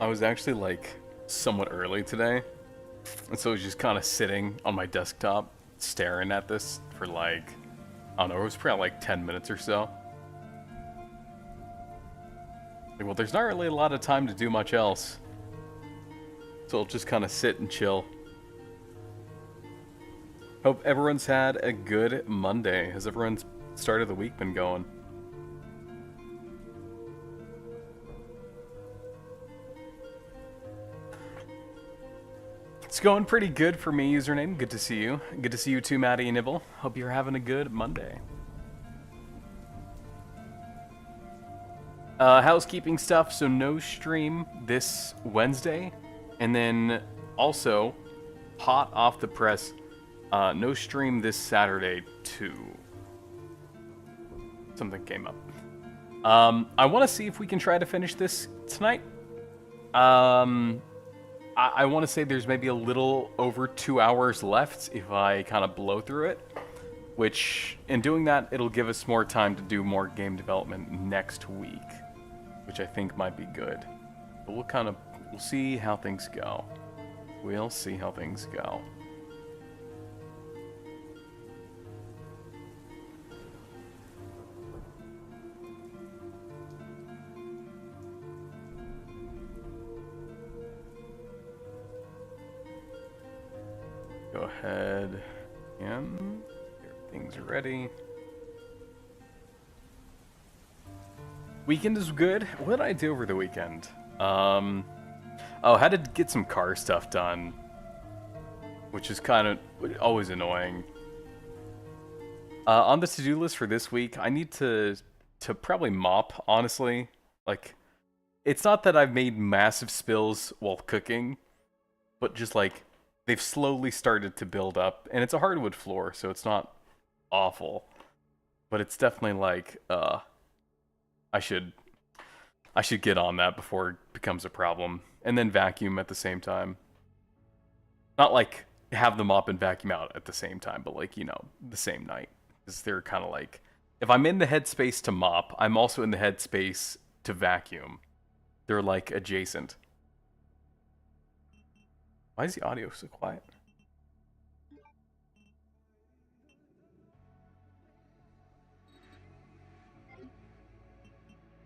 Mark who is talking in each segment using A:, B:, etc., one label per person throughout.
A: I was actually like somewhat early today, and so I was just kind of sitting on my desktop staring at this for like, I don't know, it was probably like 10 minutes or so. Like, well, there's not really a lot of time to do much else, so I'll just kind of sit and chill. Hope everyone's had a good Monday. Has everyone's start of the week been going? It's going pretty good for me, username. Good to see you. Good to see you too, Maddie and Nibble. Hope you're having a good Monday. Housekeeping stuff, so no stream this Wednesday. And then also, hot off the press, no stream this Saturday too. Something came up. I want to see if we can try to finish this tonight. I want to say there's maybe a little over 2 hours left if I kind of blow through it. Which, in doing that, it'll give us more time to do more game development next week. Which I think might be good. But we'll see how things go. We'll see how things go. Go ahead and everything's ready. Weekend is good. What did I do over the weekend? Oh, had to get some car stuff done, which is kind of always annoying. On the to-do list for this week, I need to probably mop, honestly. Like, it's not that I've made massive spills while cooking, but just like, they've slowly started to build up, and it's a hardwood floor, so it's not awful. But it's definitely like, I should get on that before it becomes a problem. And then vacuum at the same time. Not like have the mop and vacuum out at the same time, but like, you know, the same night. Because they're kind of like, if I'm in the headspace to mop, I'm also in the headspace to vacuum. They're like adjacent. Why is the audio so quiet?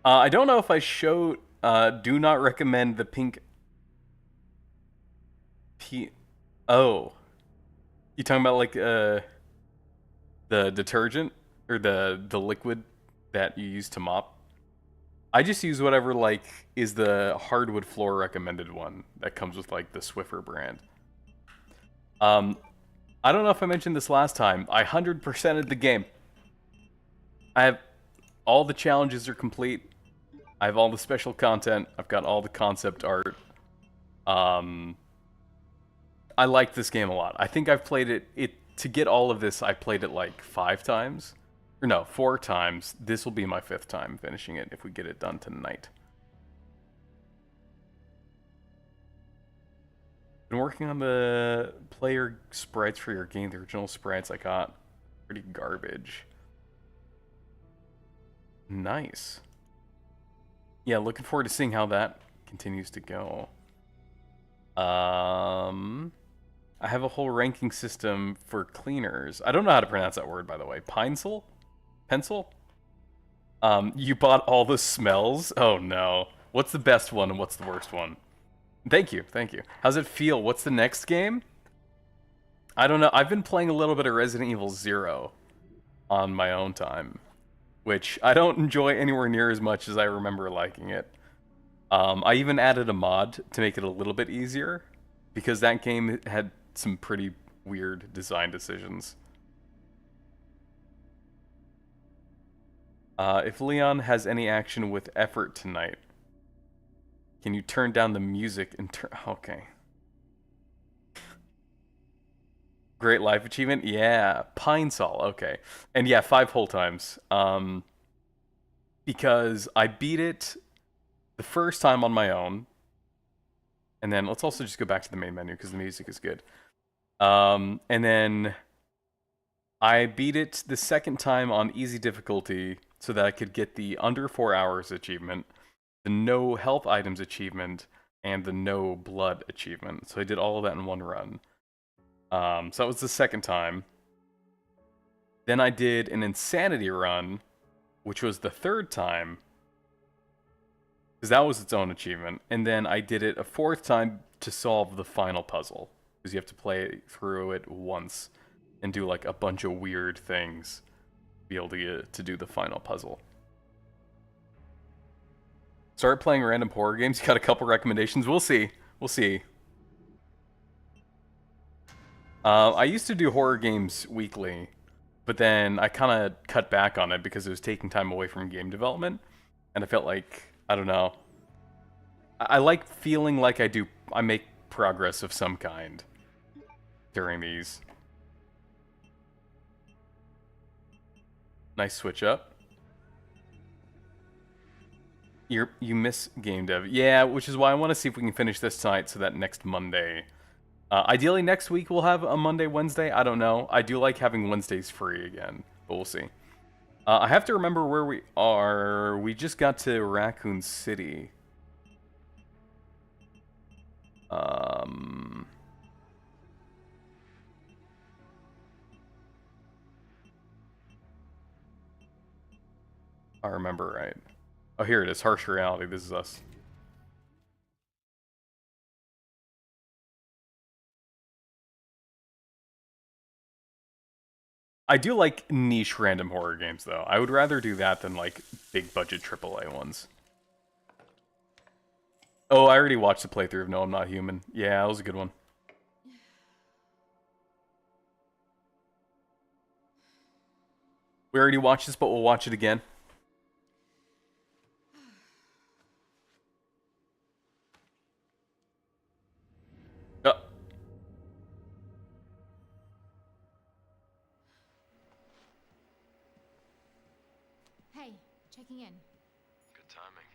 A: I don't know if I showed. Do not recommend the pink. Oh, you talking about like the detergent or the liquid that you use to mop? I just use whatever like is the hardwood floor recommended one that comes with like the Swiffer brand. I don't know if I mentioned this last time. I 100%ed the game. I have all the challenges are complete. I have all the special content. I've got all the concept art. I like this game a lot. I think I've played it to get all of this. I played it like 5 times, or no, 4 times. This will be my 5th time finishing it if we get it done tonight. Been working on the player sprites for your game. The original sprites I got pretty garbage. Nice. Yeah, looking forward to seeing how that continues to go. I have a whole ranking system for cleaners. I don't know how to pronounce that word, by the way. Pinesel? Pencil? You bought all the smells? Oh no. What's the best one and what's the worst one? Thank you, thank you. How's it feel? What's the next game? I don't know. I've been playing a little bit of Resident Evil 0 on my own time, which I don't enjoy anywhere near as much as I remember liking it. I even added a mod to make it a little bit easier, because that game had some pretty weird design decisions. If Leon has any action with effort tonight, can you turn down the music and turn... Okay. Great life achievement? Yeah. Pine Sol, okay. And yeah, 5 whole times. Because I beat it the first time on my own. And then let's also just go back to the main menu because the music is good. And then I beat it the second time on easy difficulty so that I could get the under 4 hours achievement, the no health items achievement, and the no blood achievement. So I did all of that in one run. So that was the second time. Then I did an insanity run, which was the third time, because that was its own achievement. And then I did it a fourth time to solve the final puzzle, because you have to play through it once and do like a bunch of weird things to be able to get to do the final puzzle. Start playing random horror games. You got a couple recommendations. We'll see. We'll see. I used to do horror games weekly, but then I kind of cut back on it because it was taking time away from game development, and I felt like, I don't know, I like feeling like I make progress of some kind during these. Nice switch up. You miss game dev. Yeah, which is why I want to see if we can finish this tonight so that next Monday. Ideally, next week we'll have a Monday, Wednesday. I don't know. I do like having Wednesdays free again, but we'll see. I have to remember where we are. We just got to Raccoon City. I remember right. Oh, here it is. Harsh Reality. This is us. I do like niche random horror games, though. I would rather do that than, like, big budget AAA ones. Oh, I already watched the playthrough of No, I'm Not Human. Yeah, that was a good one. We already watched this, but we'll watch it again.
B: Hey, checking in.
C: Good timing.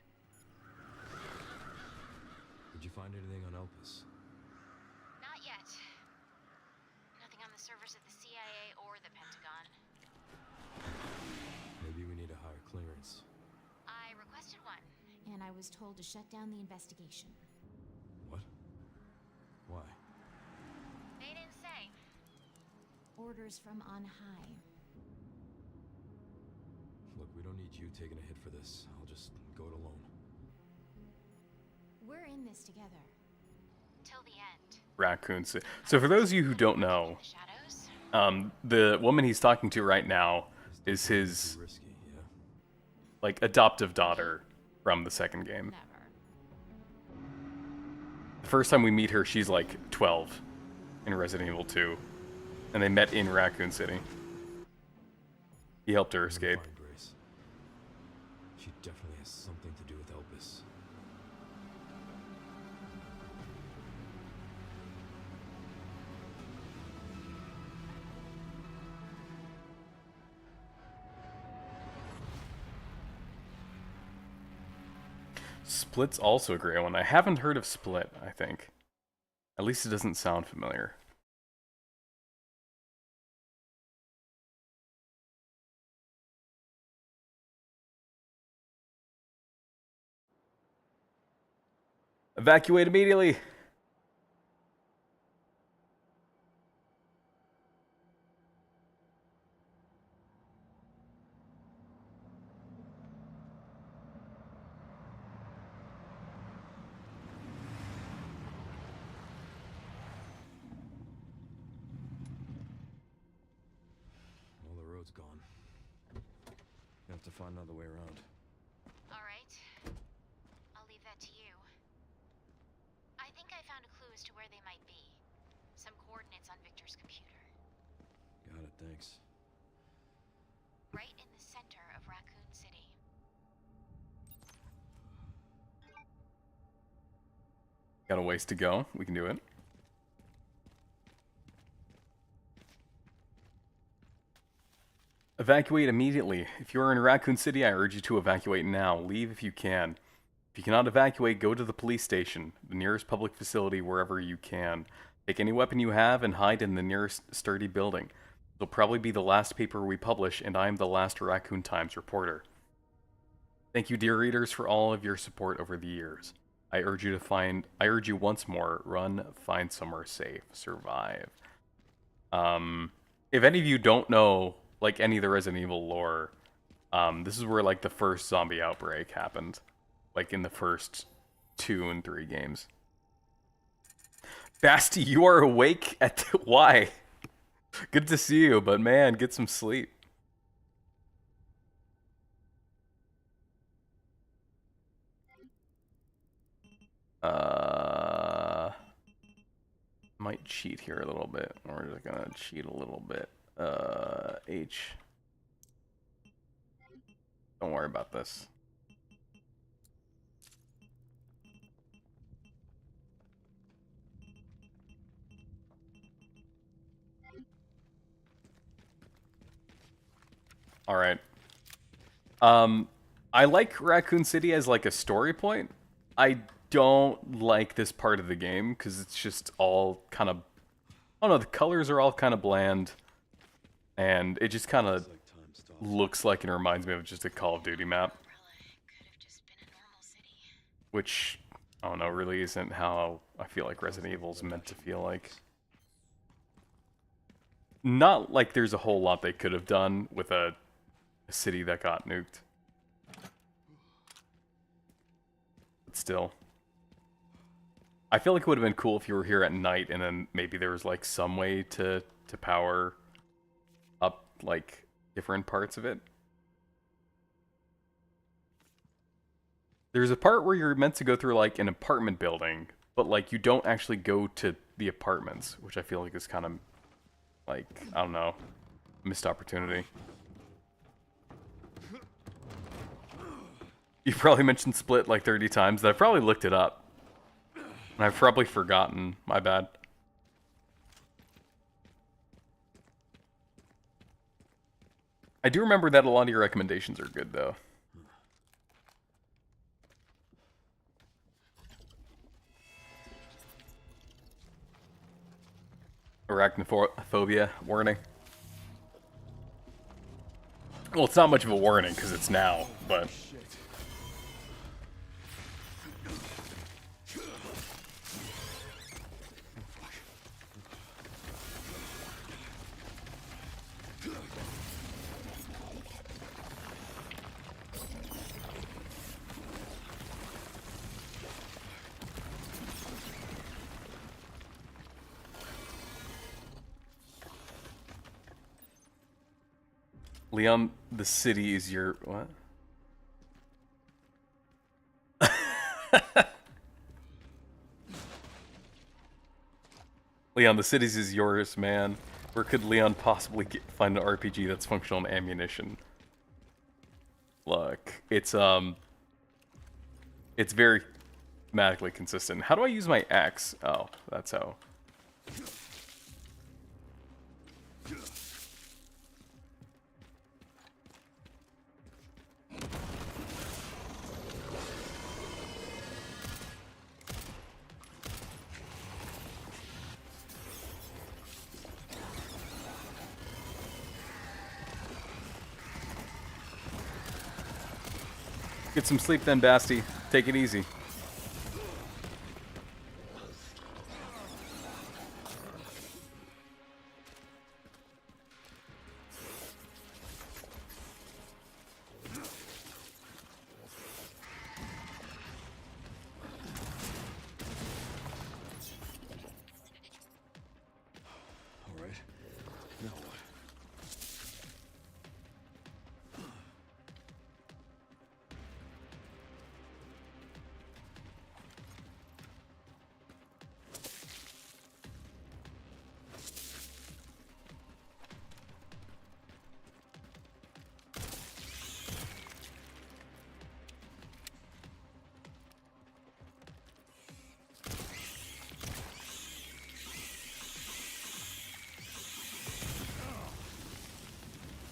C: Did you find anything on Elpis?
B: Not yet. Nothing on the servers at the CIA or the Pentagon.
C: Maybe we need a higher clearance.
B: I requested one, and I was told to shut down the investigation.
C: What? Why?
B: They didn't say. Orders from on high.
C: Look, we don't need you taking a hit for this. I'll just go it alone.
B: We're in this together. Till the end.
A: Raccoon City. So for those of you who don't know, the woman he's talking to right now is his
C: Risky, yeah.
A: like adoptive daughter from the second game.
B: Never.
A: The first time we meet her, she's like 12 in Resident Evil 2, and they met in Raccoon City. He helped her escape.
C: Fine, Grace. She definitely has something to do with Elpis.
A: Split's also a great one. I haven't heard of Split, I think. At least it doesn't sound familiar. Evacuate immediately!
C: Well, the road's gone. You have to find another way around.
B: All right. I'll leave that to you. I think I found a clue as to where they might be. Some coordinates on Victor's computer.
C: Got it, thanks.
B: Right in the center of Raccoon City.
A: Got a ways to go. We can do it. Evacuate immediately. If you are in Raccoon City, I urge you to evacuate now. Leave if you can. If you cannot evacuate, go to the police station, the nearest public facility wherever you can. Take any weapon you have and hide in the nearest sturdy building. It'll probably be the last paper we publish, and I am the last Raccoon Times reporter. Thank you, dear readers, for all of your support over the years. I urge you once more, run, find somewhere safe, survive. If any of you don't know, like, any of the Resident Evil lore, this is where, like, the first zombie outbreak happened. Like, in the first 2 and 3 games. Basti, you are awake at why? Good to see you, but man, get some sleep. Might cheat here a little bit. We're just gonna cheat a little bit. H. Don't worry about this. Alright. I like Raccoon City as like a story point. I don't like this part of the game because it's just all kind of, I don't know, the colors are all kind of bland, and it just kind of
C: Like time stopped.
A: looks like and reminds me of just a Call of Duty map,
B: Could have just been a normal city.
A: which, I don't know, really isn't how I feel like Resident Evil is meant to feel like. Not like there's a whole lot they could have done with a city that got nuked. But still. I feel like it would have been cool if you were here at night and then maybe there was like some way to power up like different parts of it. There's a part where you're meant to go through like an apartment building, but like you don't actually go to the apartments, which I feel like is kind of like, I don't know, missed opportunity. You probably mentioned Split like 30 times. I probably looked it up. And I've probably forgotten. My bad. I do remember that a lot of your recommendations are good, though. Arachnophobia warning. Well, it's not much of a warning because it's now, but... Leon, the city is your... What? Leon, the cities is yours, man. Where could Leon possibly find an RPG that's functional and ammunition? Look, it's very thematically consistent. How do I use my axe? Oh, that's how. Get some sleep then, Basti. Take it easy.
C: All right. Now what?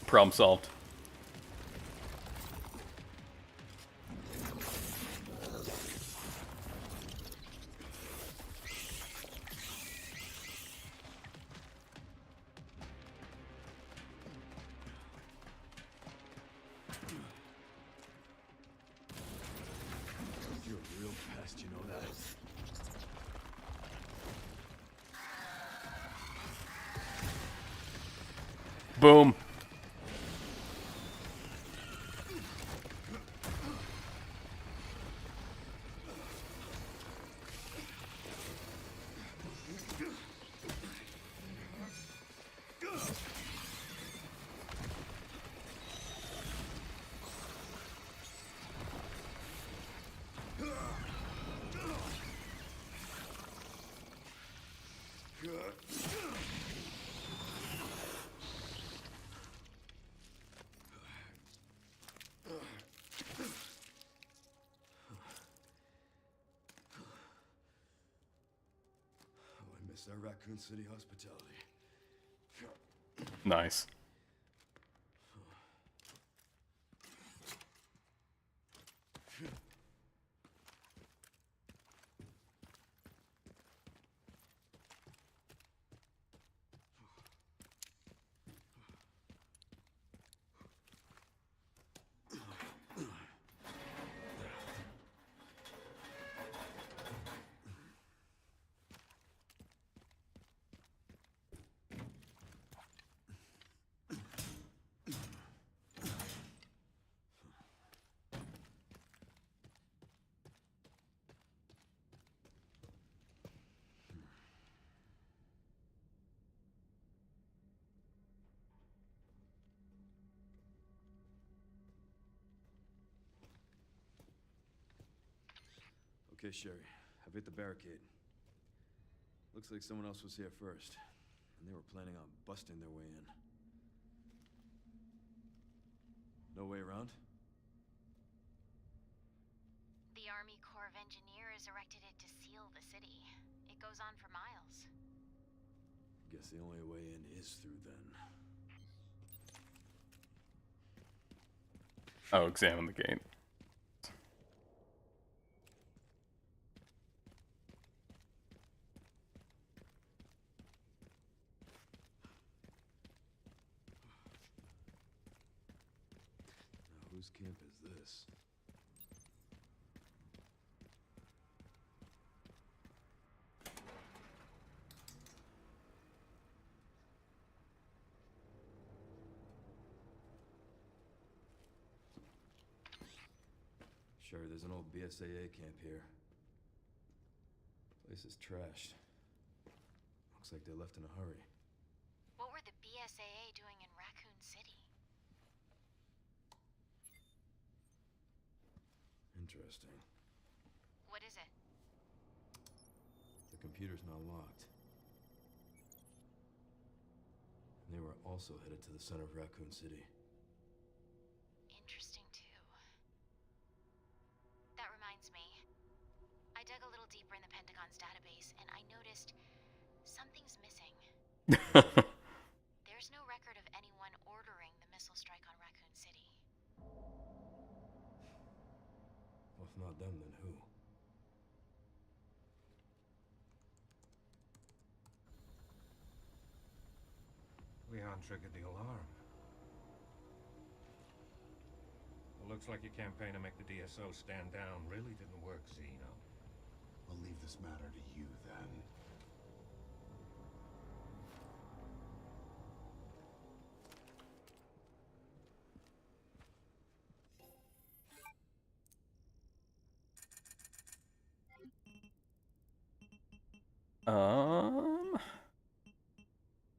A: Problem solved.
C: You're a real best, you know that.
A: Boom.
C: Oh, I miss our Raccoon City hospitality.
A: Nice.
C: Okay, Sherry. I've hit the barricade. Looks like someone else was here first, and they were planning on busting their way in. No way around?
B: The Army Corps of Engineers erected it to seal the city. It goes on for miles.
C: Guess the only way in is through then.
A: Oh, examine the gate.
C: Now, whose camp is this? Sure, there's an old BSAA camp here. Place is trashed. Looks like they left in a hurry.
B: What were the BSAA doing in Raccoon City?
C: Interesting.
B: What is it?
C: The computer's now locked. They were also headed to the center of Raccoon City.
B: Interesting, too. That reminds me. I dug a little deeper in the Pentagon's database, and I noticed something's missing. There's no record of anyone ordering the missile strike on Raccoon City.
C: Well, if not them, then who?
D: Leon triggered the alarm. Well, looks like your campaign to make the DSO stand down really didn't work, Zeno.
E: I'll leave this matter to you, then.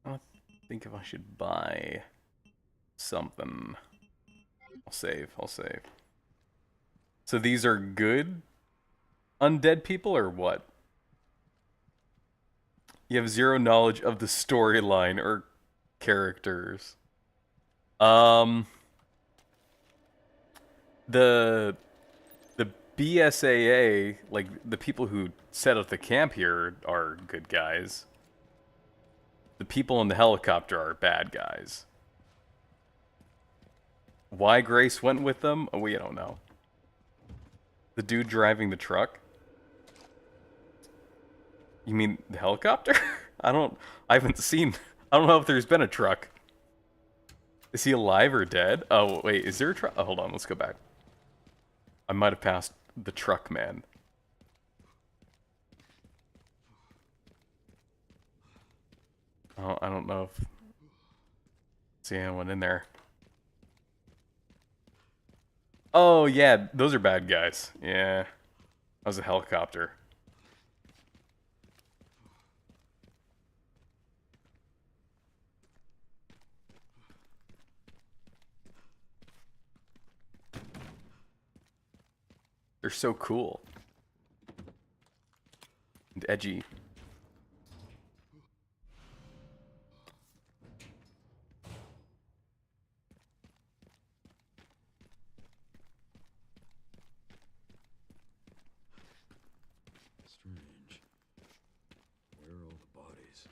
A: I think if I should buy something. I'll save. So these are good undead people or what? You have zero knowledge of the storyline or characters. The BSAA, like the people who set up the camp here, are good guys. The people in the helicopter are bad guys. Why Grace went with them? Oh, we don't know. The dude driving the truck? You mean the helicopter? I don't know if there's been a truck. Is he alive or dead? Oh, wait, is there a truck? Oh, hold on, let's go back. I might have passed the truck man. Oh, I don't know if see anyone in there. Oh yeah, those are bad guys. Yeah, that was a helicopter. They're so cool and edgy.
C: Strange. Where are all the bodies?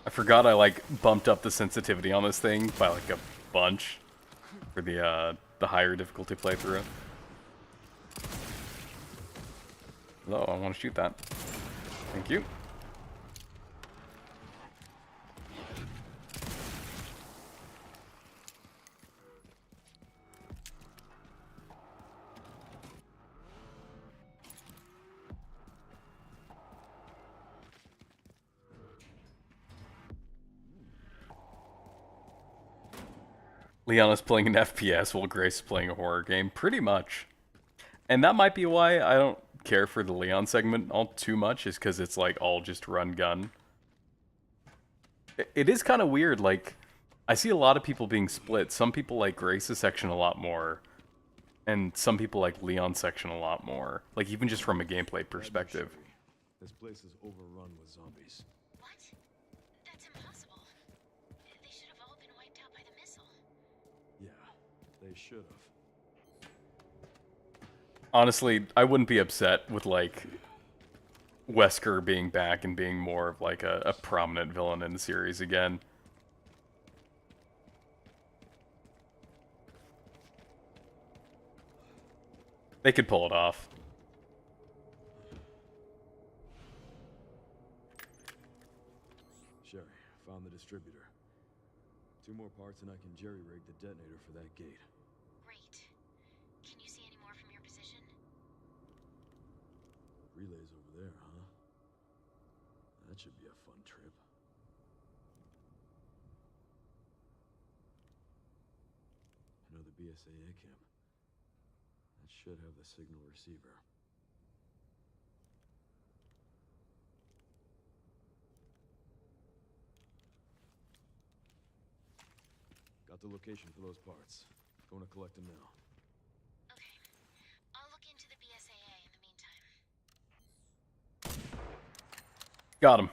A: I forgot I like bumped up the sensitivity on this thing by like a bunch for the higher difficulty playthrough. Oh, I want to shoot that. Thank you. Leon is playing an FPS while Grace is playing a horror game, pretty much. And that might be why I don't care for the Leon segment all too much, is because it's like all just run gun. It is kind of weird, like, I see a lot of people being split. Some people like Grace's section a lot more, and some people like Leon's section a lot more. Like, even just from a gameplay perspective.
C: This place is overrun with zombies.
B: What? That's impossible. They should have all been wiped out by the missile.
C: Yeah, they should have.
A: Honestly, I wouldn't be upset with, like, Wesker being back and being more of, like, a prominent villain in the series again. They could pull it off.
C: Sherry, found the distributor. 2 more parts and I can jerry-rig the detonator for that gate.
B: Great. Can you see any more from your position?
C: Relay's over there, huh? That should be a fun trip. I know the BSAA camp. That should have the signal receiver. Got the location for those parts. Going to collect them now.
B: Okay. I'll look into the BSAA in the meantime.
A: Got him.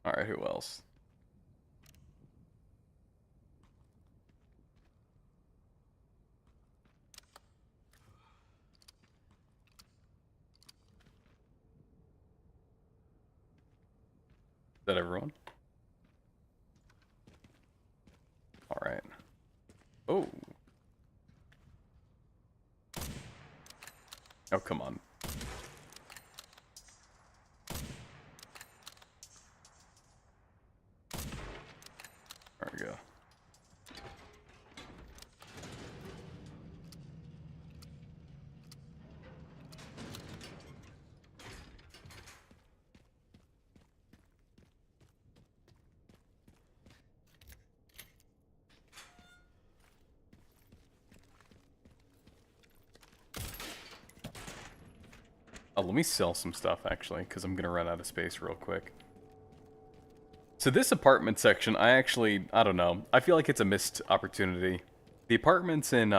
A: Alright, who else? Is that everyone? Alright. Oh. Oh, come on. There we go. Oh, let me sell some stuff, actually, because I'm going to run out of space real quick. So this apartment section, I don't know. I feel like it's a missed opportunity. The apartments in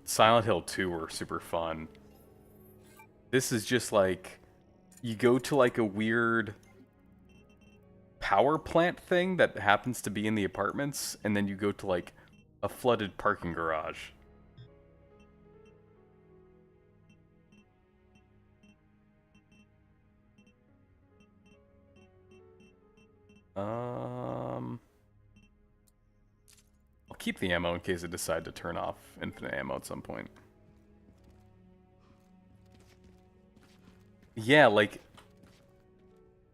A: Silent Hill 2 were super fun. This is just like, you go to like a weird power plant thing that happens to be in the apartments, and then you go to like a flooded parking garage. I'll keep the ammo in case I decide to turn off infinite ammo at some point. Yeah, like,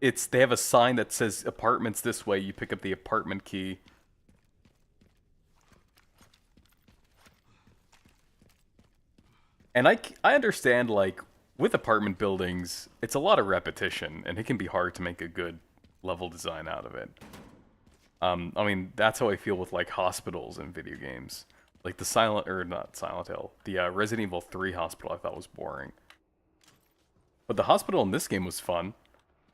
A: they have a sign that says apartments this way, you pick up the apartment key. And I understand, like, with apartment buildings, it's a lot of repetition, and it can be hard to make a good level design out of it. I mean, that's how I feel with, like, hospitals in video games. Like, not Silent Hill, the Resident Evil 3 hospital I thought was boring. But the hospital in this game was fun.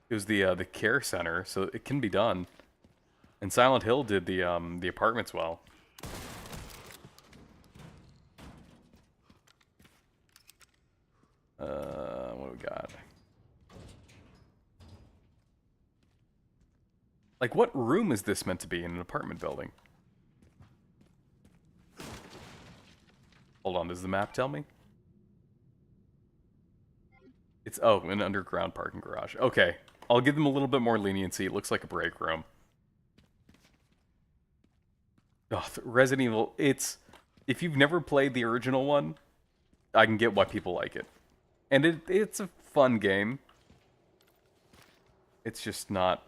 A: It was the care center, so it can be done. And Silent Hill did the apartments well. What do we got? Like, what room is this meant to be in an apartment building? Hold on, does the map tell me? It's, oh, an underground parking garage. Okay, I'll give them a little bit more leniency. It looks like a break room. Oh, Resident Evil, if you've never played the original one, I can get why people like it. And it's a fun game. It's just not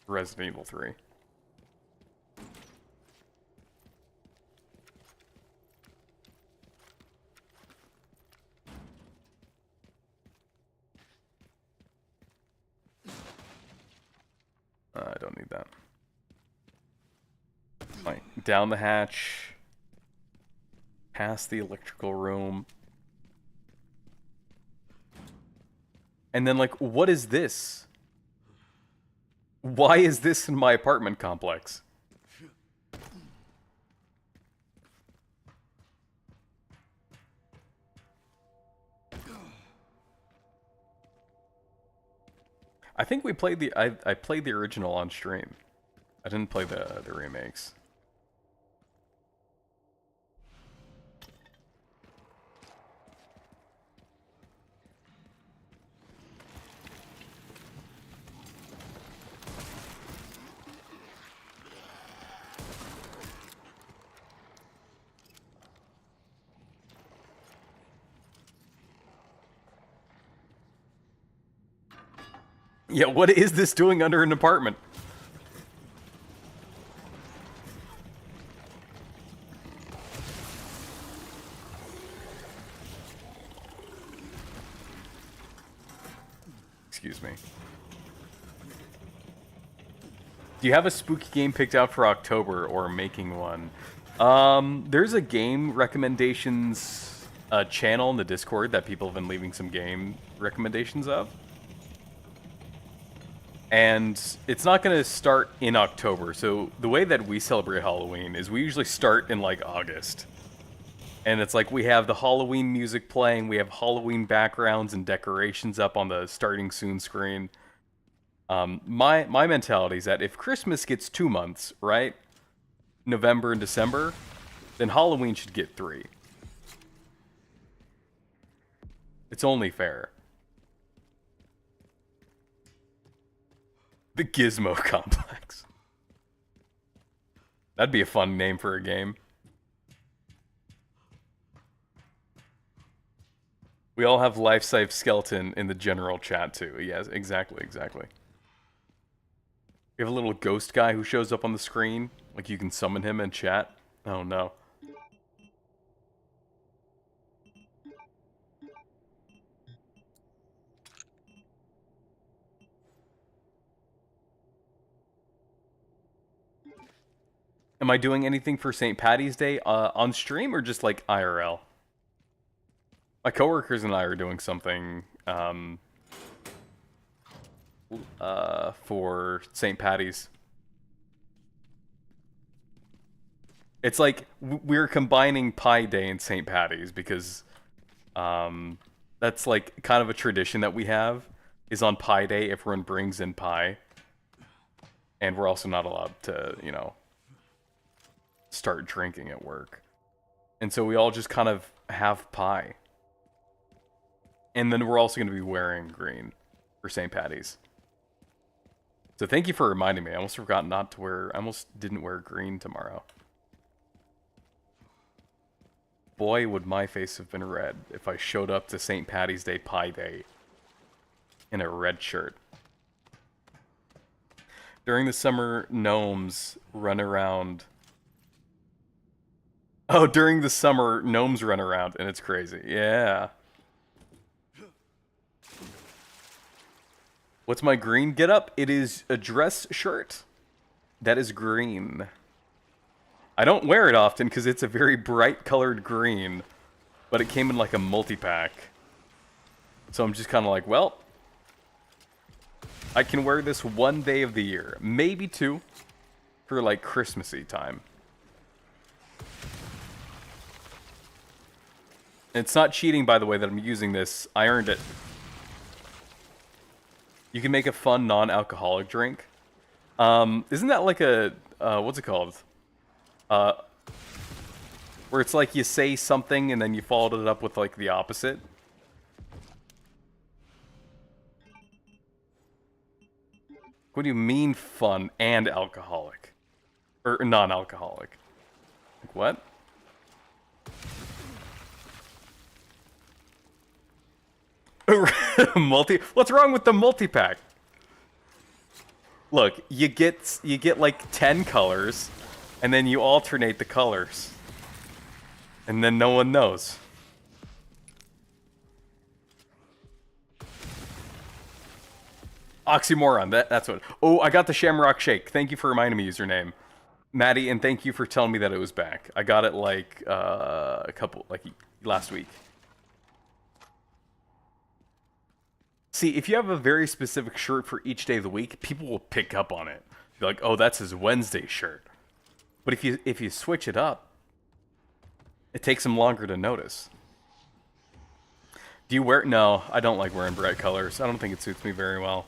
A: Resident Evil 3. I don't need that. Fine. Down the hatch. Past the electrical room. And then, like, what is this? Why is this in my apartment complex? I think we played I played the original on stream. I didn't play the remakes. Yeah, what is this doing under an apartment? Excuse me. Do you have a spooky game picked out for October or making one? There's a game recommendations channel in the Discord that people have been leaving some game recommendations of. And it's not going to start in October. So the way that we celebrate Halloween is we usually start in like August. And it's like we have the Halloween music playing, we have Halloween backgrounds and decorations up on the starting soon screen. My mentality is that if Christmas gets 2 months, right? November and December, then Halloween should get 3. It's only fair. The Gizmo Complex. That'd be a fun name for a game. We all have life-size skeleton in the general chat too. Yes, exactly. We have a little ghost guy who shows up on the screen. Like you can summon him in chat. Oh no. Am I doing anything for St. Patty's Day on stream or just like IRL? My coworkers and I are doing something for St. Patty's. It's like we're combining Pie Day and St. Patty's because that's like kind of a tradition that we have. Is on Pie Day, everyone brings in pie, and we're also not allowed to, you know, start drinking at work. And so we all just kind of have pie. And then we're also going to be wearing green for St. Patty's. So thank you for reminding me. I almost forgot not to wear... I almost didn't wear green tomorrow. Boy, would my face have been red if I showed up to St. Patty's Day Pie Day in a red shirt. During the summer, gnomes run around... Oh, during the summer, gnomes run around, and it's crazy. Yeah. What's my green get up? It is a dress shirt that is green. I don't wear it often because it's a very bright colored green, but it came in like a multi-pack. So I'm just kind of like, well, I can wear this one day of the year, maybe two, for like Christmassy time. It's not cheating, by the way, that I'm using this. I earned it. You can make a fun non-alcoholic drink. Isn't that like a what's it called? Where it's like you say something and then you followed it up with like the opposite. What do you mean fun and alcoholic? Or non-alcoholic? Like what? What's wrong with the multi-pack? Look, you get like 10 colors, and then you alternate the colors. And then no one knows. Oxymoron, that's what. Oh, I got the Shamrock Shake. Thank you for reminding me username. Maddie, and thank you for telling me that it was back. I got it like last week. See, if you have a very specific shirt for each day of the week, people will pick up on it. Be like, oh, that's his Wednesday shirt. But if you switch it up, it takes them longer to notice. Do you wear... No, I don't like wearing bright colors. I don't think it suits me very well.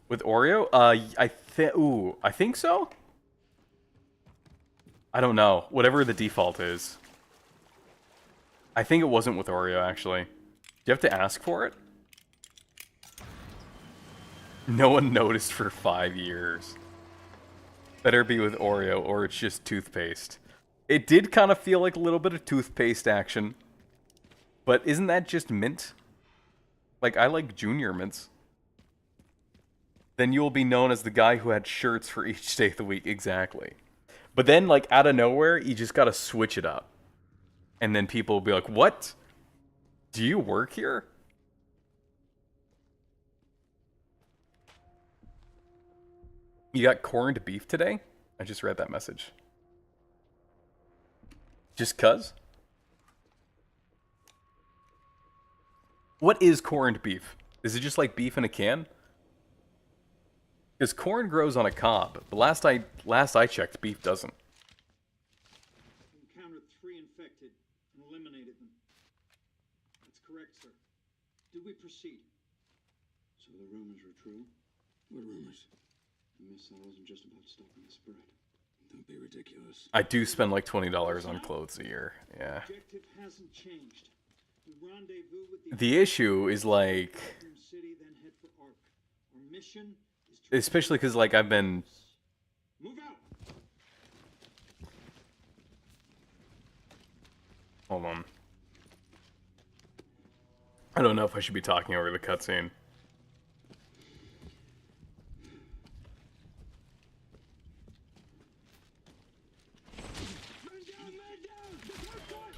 A: With Oreo? I think so? I don't know. Whatever the default is. I think it wasn't with Oreo, actually. Do you have to ask for it? No one noticed for 5 years. Better be with Oreo, or it's just toothpaste. It did kind of feel like a little bit of toothpaste action. But isn't that just mint? Like, I like junior mints. Then you'll be known as the guy who had shirts for each day of the week. Exactly. But then, like, out of nowhere, you just gotta switch it up. And then people will be like, what? Do you work here? You got corned beef today? I just read that message. Just cuz? What is corned beef? Is it just like beef in a can? Because corn grows on a cob, but last I checked, beef doesn't.
F: Encountered 3 infected and eliminated them. That's correct, sir. Do we proceed?
G: So the rumors are true? What rumors? The missile wasn't just about stopping the spread. Don't be ridiculous.
A: I do spend like $20 on clothes a year. Yeah.
F: Objective hasn't changed. We rendezvous with
A: The issue is like,
F: City, then head for Ark. Our mission is to
A: especially because like I've been.
F: move out.
A: Hold on. I don't know if I should be talking over the cutscene.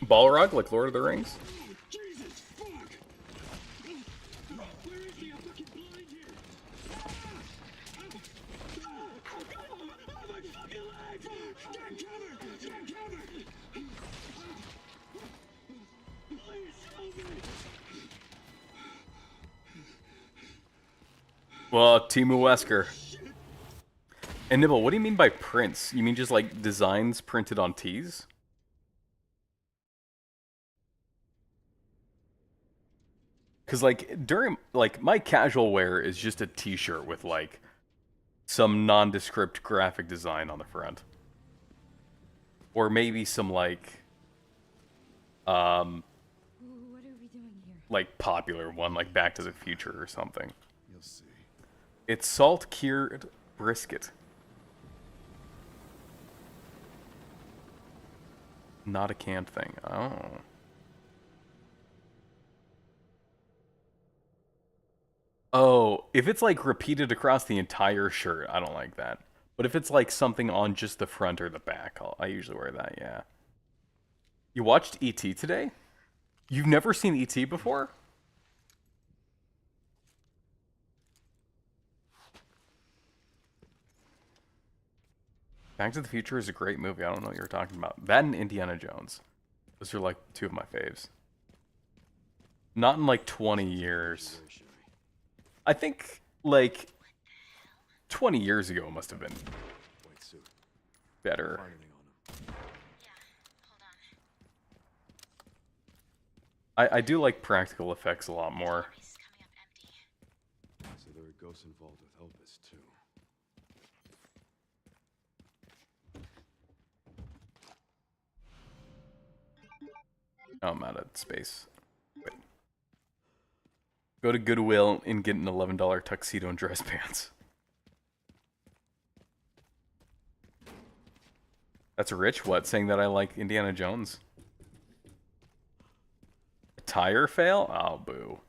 A: Balrog, like Lord of the Rings?
F: Jesus, fuck! Where is he? I'm fucking blind here.
A: Well, Timu Wesker. And Nibble, what do you mean by prints? You mean just like designs printed on tees? Cause like during like my casual wear is just a t-shirt with like some nondescript graphic design on the front. Or maybe some like
H: What are we doing here?
A: like popular one like Back to the Future or something.
E: You'll see.
A: It's salt cured brisket. Not a canned thing. Oh. Oh, if it's like repeated across the entire shirt, I don't like that. But if it's like something on just the front or the back, I usually wear that, yeah. You watched E.T. today? You've never seen E.T. before? Back to the Future is a great movie. I don't know what you're talking about. That and Indiana Jones. Those are like two of my faves. Not in like 20 years. I think like 20 years ago it must have been
C: White suit.
A: better.
C: Find anything on him.
B: Yeah, hold on.
A: I do like practical effects a lot more.
B: This is coming up empty.
C: So there are ghosts involved with Elvis too.
A: Oh, I'm out of space. Wait. Go to Goodwill and get an $11 tuxedo and dress pants. That's rich. What? Saying that I like Indiana Jones? A tire fail? Oh, boo.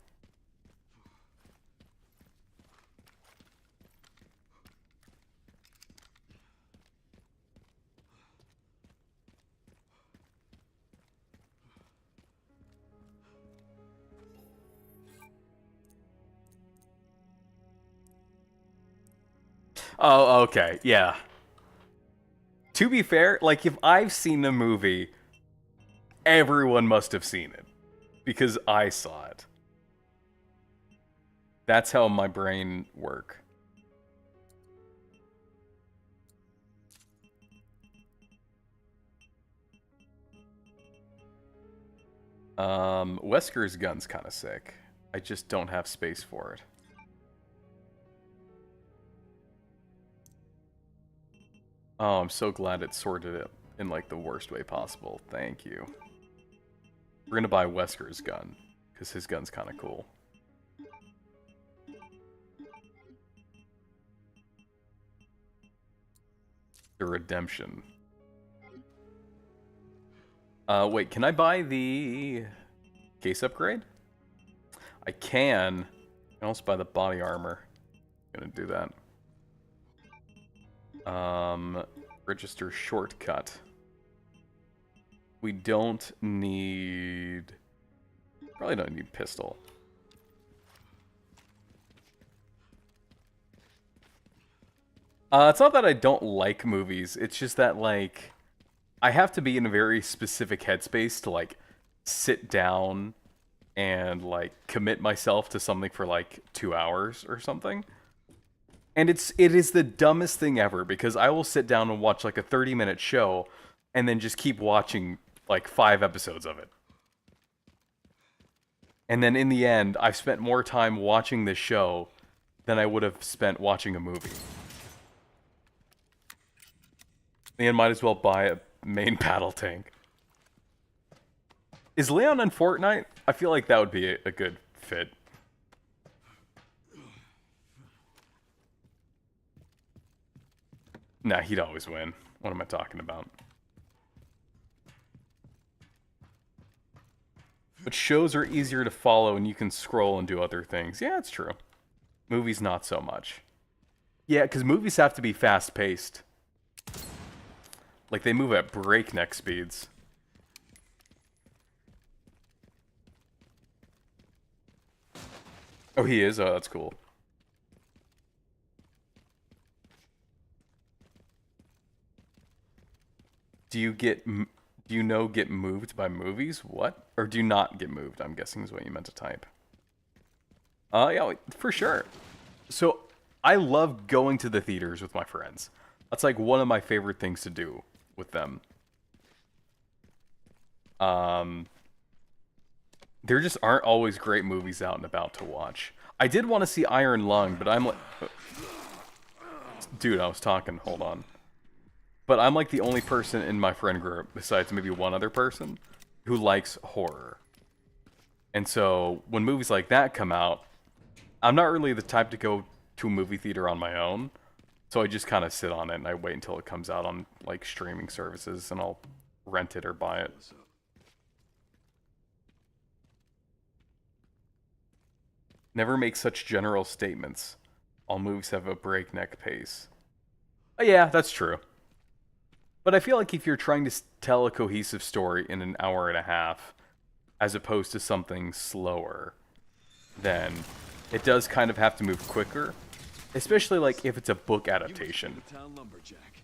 A: Oh, okay. Yeah. To be fair, like, if I've seen a movie, everyone must have seen it. Because I saw it. That's how my brain works. Wesker's gun's kind of sick. I just don't have space for it. Oh, I'm so glad it sorted it in like the worst way possible. Thank you. We're gonna buy Wesker's gun, because his gun's kind of cool. The Redemption. Wait, can I buy the case upgrade? I can. I can also buy the body armor. I'm gonna do that. Register shortcut. We don't need... Probably don't need pistol. It's not that I don't like movies. It's just that, like, I have to be in a very specific headspace to, like, sit down and, like, commit myself to something for, like, 2 hours or something. And it is the dumbest thing ever, because I will sit down and watch, like, a 30-minute show and then just keep watching, like, 5 episodes of it. And then in the end, I've spent more time watching this show than I would have spent watching a movie. And might as well buy a main battle tank. Is Leon in Fortnite? I feel like that would be a good fit. Nah, he'd always win. What am I talking about? But shows are easier to follow and you can scroll and do other things. Yeah, it's true. Movies, not so much. Yeah, because movies have to be fast-paced. Like, they move at breakneck speeds. Oh, he is? Oh, that's cool. Do you get moved by movies? What? Or do you not get moved? I'm guessing is what you meant to type. Yeah, for sure. So I love going to the theaters with my friends. That's like one of my favorite things to do with them. There just aren't always great movies out and about to watch. I did want to see Iron Lung, but I'm like... Dude, I was talking. Hold on. But I'm like the only person in my friend group, besides maybe one other person, who likes horror. And so, when movies like that come out, I'm not really the type to go to a movie theater on my own. So I just kind of sit on it and I wait until it comes out on like streaming services and I'll rent it or buy it.
C: What's up?
A: Never make such general statements. All movies have a breakneck pace. Yeah, that's true. But I feel like if you're trying to tell a cohesive story in an hour and a half, as opposed to something slower, then it does kind of have to move quicker. Especially like if it's a book adaptation.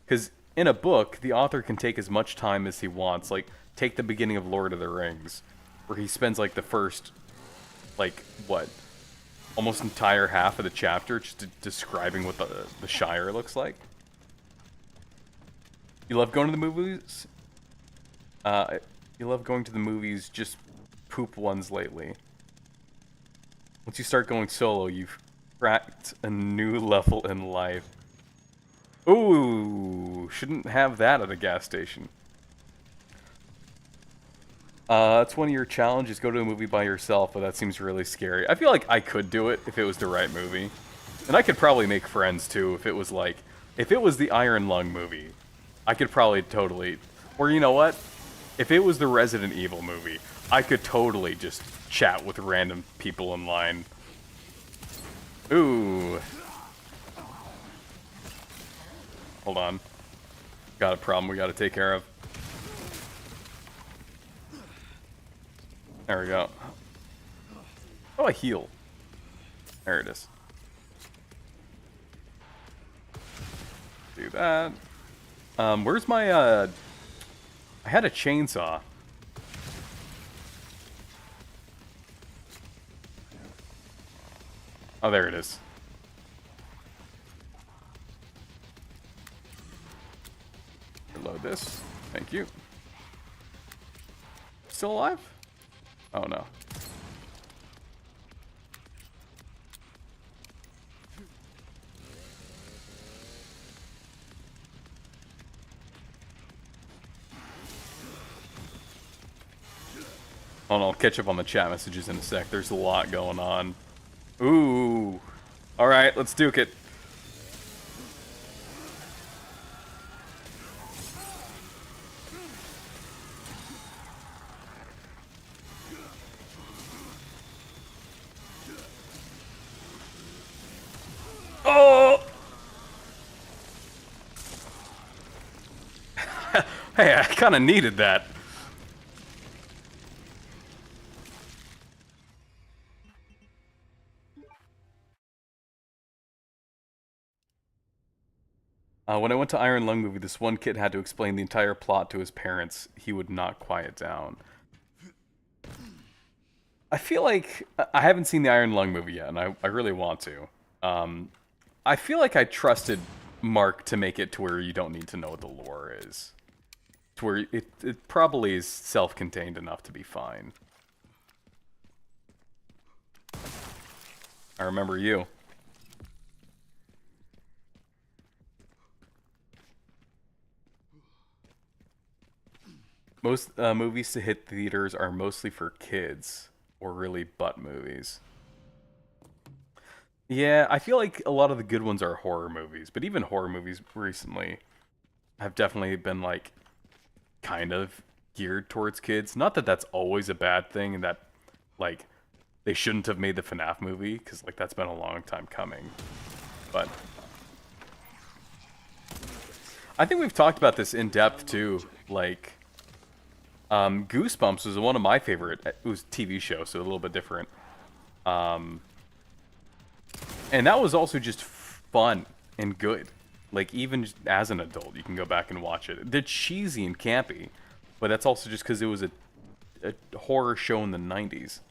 A: Because in a book, the author can take as much time as he wants. Like, take the beginning of Lord of the Rings, where he spends like the first, like, what? Almost entire half of the chapter just describing what the Shire looks like. You love going to the movies? You love going to the movies, just poop ones lately. Once you start going solo, you've cracked a new level in life. Ooh, shouldn't have that at a gas station. That's one of your challenges, go to a movie by yourself, but that seems really scary. I feel like I could do it if it was the right movie. And I could probably make friends too if it was like, if it was the Iron Lung movie, I could probably totally, or you know what? If it was the Resident Evil movie, I could totally just chat with random people in line. Ooh. Hold on. Got a problem we gotta take care of. There we go. Oh, I heal. There it is. Do that. Where's my, I had a chainsaw. Oh, there it is. Reload this. Thank you. Still alive? Oh, no. Hold on, I'll catch up on the chat messages in a sec. There's a lot going on. Ooh. Alright, let's duke it. Oh! Hey, I kind of needed that. When I went to Iron Lung movie, this one kid had to explain the entire plot to his parents. He would not quiet down. I feel like I haven't seen the Iron Lung movie yet, and I really want to. I feel like I trusted Mark to make it to where you don't need to know what the lore is. To where it probably is self-contained enough to be fine. I remember you. Most movies to hit theaters are mostly for kids, or really butt movies. Yeah, I feel like a lot of the good ones are horror movies, but even horror movies recently have definitely been like kind of geared towards kids. Not that that's always a bad thing and that like they shouldn't have made the FNAF movie, because like that's been a long time coming. But I think we've talked about this in depth too. Like Goosebumps was one of my favorite. It was a TV show, so a little bit different. And that was also just fun and good. Like, even as an adult, you can go back and watch it. They're cheesy and campy, but that's also just because it was a horror show in the 90s.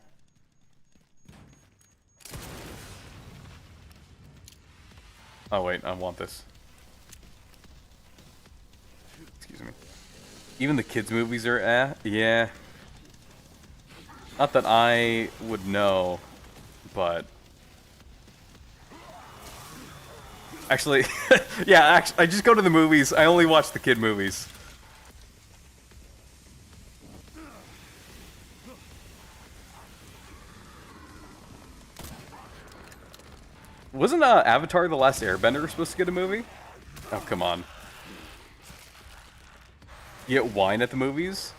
A: Oh wait, I want this. Excuse me. Even the kids' movies are yeah. Not that I would know, but actually, yeah. Actually, I just go to the movies. I only watch the kid movies. Wasn't Avatar: The Last Airbender supposed to get a movie? Oh, come on. You get wine at the movies?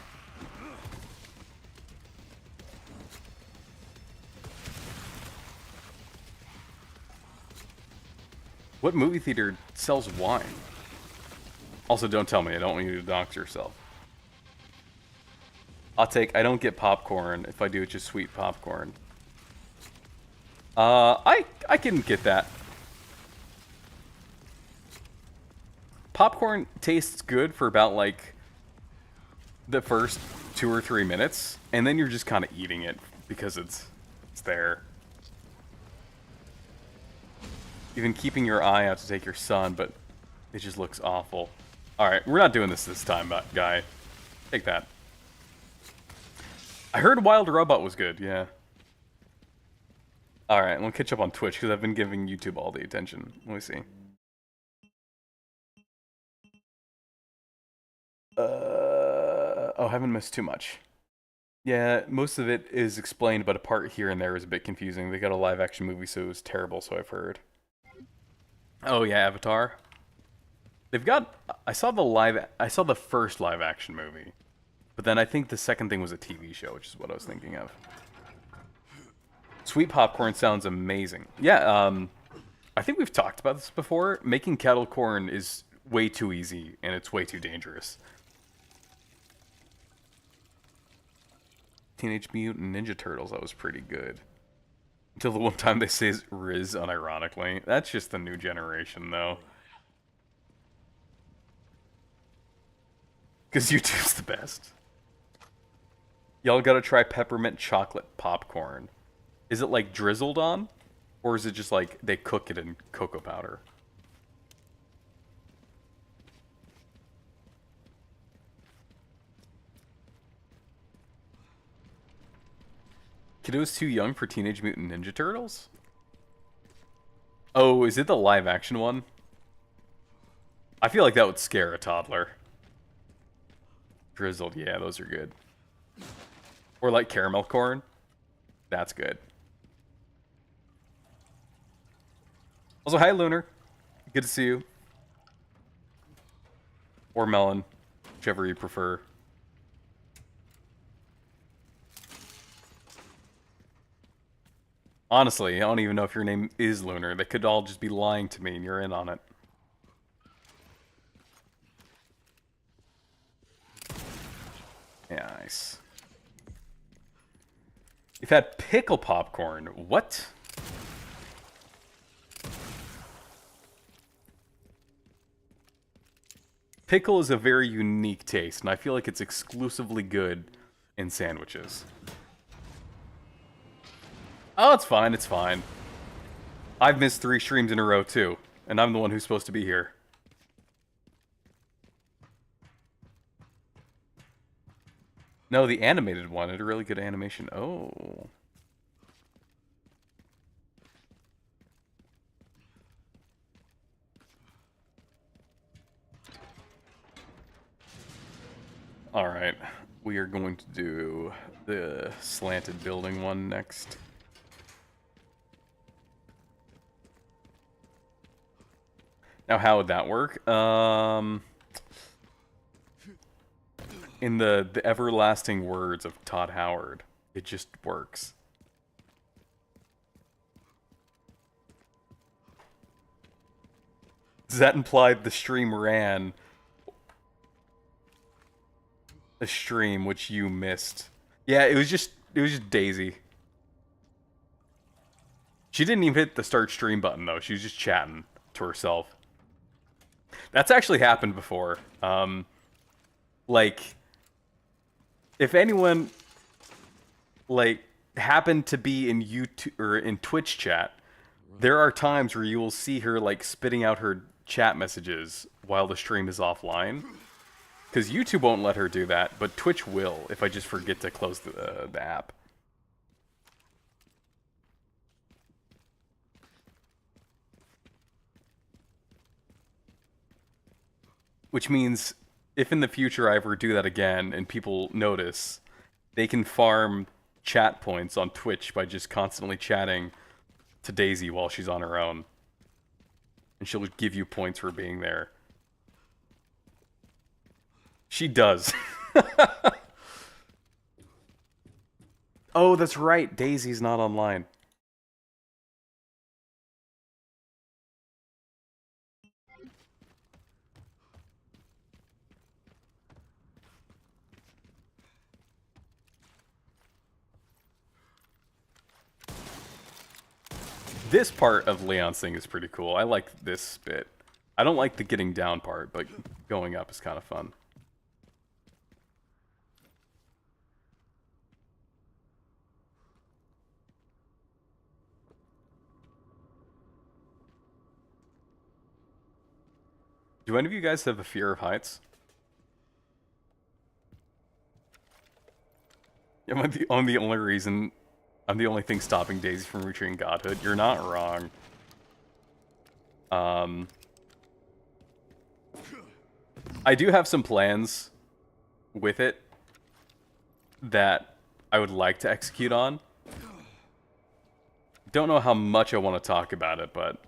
A: What movie theater sells wine? Also, don't tell me. I don't want you to dox yourself. I don't get popcorn. If I do, it's just sweet popcorn. I can get that. Popcorn tastes good for about, like, the first 2 or 3 minutes, and then you're just kind of eating it because it's there. Even keeping your eye out to take your son, but it just looks awful. Alright, we're not doing this time, guy. Take that. I heard Wild Robot was good, yeah. Alright, we'll catch up on Twitch, because I've been giving YouTube all the attention. Let me see. Oh, I haven't missed too much. Yeah, most of it is explained, but a part here and there is a bit confusing. They got a live-action movie, so it was terrible, so I've heard. Oh yeah, Avatar. They've got... I saw the first live-action movie. But then I think the second thing was a TV show, which is what I was thinking of. Sweet popcorn sounds amazing. Yeah, I think we've talked about this before. Making kettle corn is way too easy, and it's way too dangerous. Teenage Mutant Ninja Turtles, that was pretty good. Until the one time they say Riz unironically. That's just the new generation, though. Because YouTube's the best. Y'all gotta try peppermint chocolate popcorn. Is it like drizzled on? Or is it just like they cook it in cocoa powder? Kiddo's too young for Teenage Mutant Ninja Turtles? Oh, is it the live action one? I feel like that would scare a toddler. Drizzled, yeah, those are good. Or like caramel corn. That's good. Also, hi Lunar. Good to see you. Or Melon, whichever you prefer. Honestly, I don't even know if your name is Lunar. They could all just be lying to me and you're in on it. Yeah, nice. You've had pickle popcorn. What? Pickle is a very unique taste, and I feel like it's exclusively good in sandwiches. Oh, it's fine, it's fine. I've missed 3 streams in a row, too, and I'm the one who's supposed to be here. No, the animated one had a really good animation. Oh. Alright, we are going to do the slanted building one next. Now, how would that work? In the everlasting words of Todd Howard, it just works. Does that imply the stream ran a stream which you missed? Yeah, it was just Daisy. She didn't even hit the start stream button though. She was just chatting to herself. That's actually happened before. Like, if anyone like happened to be in YouTube or in Twitch chat there are times where you will see her like spitting out her chat messages while the stream is offline. Because YouTube won't let her do that, but Twitch will if I just forget to close the app. Which means if in the future I ever do that again and people notice, they can farm chat points on Twitch by just constantly chatting to Daisy while she's on her own. And she'll give you points for being there. She does. Oh, that's right. Daisy's not online. This part of Leon's thing is pretty cool. I like this bit. I don't like the getting down part, but going up is kind of fun. Do any of you guys have a fear of heights? Am I the only reason? I'm the only thing stopping Daisy from reaching godhood. You're not wrong. I do have some plans with it that I would like to execute on. Don't know how much I want to talk about it, but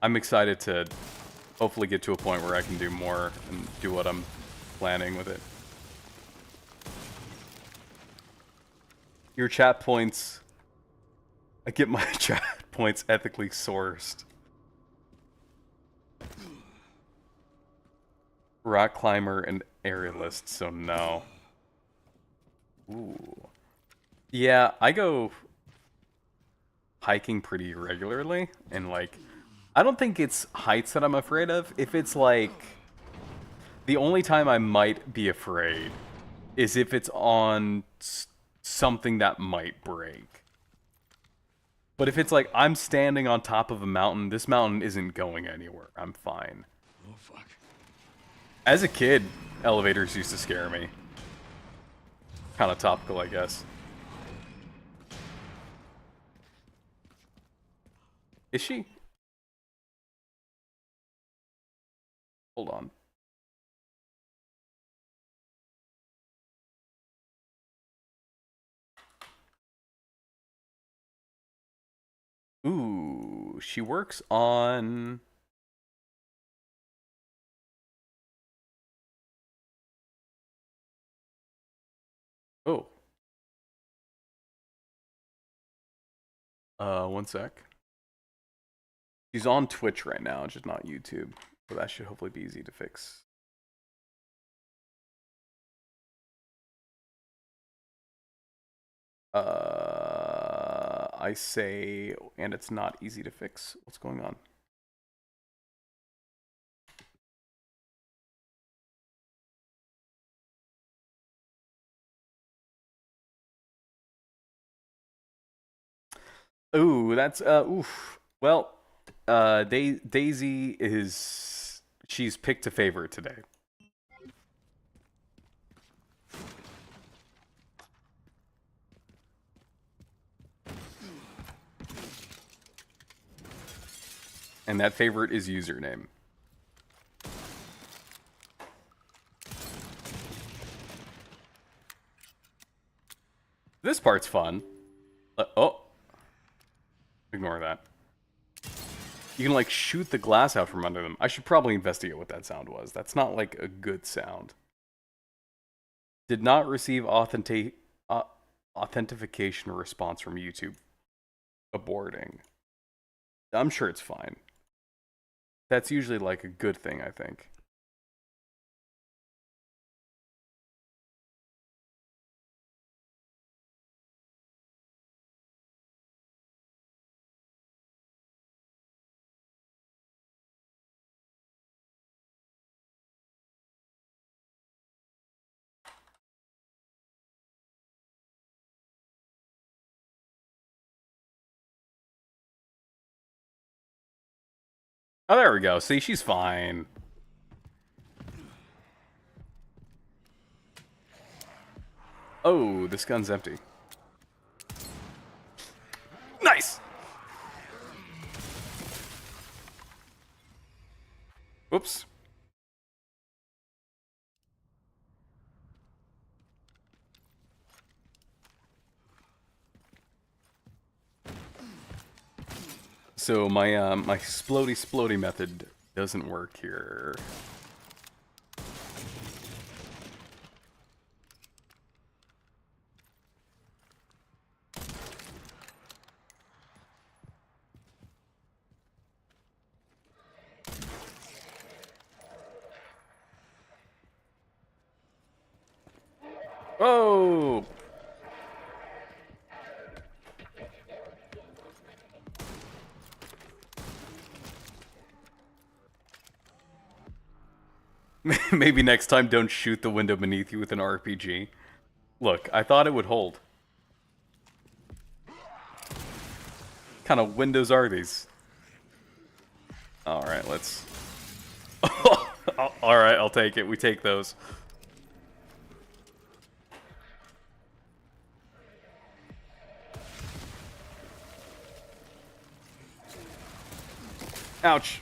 A: I'm excited to hopefully get to a point where I can do more and do what I'm planning with it. Your chat points. I get my chat points ethically sourced. Rock climber and aerialist, so no. Ooh. Yeah, I go hiking pretty regularly, and like, I don't think it's heights that I'm afraid of. If it's like, the only time I might be afraid is if it's on something that might break. But if it's like, I'm standing on top of a mountain, this mountain isn't going anywhere. I'm fine.
C: Oh, fuck.
A: As a kid, elevators used to scare me. Kind of topical, I guess. Is she? Hold on. Ooh, she works on... Oh. One sec. She's on Twitch right now, just not YouTube. So that should hopefully be easy to fix. I say, and it's not easy to fix. What's going on? Ooh, that's oof. Well, Daisy is she's picked a favorite today. And that favorite is username. This part's fun. Oh. Ignore that. You can, like, shoot the glass out from under them. I should probably investigate what that sound was. That's not, like, a good sound. Did not receive authentication response from YouTube. Aborting. I'm sure it's fine. That's usually, like, a good thing, I think. Oh, there we go. See, she's fine. Oh, this gun's empty. Nice! Whoops. So my my splody method doesn't work here. Oh! Maybe next time don't shoot the window beneath you with an RPG. Look, I thought it would hold. What kind of windows are these? Alright, let's... Alright, I'll take it. We take those. Ouch.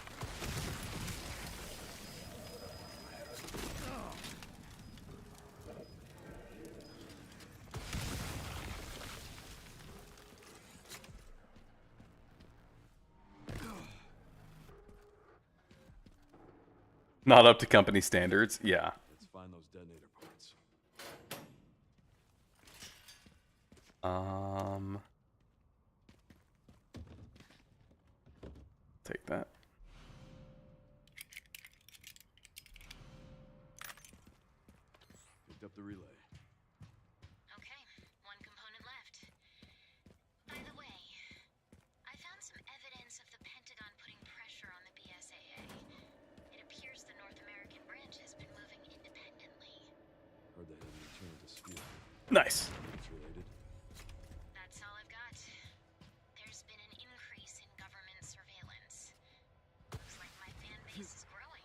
A: Not up to company standards, yeah.
C: Let's find those detonator points.
A: Take that.
C: Picked up the relay.
B: Okay, one component left. By the way, I found some evidence of the Pentagon putting pressure on the BSAA. It appears the North American branch has been moving independently.
C: Heard they had an return to dispute.
A: Nice.
C: It's related.
B: That's all I've got. There's been an increase in government surveillance. Looks like my fan base is growing.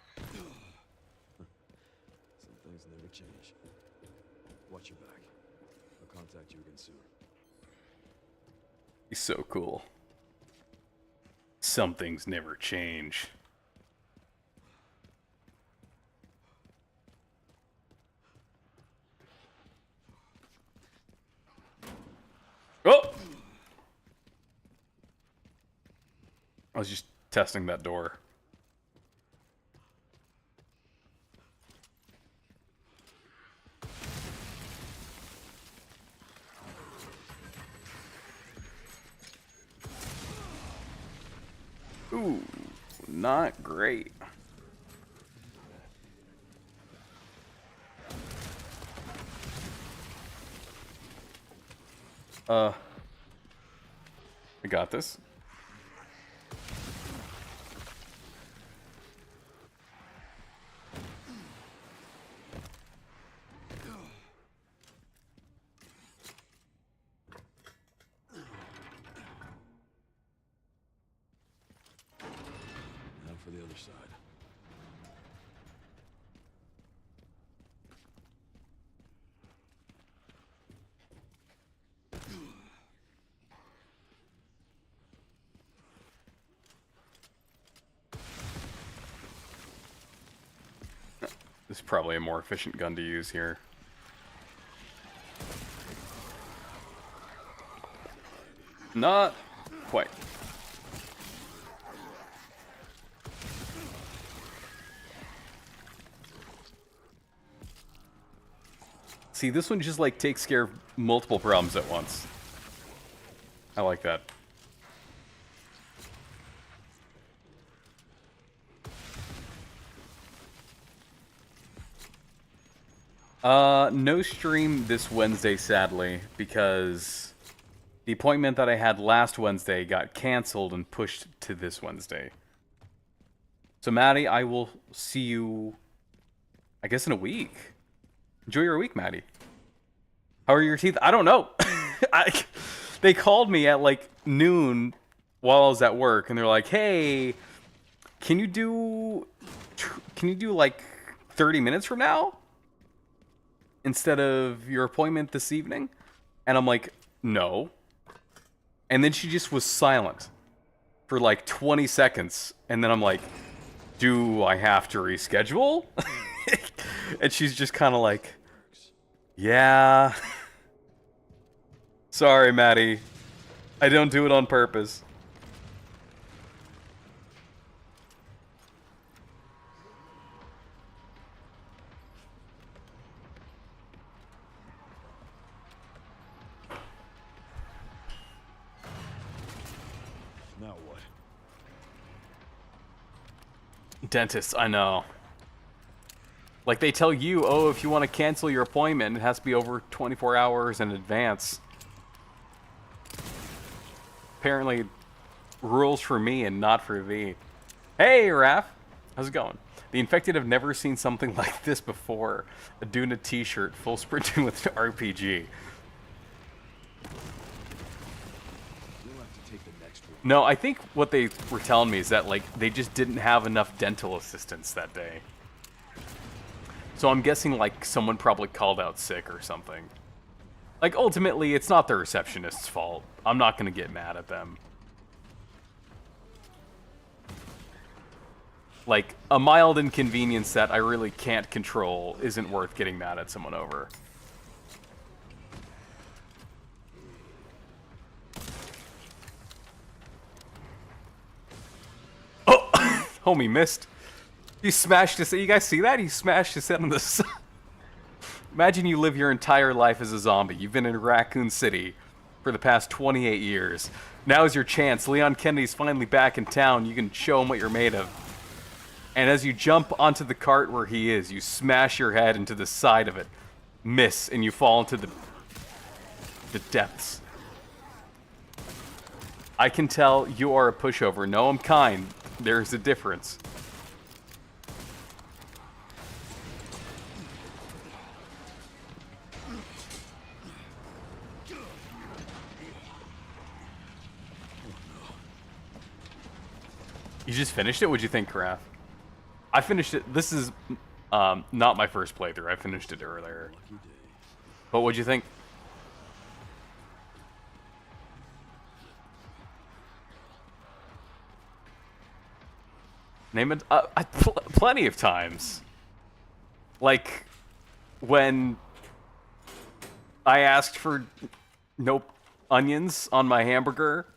C: Some things never change. Watch your back. I'll contact you again soon.
A: He's so cool. Some things never change. Oh! I was just testing that door. Ooh, not great. I got this.
C: Now for the other side.
A: This is probably a more efficient gun to use here. Not quite. See, this one just like takes care of multiple problems at once. I like that. No stream this Wednesday, sadly, because the appointment that I had last Wednesday got canceled and pushed to this Wednesday. So, Maddie, I will see you, I guess, in a week. Enjoy your week, Maddie. How are your teeth? I don't know. They called me at like noon while I was at work, and they're like, hey, can you do like 30 minutes from now instead of your appointment this evening? And I'm like, no. And then she just was silent for like 20 seconds. And then I'm like, do I have to reschedule? And she's just kind of like, yeah. Sorry, Maddie. I don't do it on purpose.
C: Now what?
A: Dentists, I know. Like, they tell you, oh, if you want to cancel your appointment, it has to be over 24 hours in advance. Apparently, rules for me and not for thee. Hey, Raph! How's it going? The infected have never seen something like this before. A Duna t-shirt, full sprinting with RPG.
C: You'll have to take the next one.
A: No, I think what they were telling me is that, like, they just didn't have enough dental assistants that day. So I'm guessing, like, someone probably called out sick or something. Like, ultimately, it's not the receptionist's fault. I'm not gonna get mad at them. Like, a mild inconvenience that I really can't control isn't worth getting mad at someone over. Oh! Homie missed. He smashed his... You guys see that? He smashed his head on the side. Imagine you live your entire life as a zombie. You've been in Raccoon City for the past 28 years. Now's your chance. Leon Kennedy's finally back in town. You can show him what you're made of. And as you jump onto the cart where he is, you smash your head into the side of it. Miss, and you fall into the depths. I can tell you are a pushover. No, I'm kind. There's a difference. You just finished it? What'd you think, Karaf? I finished it. This is not my first playthrough. I finished it earlier. But what'd you think? Name it. Plenty of times. Like when I asked for no onions on my hamburger,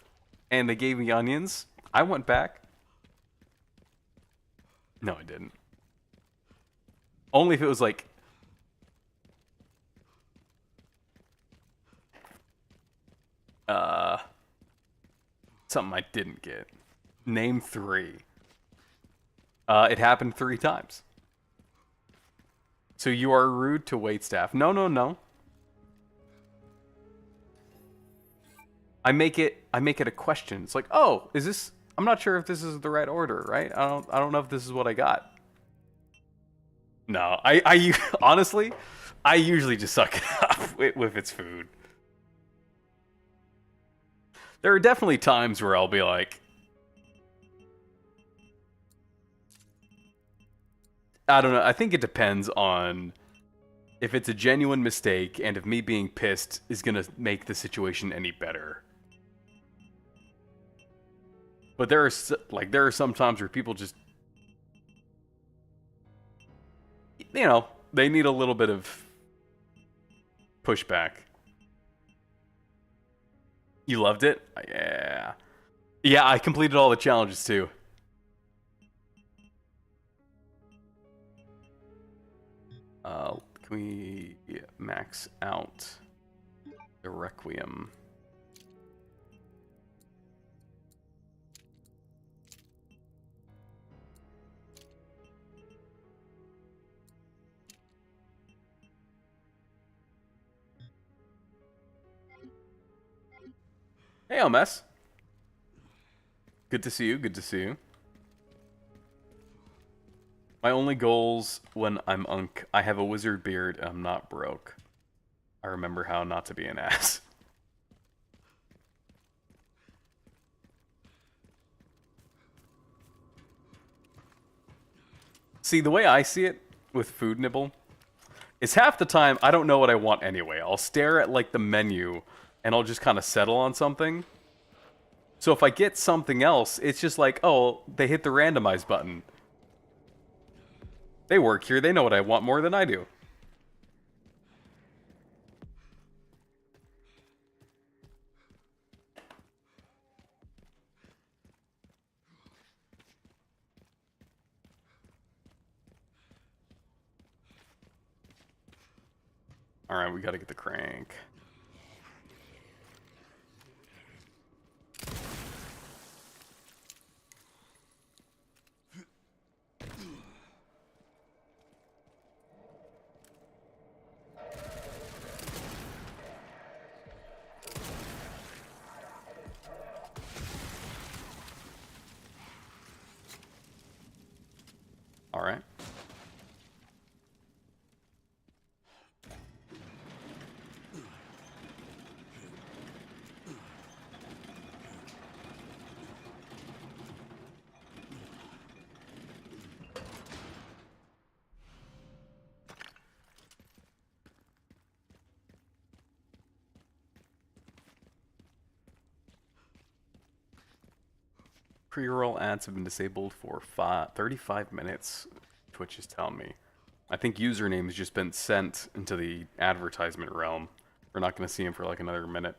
A: and they gave me onions. I went back. No, I didn't. Only if it was like... something I didn't get. Name 3. It happened 3 times. So you are rude to waitstaff. No, no, no. I make it a question. It's like, oh, is this... I'm not sure if this is the right order, right? I don't know if this is what I got. No, I honestly, I usually just suck it up with its food. There are definitely times where I'll be like, I don't know. I think it depends on if it's a genuine mistake and if me being pissed is gonna make the situation any better. But there are some times where people just, you know, they need a little bit of pushback. You loved it? Yeah. Yeah, I completed all the challenges too. Can we max out the Requiem? Hey, Elmes. Good to see you, good to see you. My only goals when I'm unk, I have a wizard beard and I'm not broke. I remember how not to be an ass. See, the way I see it with Food Nibble is half the time I don't know what I want anyway. I'll stare at like the menu and I'll just kind of settle on something. So if I get something else, it's just like, oh, they hit the randomize button. They work here. They know what I want more than I do. Alright, we gotta get the crank. Alright. Pre-roll ads have been disabled for 35 minutes, Twitch is telling me. I think username has just been sent into the advertisement realm. We're not going to see him for like another minute.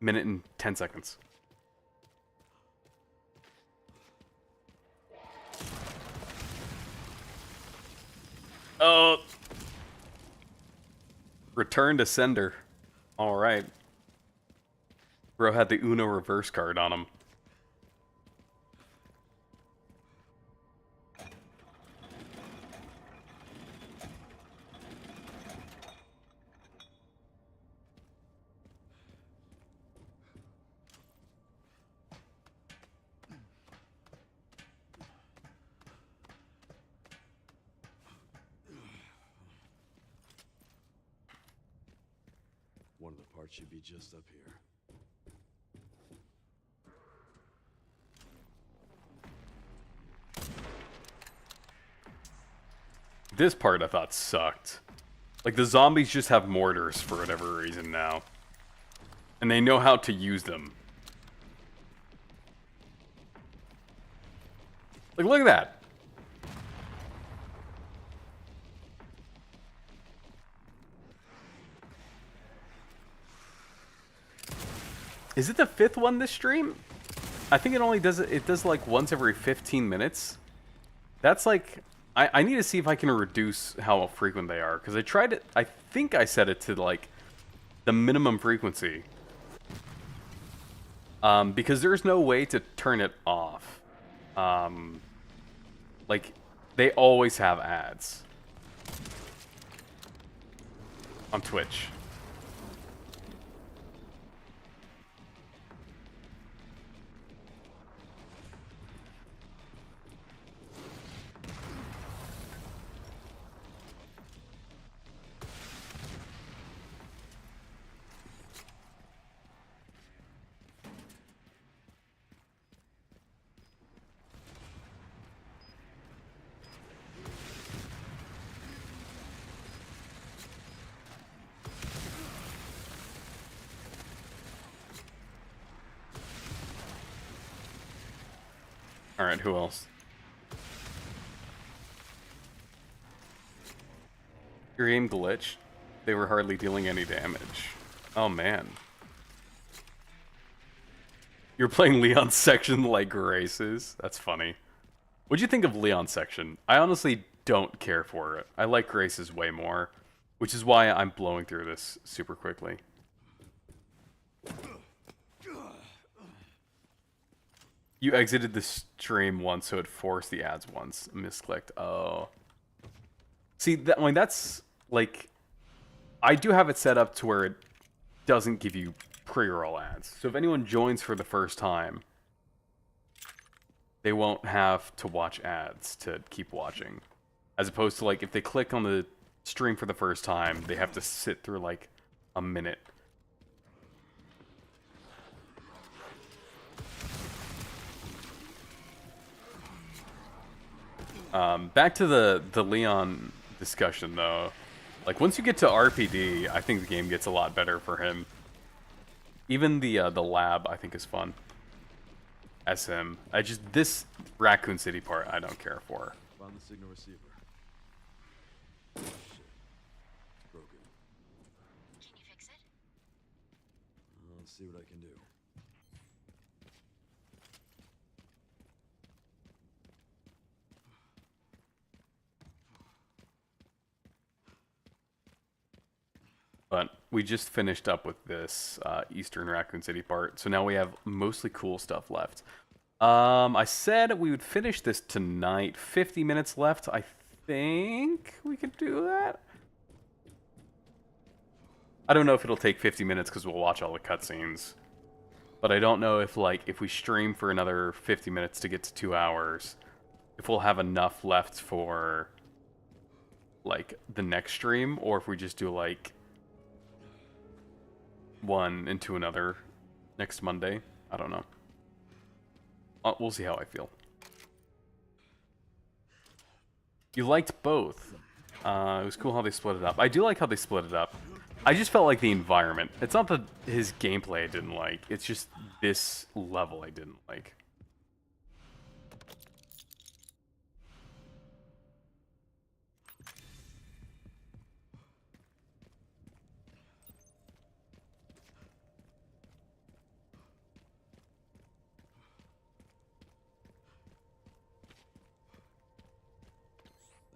A: Minute and 10 seconds. Oh! Return to sender. Alright. Bro had the Uno reverse card on him.
C: One of the parts should be just up here.
A: This part I thought sucked. Like, the zombies just have mortars for whatever reason now. And they know how to use them. Like, look at that. Is it the 5th one this stream? I think it only does it does like once every 15 minutes. That's like, I need to see if I can reduce how frequent they are, because I tried it. I think I set it to like the minimum frequency, because there's no way to turn it off. Like, they always have ads on Twitch. Alright, who else? Your game glitched. They were hardly dealing any damage. Oh man. You're playing Leon's section like Grace is? That's funny. What'd you think of Leon's section? I honestly don't care for it. I like Grace's way more, which is why I'm blowing through this super quickly. You exited the stream once, so it forced the ads once. Misclicked. Oh. See, I mean, that's, like... I do have it set up to where it doesn't give you pre-roll ads. So if anyone joins for the first time, they won't have to watch ads to keep watching. As opposed to, like, if they click on the stream for the first time, they have to sit through, like, a minute. Back to the Leon discussion though. Like once you get to RPD, I think the game gets a lot better for him. Even the lab I think is fun. As him, this Raccoon City part I don't care for.
C: Found the signal receiver. Shit. It's broken.
B: Can you fix it?
C: Let's see what I can do.
A: But we just finished up with this Eastern Raccoon City part, so now we have mostly cool stuff left. I said we would finish this tonight. 50 minutes left. I think we could do that. I don't know if it'll take 50 minutes because we'll watch all the cutscenes. But I don't know if if we stream for another 50 minutes to get to 2 hours, if we'll have enough left for the next stream, or if we just do one into another next Monday. I don't know. We'll see how I feel. You liked both. It was cool how they split it up. I do like how they split it up. I just felt like the environment. It's not that his gameplay I didn't like. It's just this level I didn't like.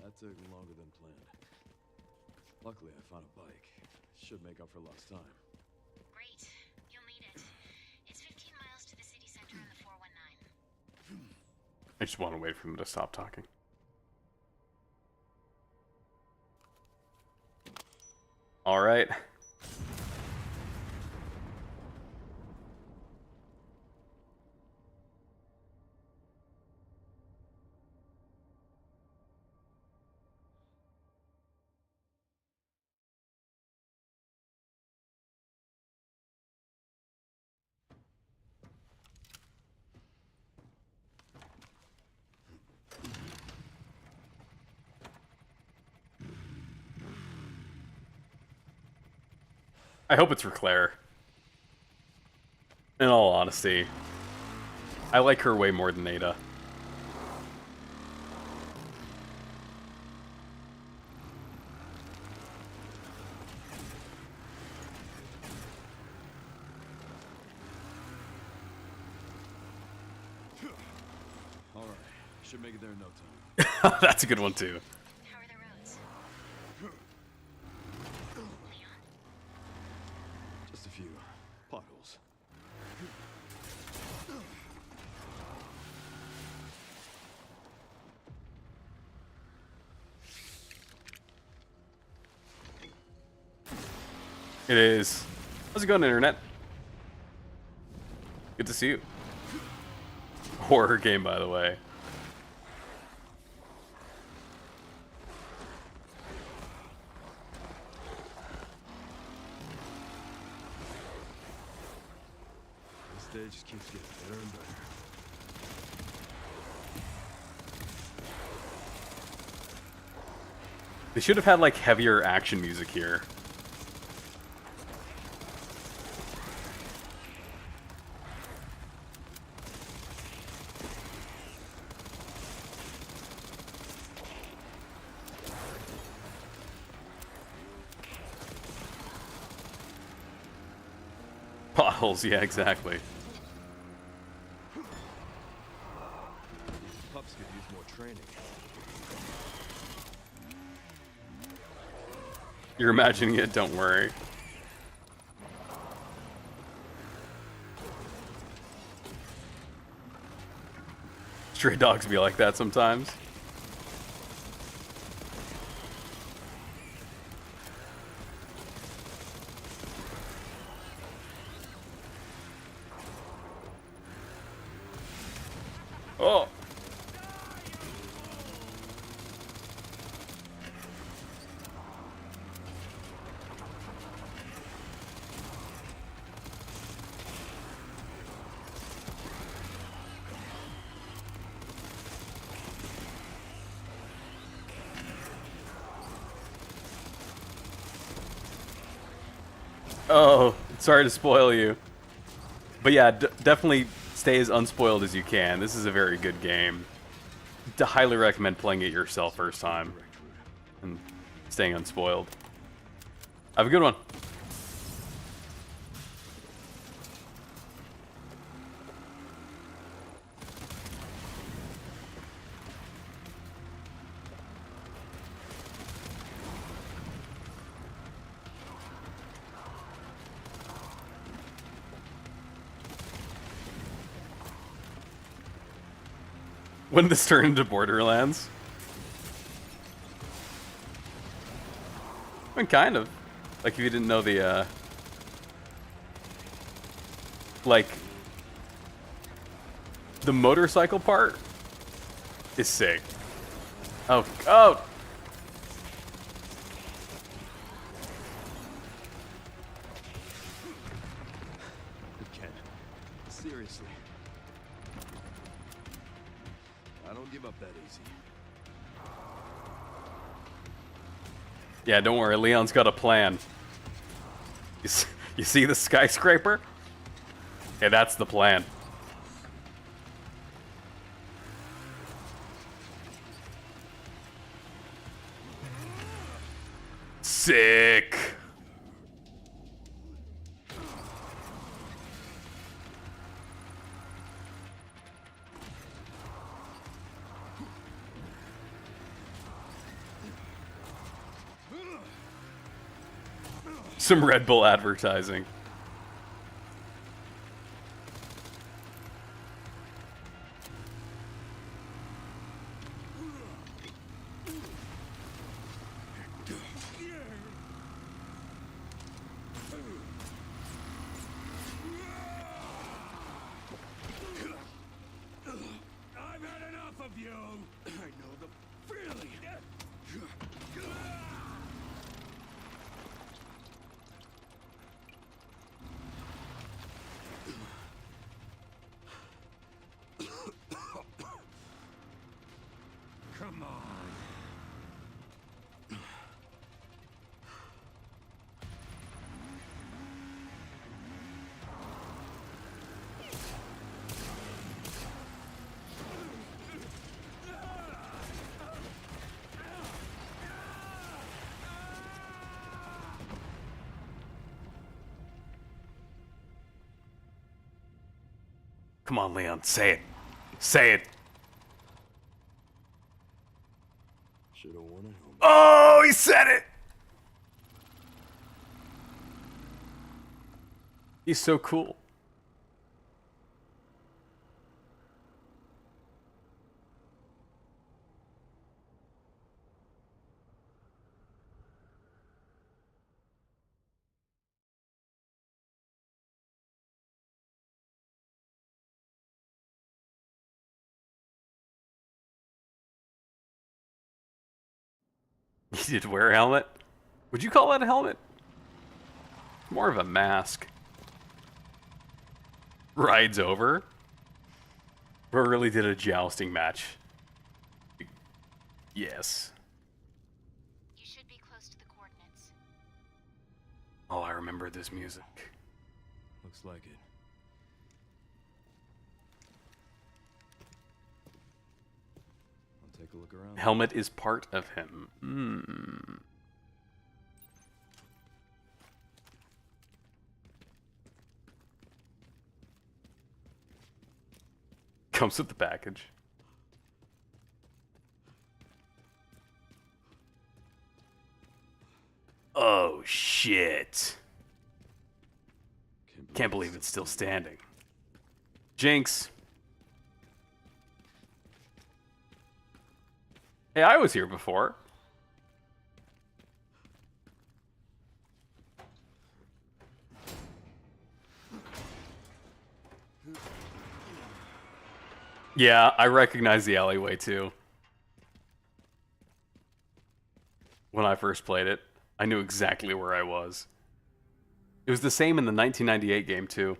C: That took longer than planned. Luckily, I found a bike. Should make up for lost time.
B: Great. You'll need it. It's 15 miles to the city center on the 419.
A: I just want to wait for them to stop talking. All right. I hope it's for Claire. In all honesty. I like her way more than Ada.
C: All right, should make it there in no time.
A: That's a good one too.
B: How are the roads? Leon?
C: Just a few potholes.
A: It is. How's it going, Internet? Good to see you. Horror game, by the way.
C: This stage just keeps getting better and better.
A: They should have had heavier action music here. Potholes, yeah, exactly.
C: These pups could use more training.
A: You're imagining it, don't worry. Stray dogs be like that sometimes. Oh! Oh, sorry to spoil you. But yeah, definitely stay as unspoiled as you can. This is a very good game. Highly recommend playing it yourself first time and staying unspoiled. Have a good one. When did this turn into Borderlands? I mean, kind of. Like, if you didn't know the, like, the motorcycle part is sick. Oh, oh!
C: Ken, seriously. I don't give up that easy.
A: Yeah, don't worry, Leon's got a plan. You see the skyscraper? Yeah, that's the plan. Sick. Some Red Bull advertising.
C: I've had enough of you! I know the feeling!
D: Come on.
A: Come on, Leon, say it. Say it.
C: Should've worn a helmet.
A: Oh, he said it! He's so cool. He did wear a helmet? Would you call that a helmet? More of a mask. Rides over? Bro really did a jousting match. Yes.
B: You should be close to the coordinates.
A: Oh, I remember this music.
C: Looks like it. I'll take a look around.
A: Helmet is part of him. Hmm. Comes with the package. Oh, shit. Can't believe it's still standing. Jinx. Hey, I was here before. Yeah, I recognize the alleyway too. When I first played it, I knew exactly where I was. It was the same in the 1998 game too.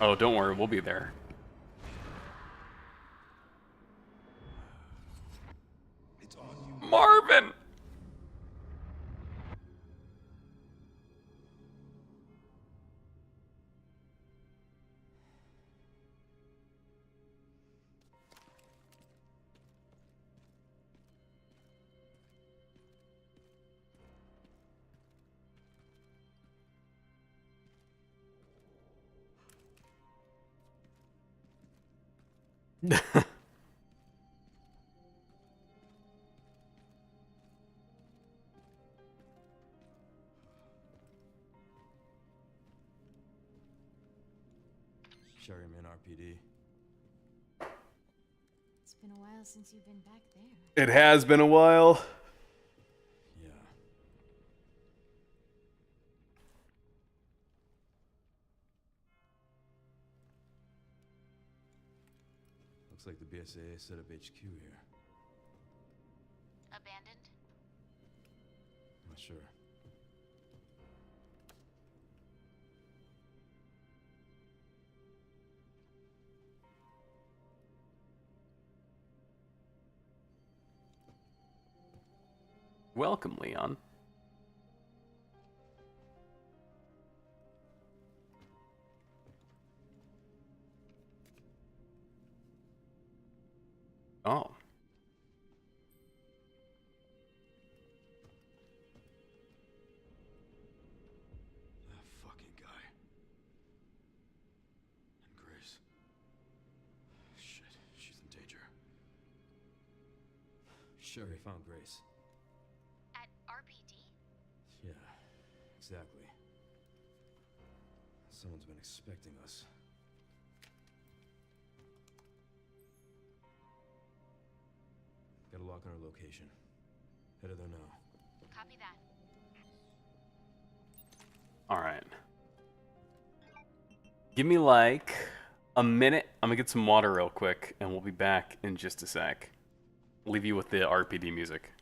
A: Oh, don't worry, we'll be there.
C: It's on you.
A: Mark!
C: Sherryman RPD.
H: It's been a while since you've been back there.
A: It has been a while.
C: Yeah. Looks like the BSAA set up HQ here.
B: Abandoned?
C: Not sure.
A: Welcome, Leon. Oh.
C: That fucking guy. And Grace. Shit, she's in danger. Sherry found Grace.
B: At RPD?
C: Yeah, exactly. Someone's been expecting us. Got a lock on her location. Headed there now.
B: Copy that.
A: All right. Give me like a minute. I'm gonna get some water real quick, and we'll be back in just a sec. Leave you with the RPD music.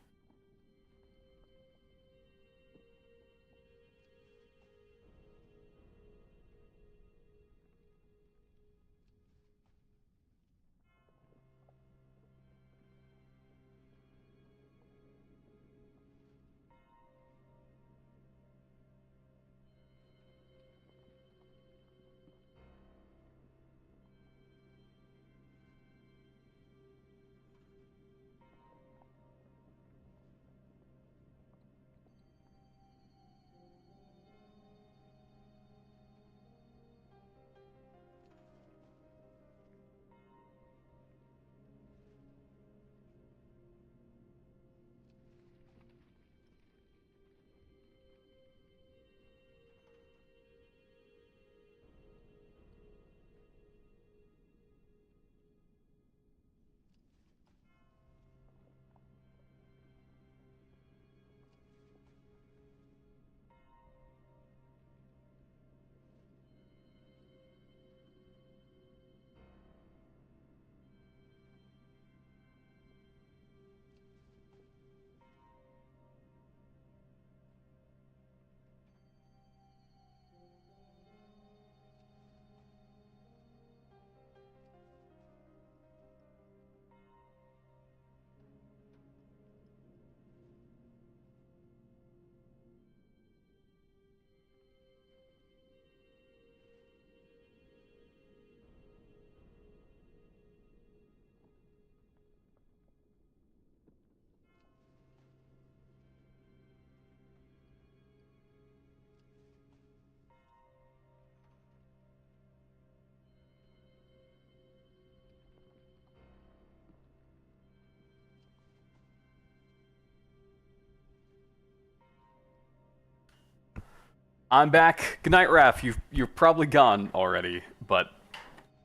A: I'm back. Good night, Raph. You're probably gone already, but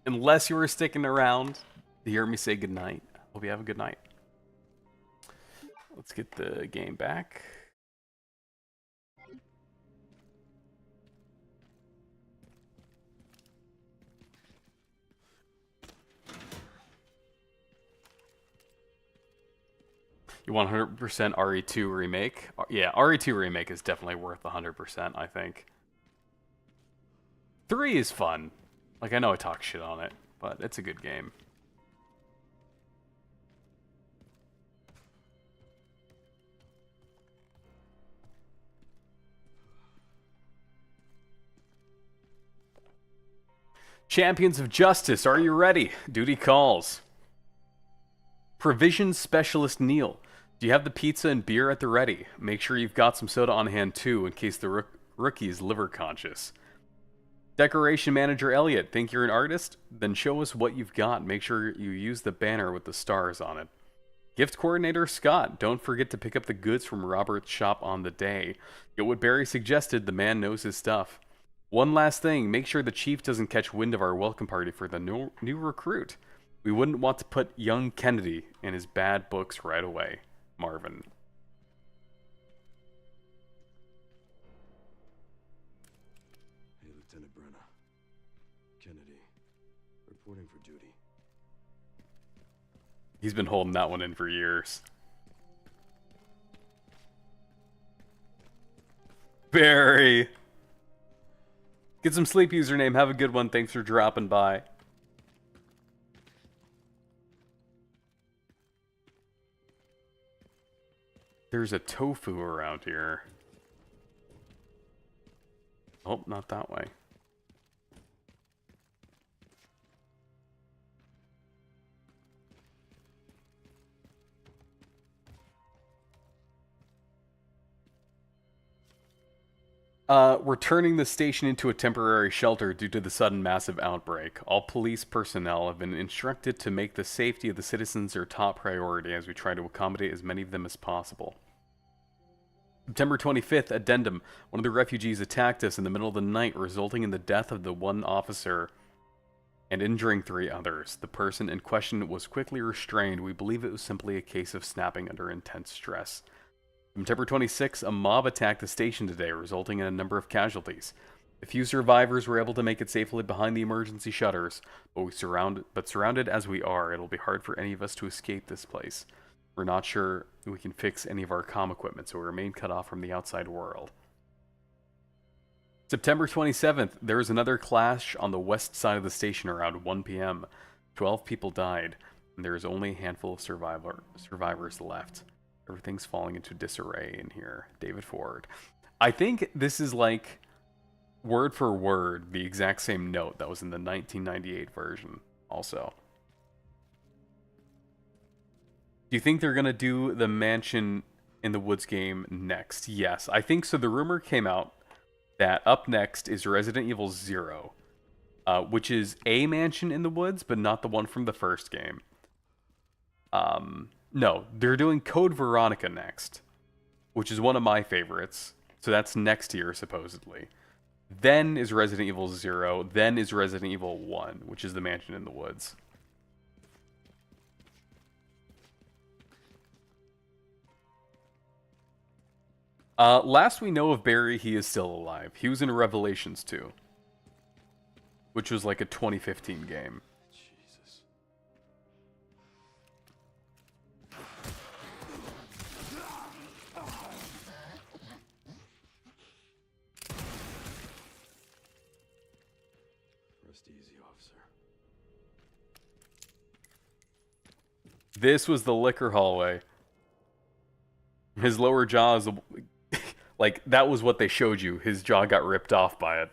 A: unless you were sticking around to hear me say good night, hope you have a good night. Let's get the game back. You want 100% RE2 remake? Yeah, RE2 remake is definitely worth 100%, I think. 3 is fun. Like, I know I talk shit on it, but it's a good game. Champions of Justice, are you ready? Duty calls. Provision Specialist Neil. Do you have the pizza and beer at the ready? Make sure you've got some soda on hand too, in case the rookie's liver conscious. Decoration Manager Elliot, think you're an artist? Then show us what you've got. Make sure you use the banner with the stars on it. Gift Coordinator Scott, don't forget to pick up the goods from Robert's shop on the day. Get what Barry suggested, the man knows his stuff. One last thing, make sure the chief doesn't catch wind of our welcome party for the new recruit. We wouldn't want to put young Kennedy in his bad books right away. Marvin.
C: Hey, Lieutenant Brenner. Kennedy. Reporting for duty.
A: He's been holding that one in for years. Barry. Get some sleep, username. Have a good one. Thanks for dropping by. There's a tofu around here. Oh, not that way. We're turning the station into a temporary shelter due to the sudden massive outbreak. All police personnel have been instructed to make the safety of the citizens their top priority as we try to accommodate as many of them as possible. September 25th, addendum. One of the refugees attacked us in the middle of the night, resulting in the death of the one officer and injuring 3 others. The person in question was quickly restrained. We believe it was simply a case of snapping under intense stress. September 26th, a mob attacked the station today, resulting in a number of casualties. A few survivors were able to make it safely behind the emergency shutters, but surrounded as we are, it'll be hard for any of us to escape this place. We're not sure we can fix any of our comm equipment, so we remain cut off from the outside world. September 27th, there was another clash on the west side of the station around 1 p.m. 12 people died, and there is only a handful of survivors left. Everything's falling into disarray in here. David Ford. I think this is like word for word the exact same note that was in the 1998 version also. Do you think they're going to do the Mansion in the Woods game next? Yes, I think so. The rumor came out that up next is Resident Evil 0, which is a Mansion in the Woods, but not the one from the first game. No, they're doing Code Veronica next, which is one of my favorites. So that's next year, supposedly. Then is Resident Evil 0, then is Resident Evil 1, which is the Mansion in the Woods. Last we know of Barry, he is still alive. He was in Revelations 2, which was like a 2015 game.
C: Jesus. Rest easy, officer.
A: This was the liquor hallway. His lower jaw is like, that was what they showed you. His jaw got ripped off by it.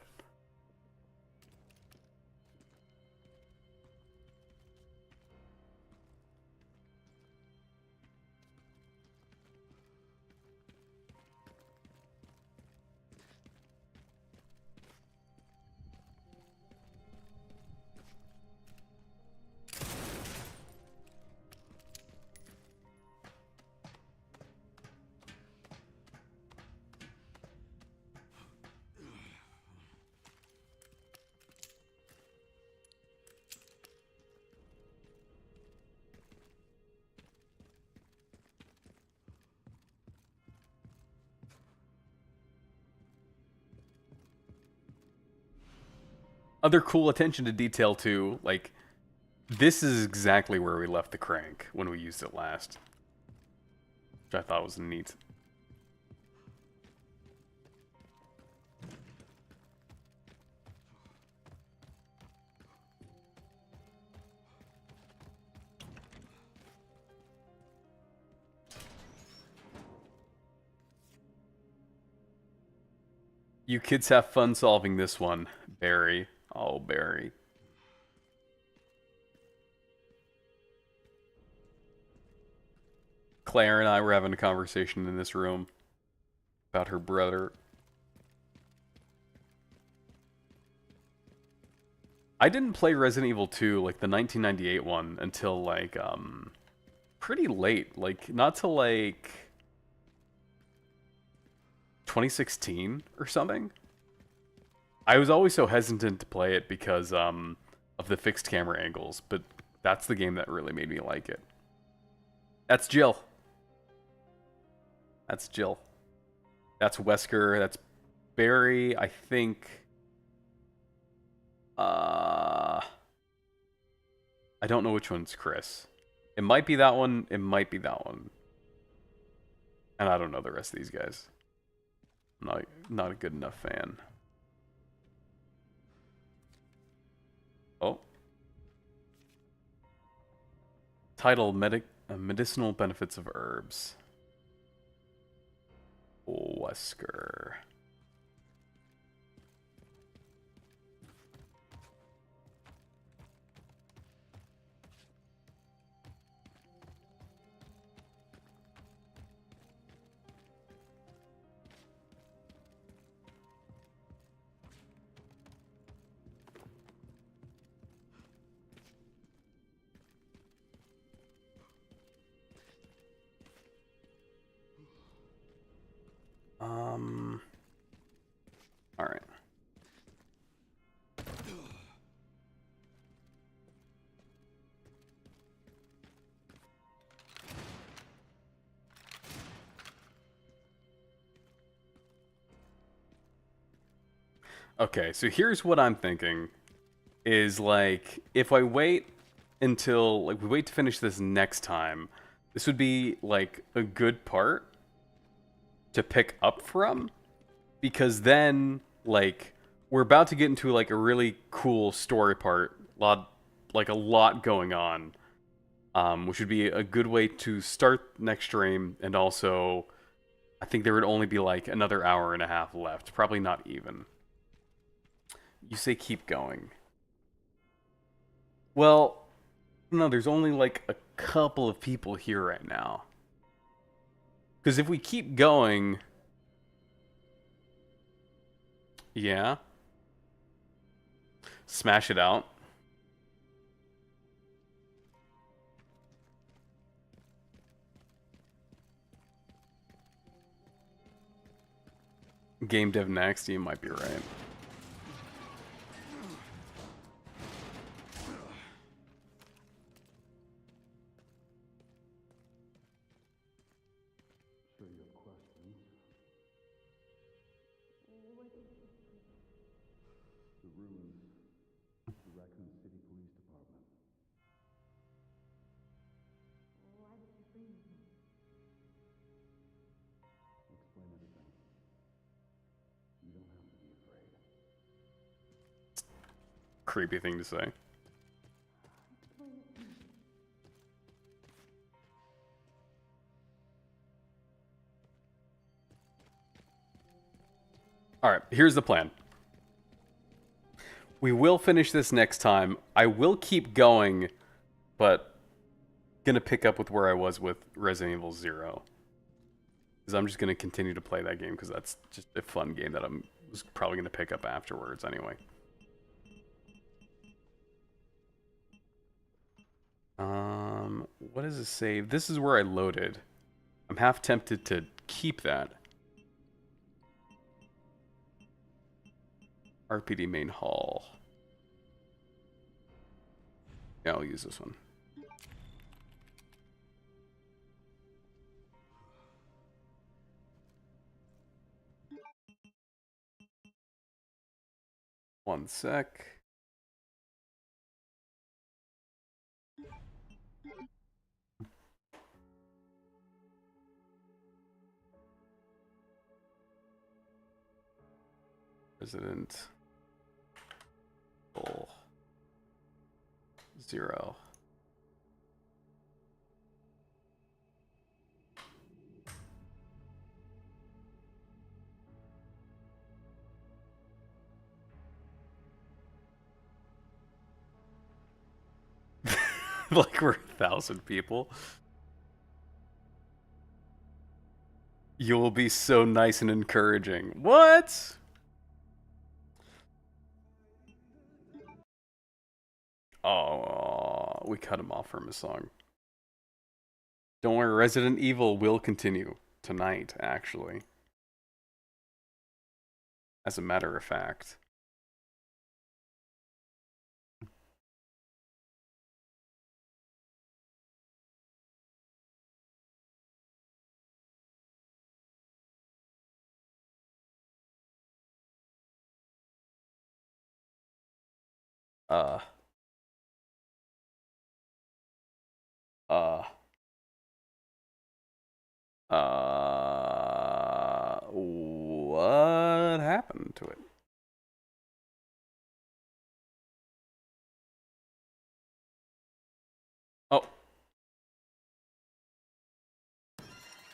A: Other cool attention to detail too, like, this is exactly where we left the crank when we used it last. Which I thought was neat. You kids have fun solving this one, Barry. Oh, Barry. Claire and I were having a conversation in this room about her brother. I didn't play Resident Evil 2, like the 1998 one, until like pretty late. Like not till like 2016 or something. I was always so hesitant to play it because of the fixed camera angles, but that's the game that really made me like it. That's Jill. That's Jill. That's Wesker. That's Barry. I think. I don't know which one's Chris. It might be that one. It might be that one. And I don't know the rest of these guys. I'm not a good enough fan. Oh. Title: Medicinal Benefits of Herbs. Wesker. All right. Okay, so here's what I'm thinking is like if I wait until like we wait to finish this next time, this would be like a good part to pick up from because then like we're about to get into like a really cool story part, a lot going on, which would be a good way to start next stream. And also I think there would only be like another hour and a half left, probably not even. You say keep going. Well, no, there's only like a couple of people here right now. Because if we keep going... Yeah. Smash it out. Game dev next, you might be right. Creepy thing to say. Alright, here's the plan. We will finish this next time. I will keep going, but gonna pick up with where I was with Resident Evil 0. Because I'm just gonna continue to play that game because that's just a fun game that was probably gonna pick up afterwards anyway. What is a save? This is where I loaded. I'm half tempted to keep that. RPD main hall. Yeah, I'll use this one. One sec. Resident Evil 0. Like we're 1,000 people. You will be so nice and encouraging. What? Oh, we cut him off from his song. Don't worry, Resident Evil will continue tonight, actually. As a matter of fact. Uh. Uh. What happened to it? Oh.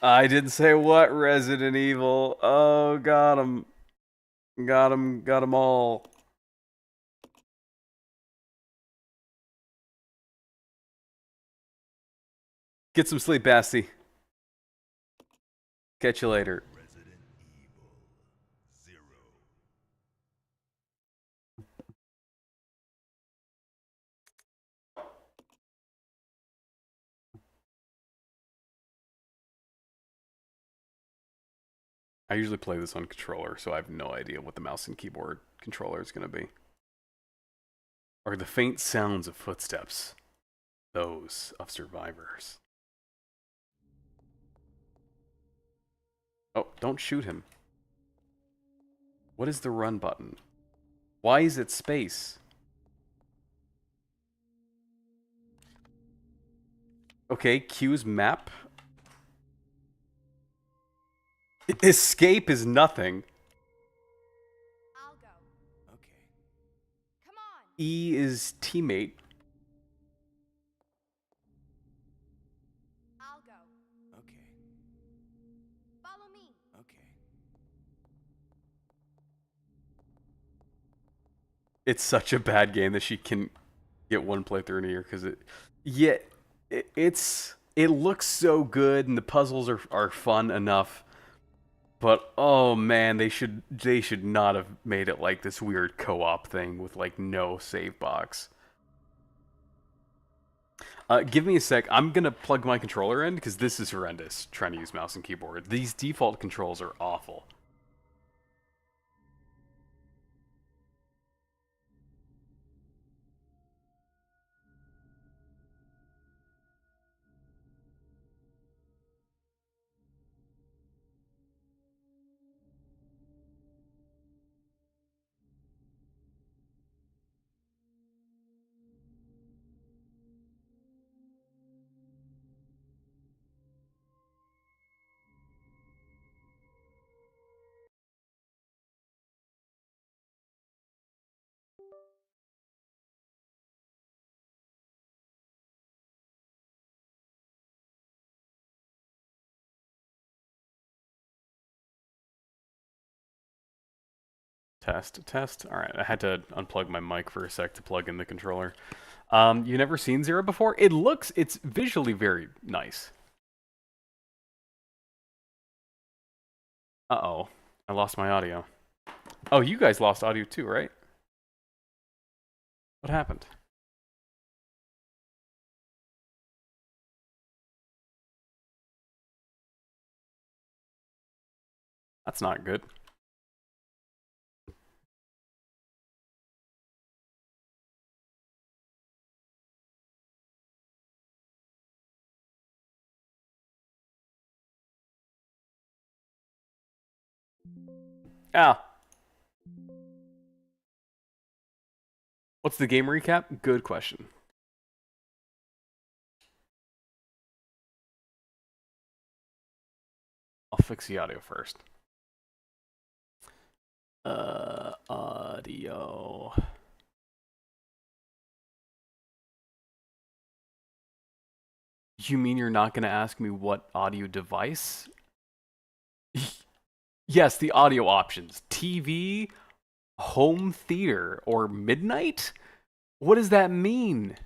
A: I didn't say what, Resident Evil. Oh, got him. Got him all. Get some sleep, Basti. Catch you later.
E: Resident Evil 0.
A: I usually play this on controller, so I have no idea what the mouse and keyboard controller is going to be. Are the faint sounds of footsteps those of survivors? Oh, don't shoot him. What is the run button? Why is it space? Okay, Q's map. Escape is nothing.
H: I'll go.
E: Okay.
H: Come on.
A: E is teammate.
H: I'll go.
E: Okay.
H: Follow me.
E: Okay.
A: It's such a bad game that she can get one playthrough in a year because it looks so good and the puzzles are fun enough, but oh man, they should not have made it like this weird co-op thing with like no save box. Give me a sec. I'm gonna plug my controller in because this is horrendous trying to use mouse and keyboard. These default controls are awful. Test. All right, I had to unplug my mic for a sec to plug in the controller. You never seen Zero before? It's visually very nice. Uh-oh, I lost my audio. Oh, you guys lost audio too, right? What happened? That's not good. Ah. What's the game recap? Good question. I'll fix the audio first. Audio. You mean you're not gonna ask me what audio device? Yes, the audio options. TV, home theater, or midnight? What does that mean?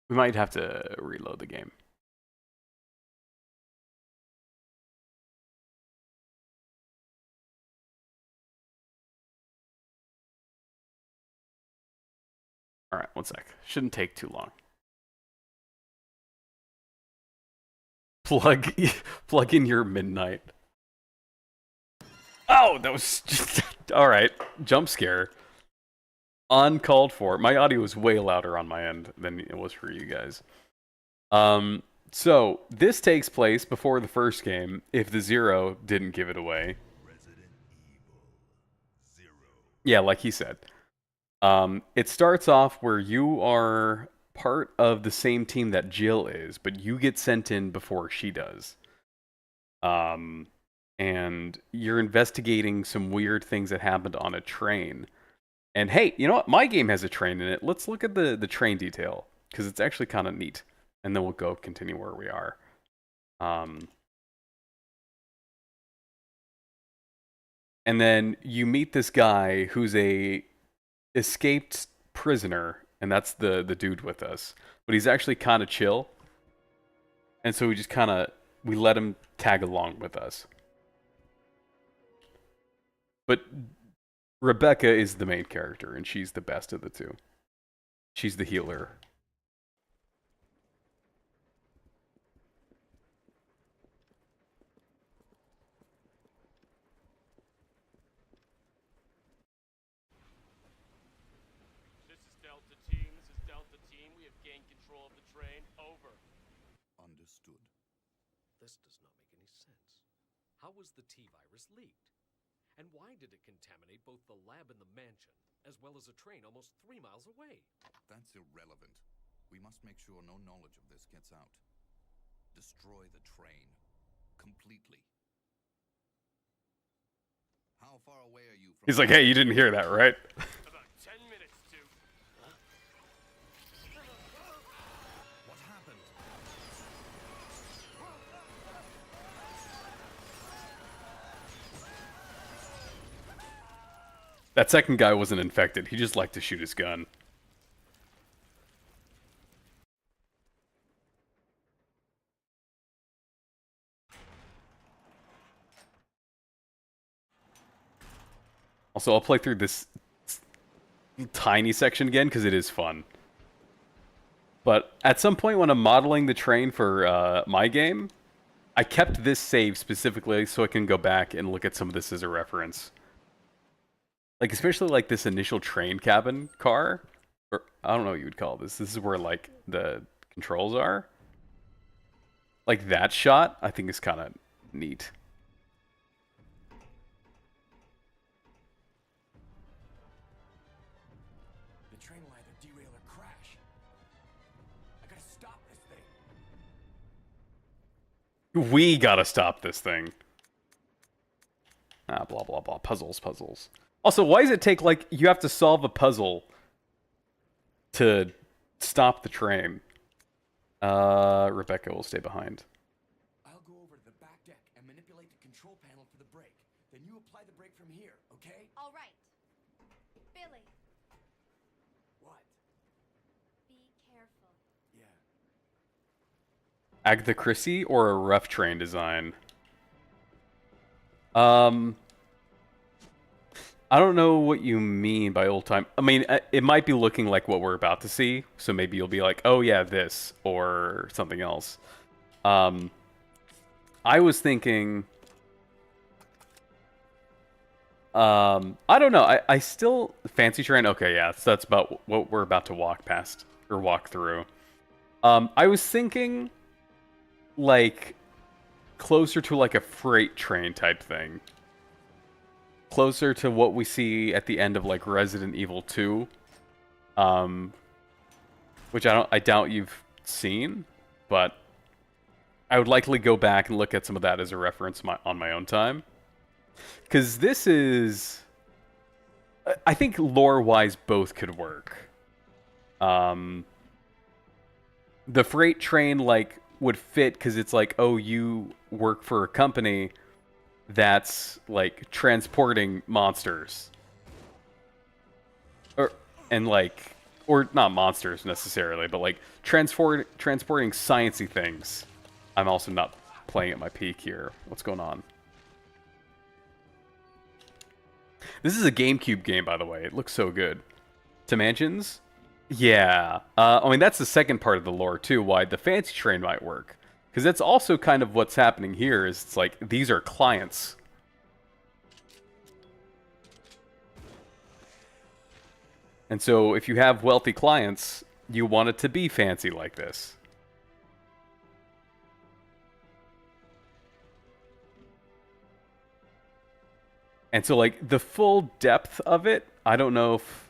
A: We might have to reload the game. Alright, one sec. Shouldn't take too long. Plug plug in your midnight. Oh, that was just alright. Jump scare. Uncalled for. My audio is way louder on my end than it was for you guys. So this takes place before the first game, if the Zero didn't give it away.
E: Resident Evil 0.
A: Yeah, like he said. It starts off where you are part of the same team that Jill is, but you get sent in before she does. And you're investigating some weird things that happened on a train. And hey, you know what? My game has a train in it. Let's look at the train detail, because it's actually kind of neat. And then we'll go continue where we are. And then you meet this guy who's a escaped prisoner, and that's the dude with us. But he's actually kind of chill. And so we just we let him tag along with us. But Rebecca is the main character, and she's the best of the two. She's the healer.
I: This is Delta Team. This is Delta Team. We have gained control of the train. Over.
E: Understood.
J: This does not make any sense. How was the T-virus leaked? And why did it contaminate both the lab and the mansion, as well as a train almost 3 miles away?
E: That's irrelevant. We must make sure no knowledge of this gets out. Destroy the train. Completely. How far away are you from...
A: He's like, hey, you didn't hear that, right?
I: About 10 minutes to...
J: What happened?
A: That second guy wasn't infected. He just liked to shoot his gun. Also, I'll play through this tiny section again because it is fun. But at some point when I'm modeling the train for my game, I kept this save specifically so I can go back and look at some of this as a reference. Like, especially like this initial train cabin car, or I don't know what you would call this. This is where like the controls are. Like that shot, I think is kind of neat.
J: The train will either derail or crash. I gotta stop this thing.
A: We gotta stop this thing. Ah, blah, blah, blah. Puzzles, puzzles. Also, why does it take, like, you have to solve a puzzle to stop the train? Rebecca will stay behind.
J: I'll go over to the back deck and manipulate the control panel for the brake. Then you apply the brake from here, okay?
H: All right. Billy,
J: What?
H: be careful.
J: Yeah.
A: Agatha Christie or a rough train design? I don't know what you mean by old time. I mean, it might be looking like what we're about to see, so maybe you'll be like, oh yeah, this, or something else. I was thinking... I don't know, I still... Fancy train? Okay, yeah, so that's about what we're about to walk past, or walk through. I was thinking, like, closer to like a freight train type thing. Closer to what we see at the end of like Resident Evil 2, which I doubt you've seen, but I would likely go back and look at some of that as a reference on my own time, because this is, I think lore-wise both could work. The freight train like would fit because it's like, oh, you work for a company that's like transporting monsters, or not monsters necessarily, but like transporting sciencey things. I'm also not playing at my peak here. What's going on? This is a GameCube game, by the way. It looks so good. To Mansions, Yeah. I mean, that's the second part of the lore, too, why the fancy train might work. Because that's also kind of what's happening here, is it's like, these are clients. And so, if you have wealthy clients, you want it to be fancy like this. And so, like, the full depth of it, I don't know if...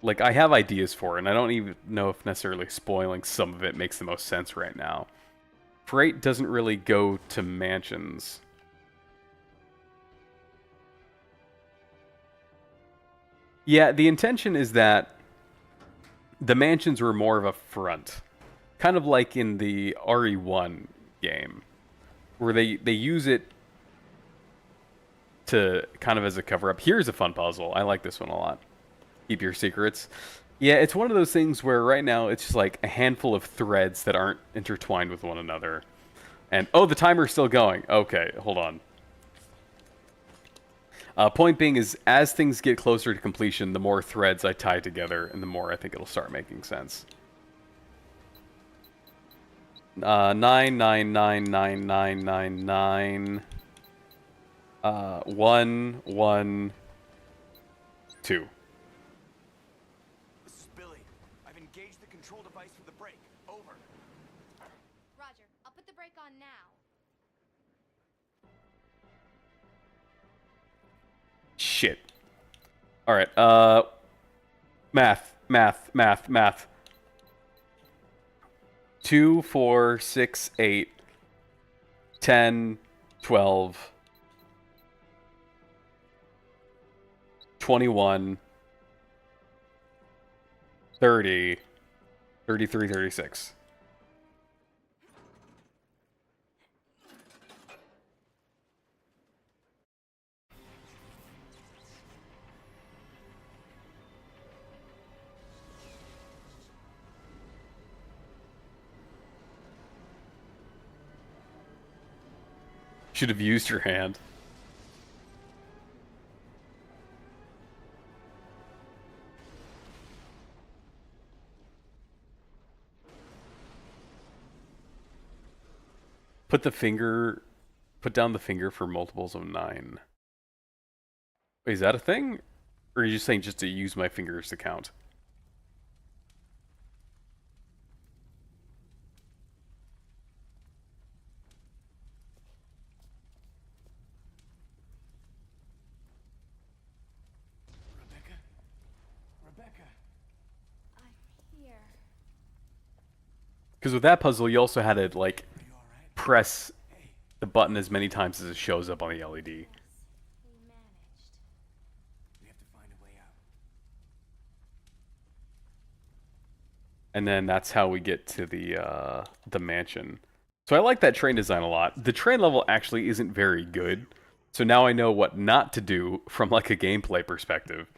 A: Like, I have ideas for it, and I don't even know if necessarily spoiling some of it makes the most sense right now. Freight doesn't really go to mansions. Yeah, the intention is that the mansions were more of a front. Kind of like in the RE1 game, where they use it to kind of as a cover-up. Here's a fun puzzle. I like this one a lot. Keep your secrets. Yeah, it's one of those things where right now it's just like a handful of threads that aren't intertwined with one another. And, oh, the timer's still going. Okay, hold on. Point being is, as things get closer to completion, the more threads I tie together, and the more I think it'll start making sense. 9, 1, 1, 2.
K: This is Billy. I've engaged the control device for the brake. Over.
H: Roger. I'll put the brake on now.
A: Shit. Alright, math. 2, 4, 6, 8, 10, 12, 21, 30, 33, 36. Should have used your hand. Put down the finger for multiples of 9. Wait, is that a thing? Or are you just saying just to use my fingers to count?
K: Rebecca.
H: I'm here.
A: Because with that puzzle, you also had to, like, press the button as many times as it shows up on the LED.
H: Yes, we managed.
K: We have to find a way out.
A: And then that's how we get to the mansion. So I like that train design a lot. The train level actually isn't very good. So now I know what not to do from like a gameplay perspective.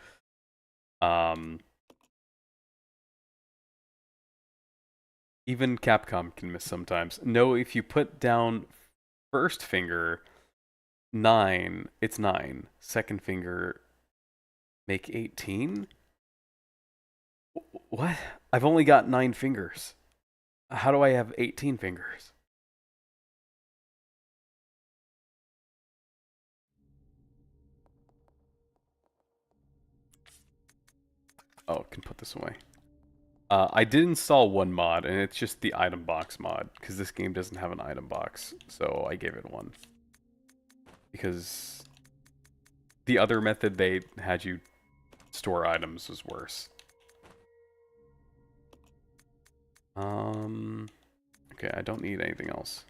A: Even Capcom can miss sometimes. No, if you put down first finger 9, it's 9. Second finger make 18? What? I've only got 9 fingers. How do I have 18 fingers? Oh, can put this away. I did install one mod, and it's just the item box mod, because this game doesn't have an item box, so I gave it one. Because the other method they had you store items was worse. Okay, I don't need anything else.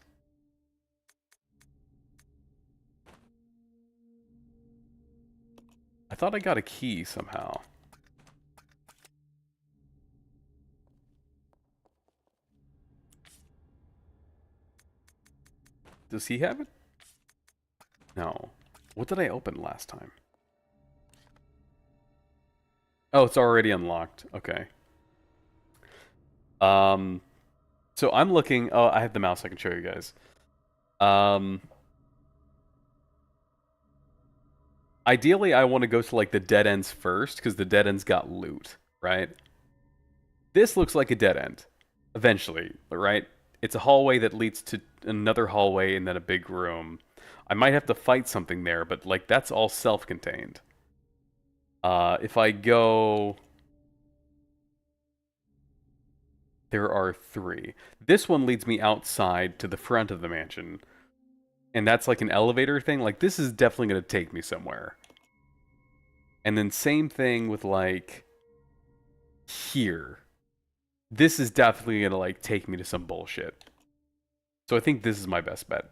A: I thought I got a key somehow. Does he have it? No. What did I open last time? Oh, it's already unlocked. Okay. So I'm looking... Oh, I have the mouse I can show you guys. Ideally, I want to go to, like, the dead ends first, because the dead ends got loot, right? This looks like a dead end, eventually, right? It's a hallway that leads to another hallway and then a big room. I might have to fight something there, but like that's all self-contained. If I go... There are 3. This one leads me outside to the front of the mansion. And that's like an elevator thing. Like, this is definitely going to take me somewhere. And then same thing with, like, here. This is definitely going to, like, take me to some bullshit. So I think this is my best bet.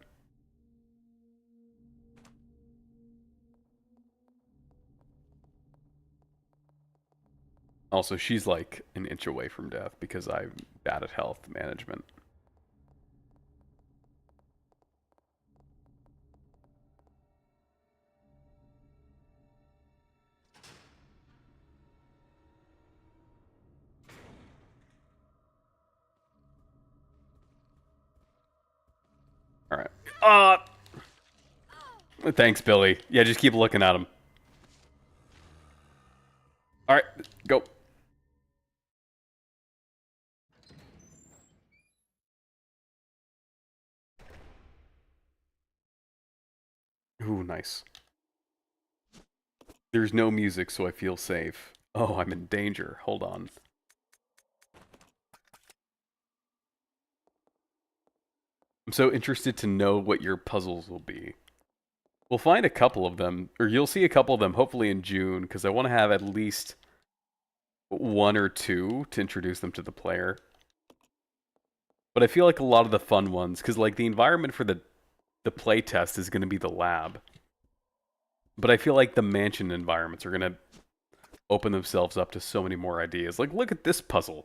A: Also, she's like an inch away from death because I'm bad at health management. Alright. Thanks, Billy. Yeah, just keep looking at him. Alright, go. Ooh, nice. There's no music, so I feel safe. Oh, I'm in danger. Hold on. I'm so interested to know what your puzzles will be. We'll find a couple of them, or you'll see a couple of them hopefully in June, because I want to have at least 1 or 2 to introduce them to the player. But I feel like a lot of the fun ones, because like the environment for the play test is going to be the lab. But I feel like the mansion environments are going to open themselves up to so many more ideas. Like, look at this puzzle.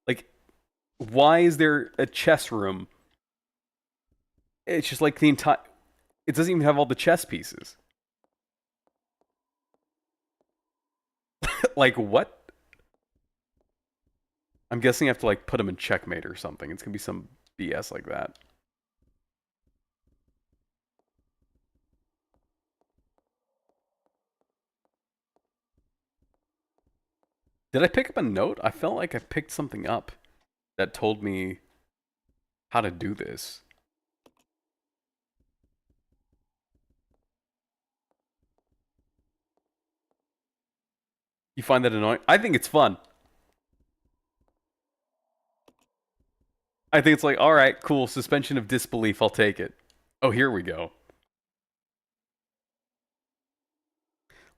A: Like, why is there a chess room? It's just like the entire... It doesn't even have all the chess pieces. Like, what? I'm guessing I have to, like, put them in checkmate or something. It's going to be some BS like that. Did I pick up a note? I felt like I picked something up that told me how to do this. You find that annoying? I think it's fun. I think it's like, alright, cool, suspension of disbelief, I'll take it. Oh, here we go.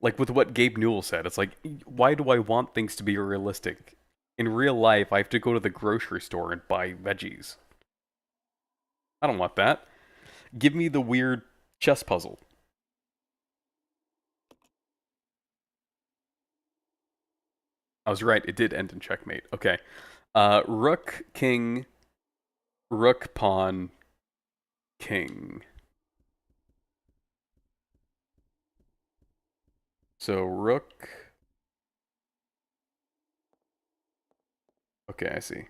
A: Like with what Gabe Newell said, it's like, why do I want things to be realistic? In real life, I have to go to the grocery store and buy veggies. I don't want that. Give me the weird chess puzzle. I was right, it did end in checkmate. Okay. Rook, king, rook, pawn, king. So rook... Okay, I see.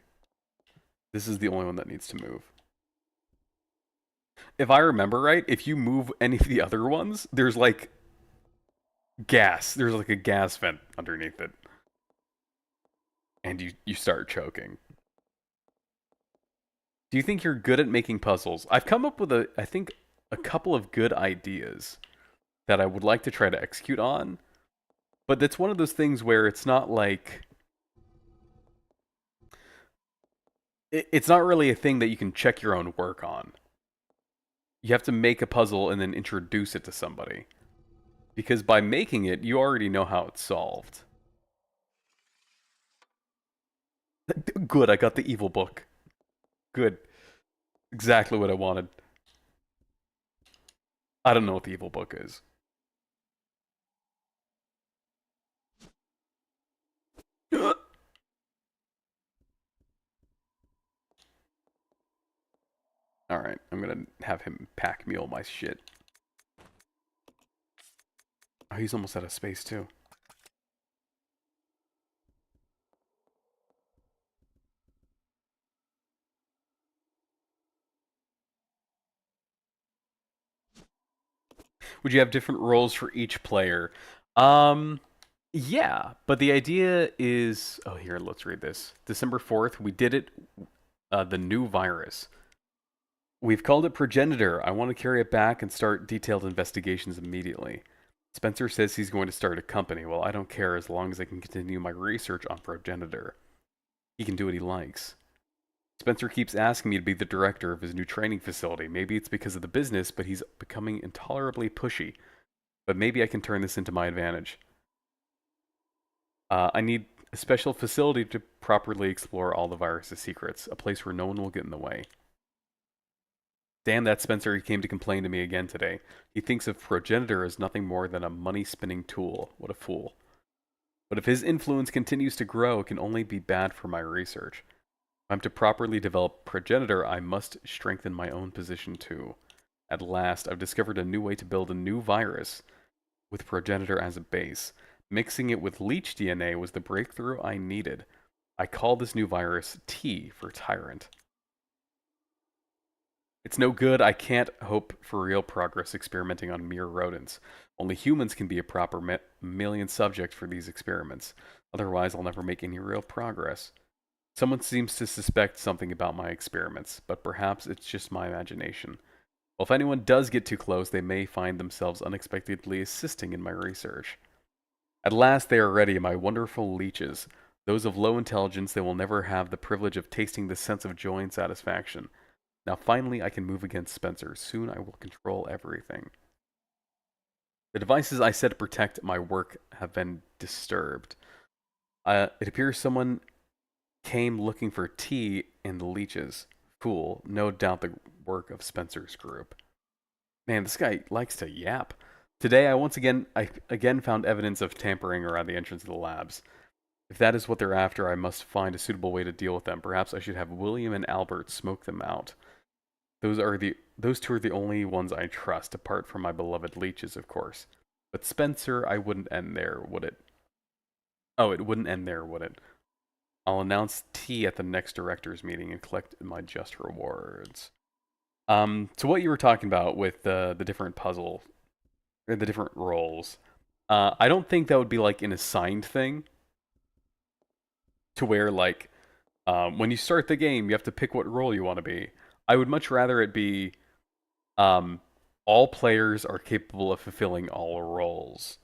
A: This is the only one that needs to move. If I remember right, if you move any of the other ones, there's like gas. There's like a gas vent underneath it. And you start choking. Do you think you're good at making puzzles? I've come up with I think a couple of good ideas that I would like to try to execute on. But that's one of those things where it's not like... It's not really a thing that you can check your own work on. You have to make a puzzle and then introduce it to somebody. Because by making it, you already know how it's solved. Good, I got the evil book. Good. Exactly what I wanted. I don't know what the evil book is. Alright, I'm gonna have him pack me all my shit. Oh, he's almost out of space, too. Would you have different roles for each player? Yeah, but the idea is, oh, here, let's read this. December 4th, we did it, the new virus. We've called it Progenitor. I want to carry it back and start detailed investigations immediately. Spencer says he's going to start a company. Well, I don't care as long as I can continue my research on Progenitor. He can do what he likes. Spencer keeps asking me to be the director of his new training facility. Maybe it's because of the business, but he's becoming intolerably pushy. But maybe I can turn this into my advantage. I need a special facility to properly explore all the virus's secrets, a place where no one will get in the way. Damn that Spencer, he came to complain to me again today. He thinks of Progenitor as nothing more than a money-spinning tool. What a fool. But if his influence continues to grow, it can only be bad for my research. If I'm to properly develop Progenitor, I must strengthen my own position too. At last, I've discovered a new way to build a new virus with Progenitor as a base. Mixing it with leech DNA was the breakthrough I needed. I call this new virus T for Tyrant. It's no good. I can't hope for real progress experimenting on mere rodents. Only humans can be a proper mammalian subject for these experiments. Otherwise, I'll never make any real progress. Someone seems to suspect something about my experiments, but perhaps it's just my imagination. Well, if anyone does get too close, they may find themselves unexpectedly assisting in my research. At last they are ready, my wonderful leeches. Those of low intelligence, they will never have the privilege of tasting the sense of joy and satisfaction. Now finally I can move against Spencer. Soon I will control everything. The devices I set to protect my work have been disturbed. It appears someone came looking for tea in the leeches. Fool, no doubt the work of Spencer's group. Man, this guy likes to yap. Today I again found evidence of tampering around the entrance of the labs. If that is what they're after, I must find a suitable way to deal with them. Perhaps I should have William and Albert smoke them out. Those two are the only ones I trust, apart from my beloved leeches, of course. But Spencer, I wouldn't end there, would it? Oh, it wouldn't end there, would it? I'll announce tea at the next directors meeting and collect my just rewards. So what you were talking about with the different puzzle, or the different roles, I don't think that would be like an assigned thing. To where like, when you start the game, you have to pick what role you want to be. I would much rather it be, all players are capable of fulfilling all roles.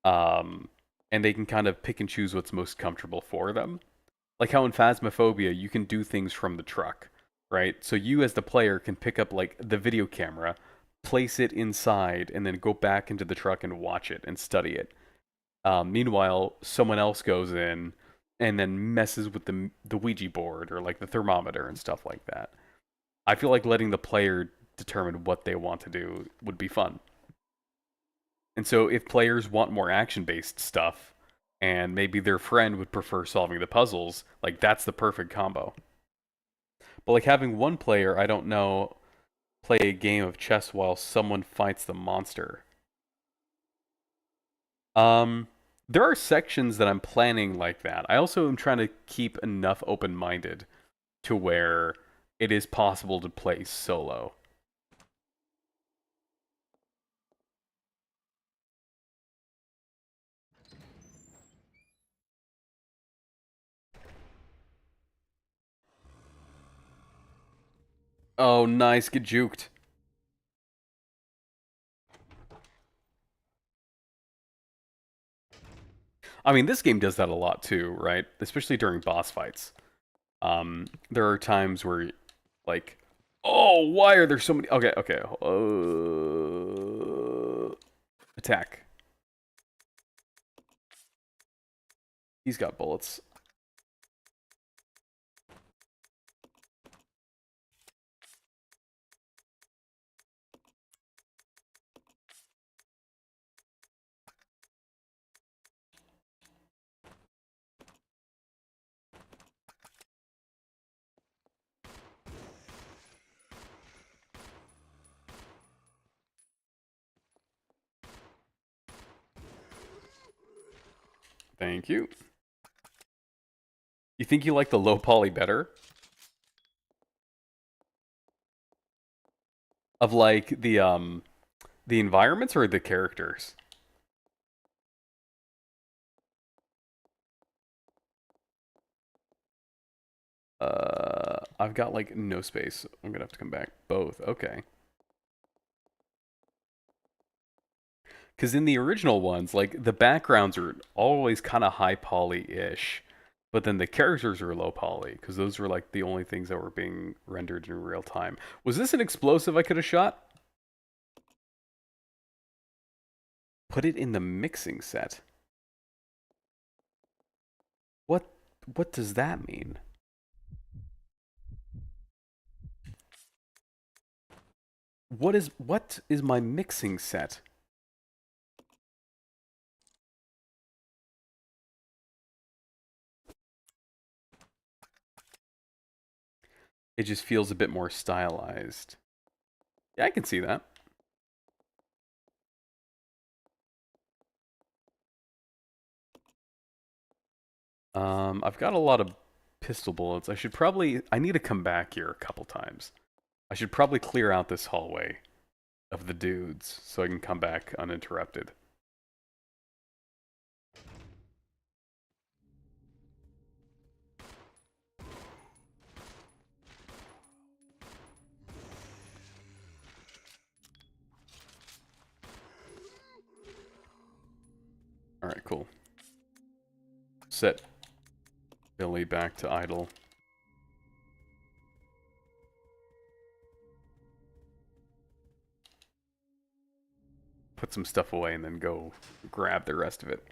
A: Um, and they can kind of pick and choose what's most comfortable for them. Like how in Phasmophobia, you can do things from the truck, right? So you as the player can pick up like the video camera, place it inside, and then go back into the truck and watch it and study it. Meanwhile, someone else goes in and then messes with the Ouija board or like the thermometer and stuff like that. I feel like letting the player determine what they want to do would be fun. And so if players want more action-based stuff, and maybe their friend would prefer solving the puzzles, like that's the perfect combo. But like having one player, I don't know, play a game of chess while someone fights the monster. Um, there are sections that I'm planning like that. I also am trying to keep enough open-minded to where it is possible to play solo. Oh, nice, get juked. I mean, this game does that a lot too, right? Especially during boss fights. There are times where, like, oh, why are there so many? Okay, okay. Attack. He's got bullets. Thank you. You think you like the low poly better? Of like the environments or the characters? I've got like no space. I'm gonna have to come back. Both. Okay. Because in the original ones, like the backgrounds are always kind of high poly-ish, but then the characters are low poly because those were like the only things that were being rendered in real time. Was this an explosive I could have shot? Put it in the mixing set. What does that mean? What is my mixing set? It just feels a bit more stylized. Yeah, I can see that. I've got a lot of pistol bullets. I need to come back here a couple times. I should probably clear out this hallway of the dudes so I can come back uninterrupted. Alright, cool. Set Billy back to idle. Put some stuff away and then go grab the rest of it.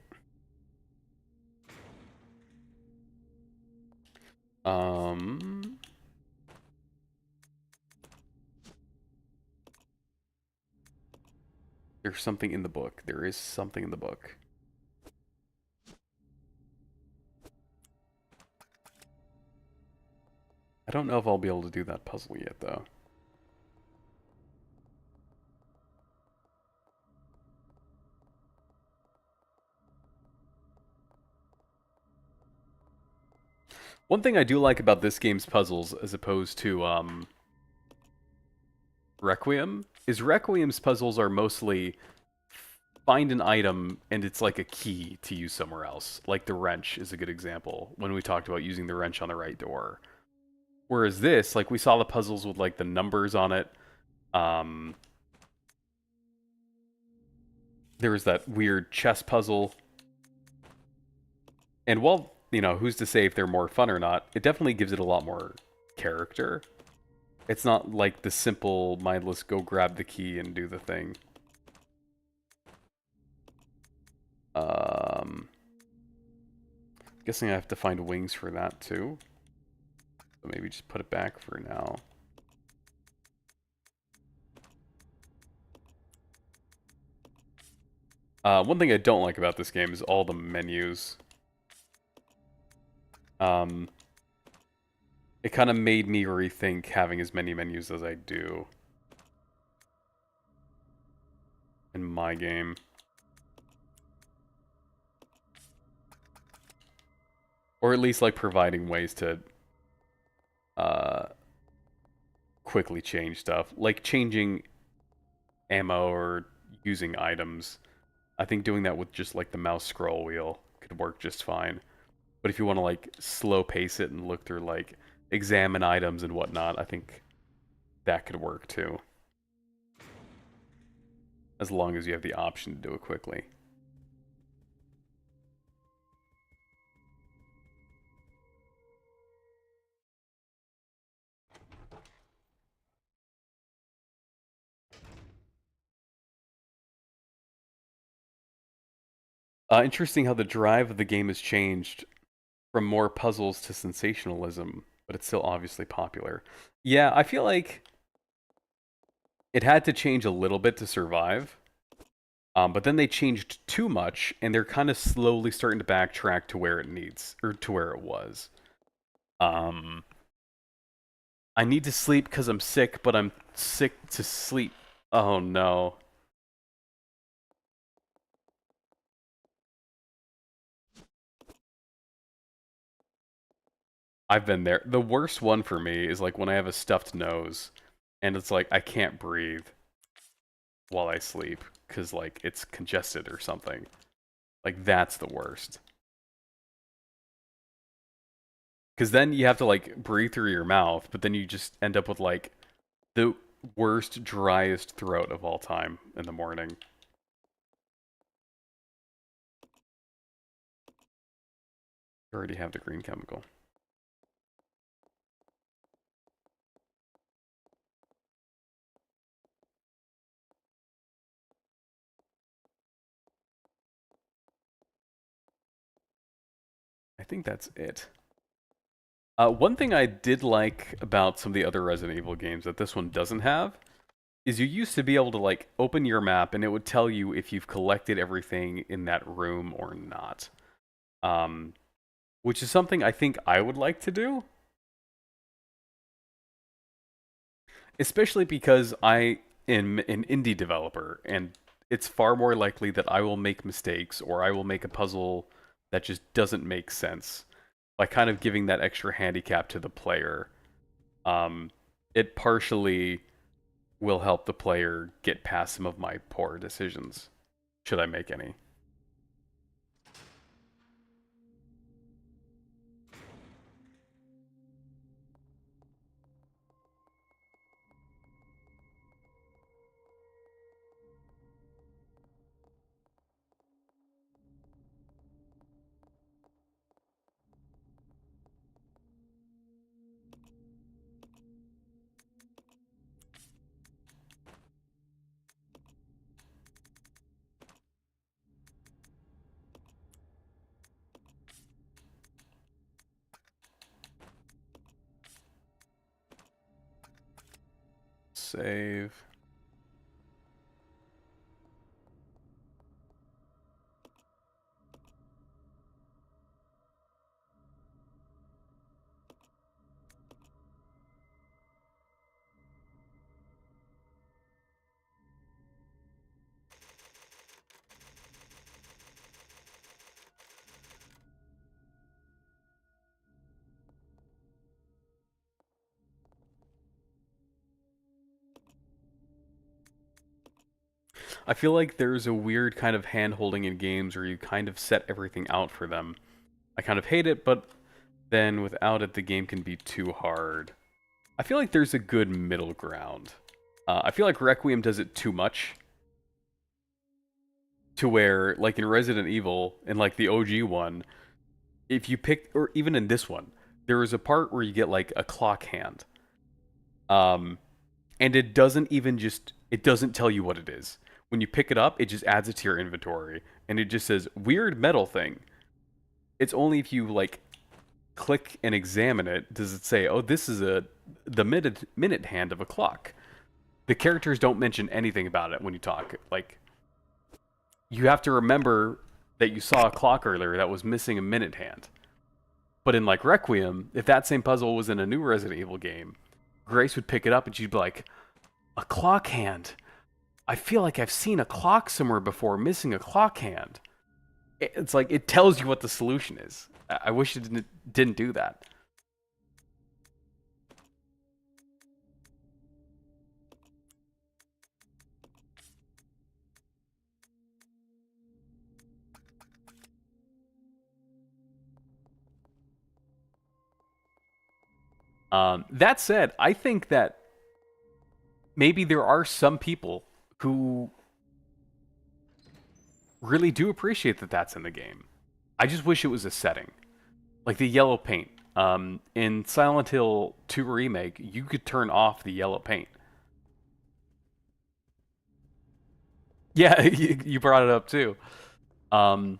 A: There's something in the book. There is something in the book. I don't know if I'll be able to do that puzzle yet, though. One thing I do like about this game's puzzles, as opposed to Requiem, is Requiem's puzzles are mostly find an item and it's like a key to use somewhere else. Like the wrench is a good example when we talked about using the wrench on the right door. Whereas this, like we saw the puzzles with like the numbers on it. There was that weird chess puzzle. And while, you know, who's to say if they're more fun or not, it definitely gives it a lot more character. It's not like the simple, mindless, go grab the key and do the thing. Guessing I have to find wings for that too. So maybe just put it back for now. One thing I don't like about this game is all the menus. It kind of made me rethink having as many menus as I do in my game. Or at least like providing ways to quickly change stuff. Like changing ammo or using items. I think doing that with just like the mouse scroll wheel could work just fine. But if you want to like slow pace it and look through like examine items and whatnot, I think that could work too. As long as you have the option to do it quickly. Interesting how the drive of the game has changed from more puzzles to sensationalism, but it's still obviously popular. Yeah, I feel like it had to change a little bit to survive. But then they changed too much, and they're kind of slowly starting to backtrack to where it needs, or to where it was. I need to sleep because I'm sick, but I'm sick to sleep. Oh no. I've been there. The worst one for me is like when I have a stuffed nose, and it's like I can't breathe while I sleep because like it's congested or something. Like that's the worst. Because then you have to like breathe through your mouth, but then you just end up with like the worst, driest throat of all time in the morning. You already have the green chemical. I think that's it. One thing I did like about some of the other Resident Evil games that this one doesn't have is you used to be able to like open your map and it would tell you if you've collected everything in that room or not. Which is something I think I would like to do. Especially because I am an indie developer and it's far more likely that I will make mistakes or I will make a puzzle that just doesn't make sense by kind of giving that extra handicap to the player. It partially will help the player get past some of my poor decisions, should I make any. Save. I feel like there's a weird kind of hand-holding in games where you kind of set everything out for them. I kind of hate it, but then without it, the game can be too hard. I feel like there's a good middle ground. I feel like Requiem does it too much. To where, like in Resident Evil, in like the OG one, if you pick, or even in this one, there is a part where you get like a clock hand. And it doesn't even just, it doesn't tell you what it is. When you pick it up, it just adds it to your inventory. And it just says, weird metal thing. It's only if you like click and examine it, does it say, oh, this is the minute hand of a clock. The characters don't mention anything about it when you talk. Like, you have to remember that you saw a clock earlier that was missing a minute hand. But in like Requiem, if that same puzzle was in a new Resident Evil game, Grace would pick it up and she'd be like, a clock hand. I feel like I've seen a clock somewhere before, missing a clock hand. It's like, it tells you what the solution is. I wish it didn't do that. That said, I think that maybe there are some people who really do appreciate that that's in the game. I just wish it was a setting. Like the yellow paint. In Silent Hill 2 Remake, you could turn off the yellow paint. Yeah, you brought it up too. And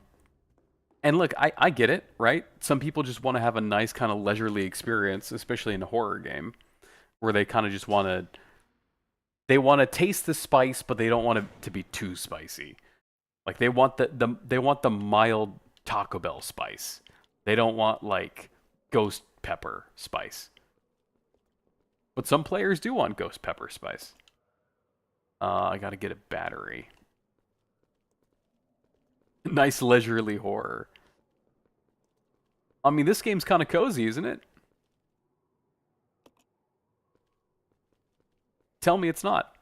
A: look, I get it, right? Some people just want to have a nice kind of leisurely experience, especially in a horror game, where they kind of just want to they want to taste the spice, but they don't want it to be too spicy. Like they want they want the mild Taco Bell spice. They don't want like ghost pepper spice. But some players do want ghost pepper spice. I gotta get a battery. Nice leisurely horror. I mean, this game's kind of cozy, isn't it? Tell me it's not.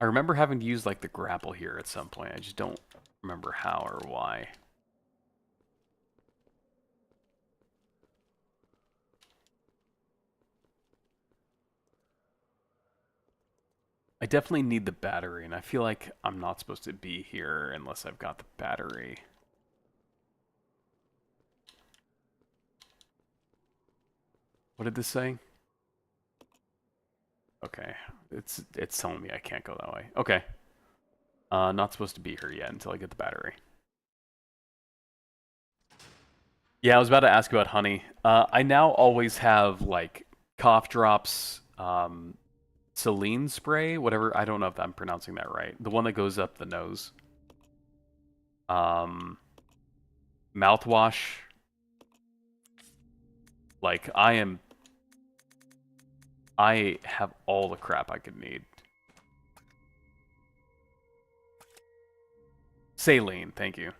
A: I remember having to use like the grapple here at some point. I just don't remember how or why. I definitely need the battery, and I feel like I'm not supposed to be here unless I've got the battery. What did this say? Okay, it's telling me I can't go that way. Okay. Not supposed to be here yet until I get the battery. Yeah, I was about to ask about honey. I now always have like cough drops, saline spray, whatever. I don't know if I'm pronouncing that right. The one that goes up the nose. Mouthwash. Like I have all the crap I could need. Saline, thank you.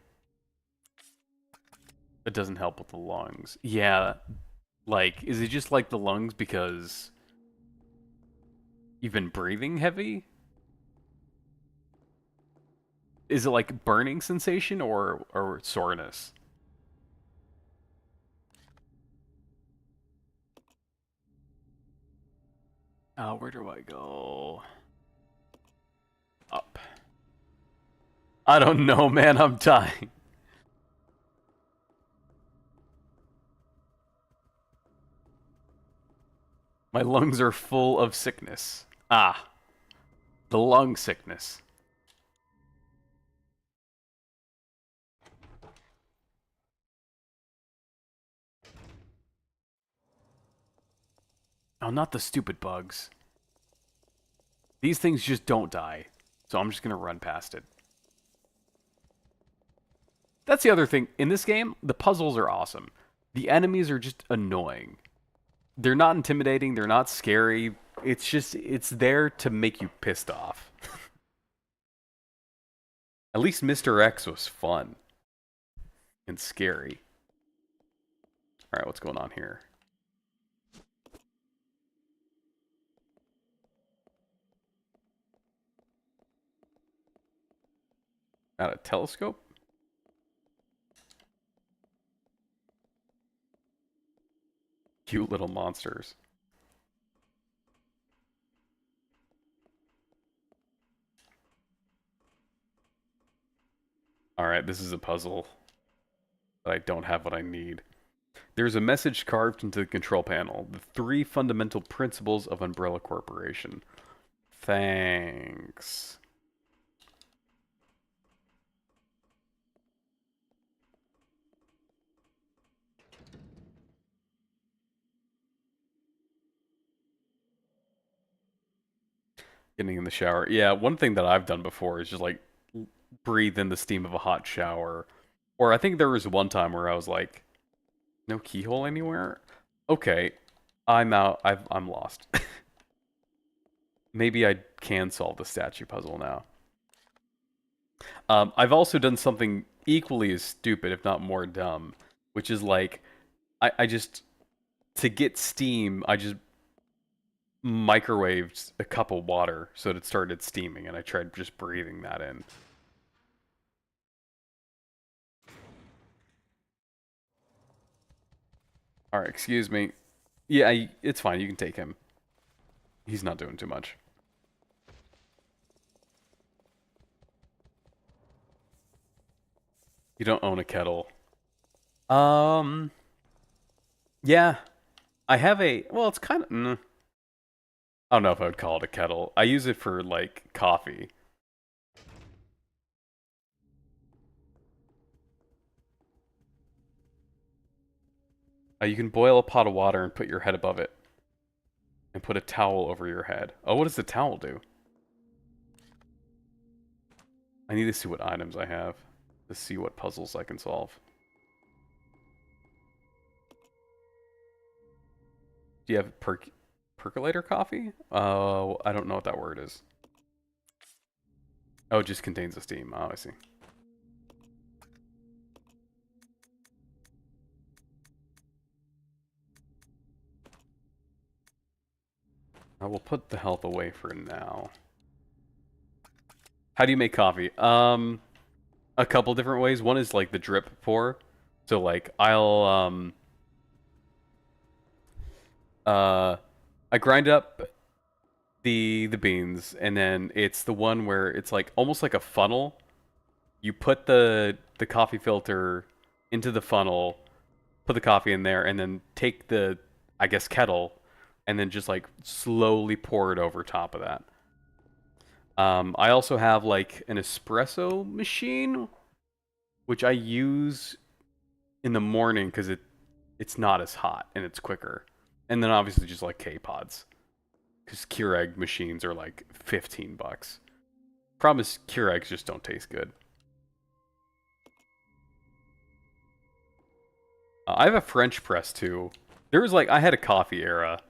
A: It doesn't help with the lungs. Yeah, like, is it just like the lungs because you've been breathing heavy? Is it like burning sensation or soreness? Where do I go? Up. I don't know, man. I'm dying. My lungs are full of sickness. Ah. The lung sickness. Oh, not the stupid bugs. These things just don't die. So I'm just going to run past it. That's the other thing. In this game, the puzzles are awesome. The enemies are just annoying. They're not intimidating. They're not scary. It's just, it's there to make you pissed off. At least Mr. X was fun. And scary. Alright, what's going on here? Got a telescope? Cute little monsters. Alright, this is a puzzle. But I don't have what I need. There's a message carved into the control panel. The 3 fundamental principles of Umbrella Corporation. Thanks. Getting in the shower. Yeah, one thing that I've done before is just like breathe in the steam of a hot shower. Or I think there was one time where I was like, no keyhole anywhere? Okay, I'm out. I'm lost. Maybe I can solve the statue puzzle now. I've also done something equally as stupid, if not more dumb, which is like, I just, to get steam, I just microwaved a cup of water so that it started steaming, and I tried just breathing that in. Alright, excuse me. Yeah, it's fine, you can take him. He's not doing too much. You don't own a kettle. Yeah. I have a, well, it's kind of, I don't know if I would call it a kettle. I use it for, like, coffee. You can boil a pot of water and put your head above it. And put a towel over your head. Oh, what does the towel do? I need to see what items I have. To see what puzzles I can solve. Do you have percolator coffee? Oh, I don't know what that word is. Oh, it just contains the steam. Oh, I see. I will put the health away for now. How do you make coffee? A couple different ways. One is like the drip pour. So like I grind up the beans, and then it's the one where it's like almost like a funnel. You put the coffee filter into the funnel, put the coffee in there, and then take the, I guess, kettle, and then just like slowly pour it over top of that. I also have like an espresso machine, which I use in the morning because it's not as hot and it's quicker. And then obviously just like K-Pods, because Keurig machines are like $15. Problem is Keurigs just don't taste good. I have a French press too. There was like, I had a coffee era,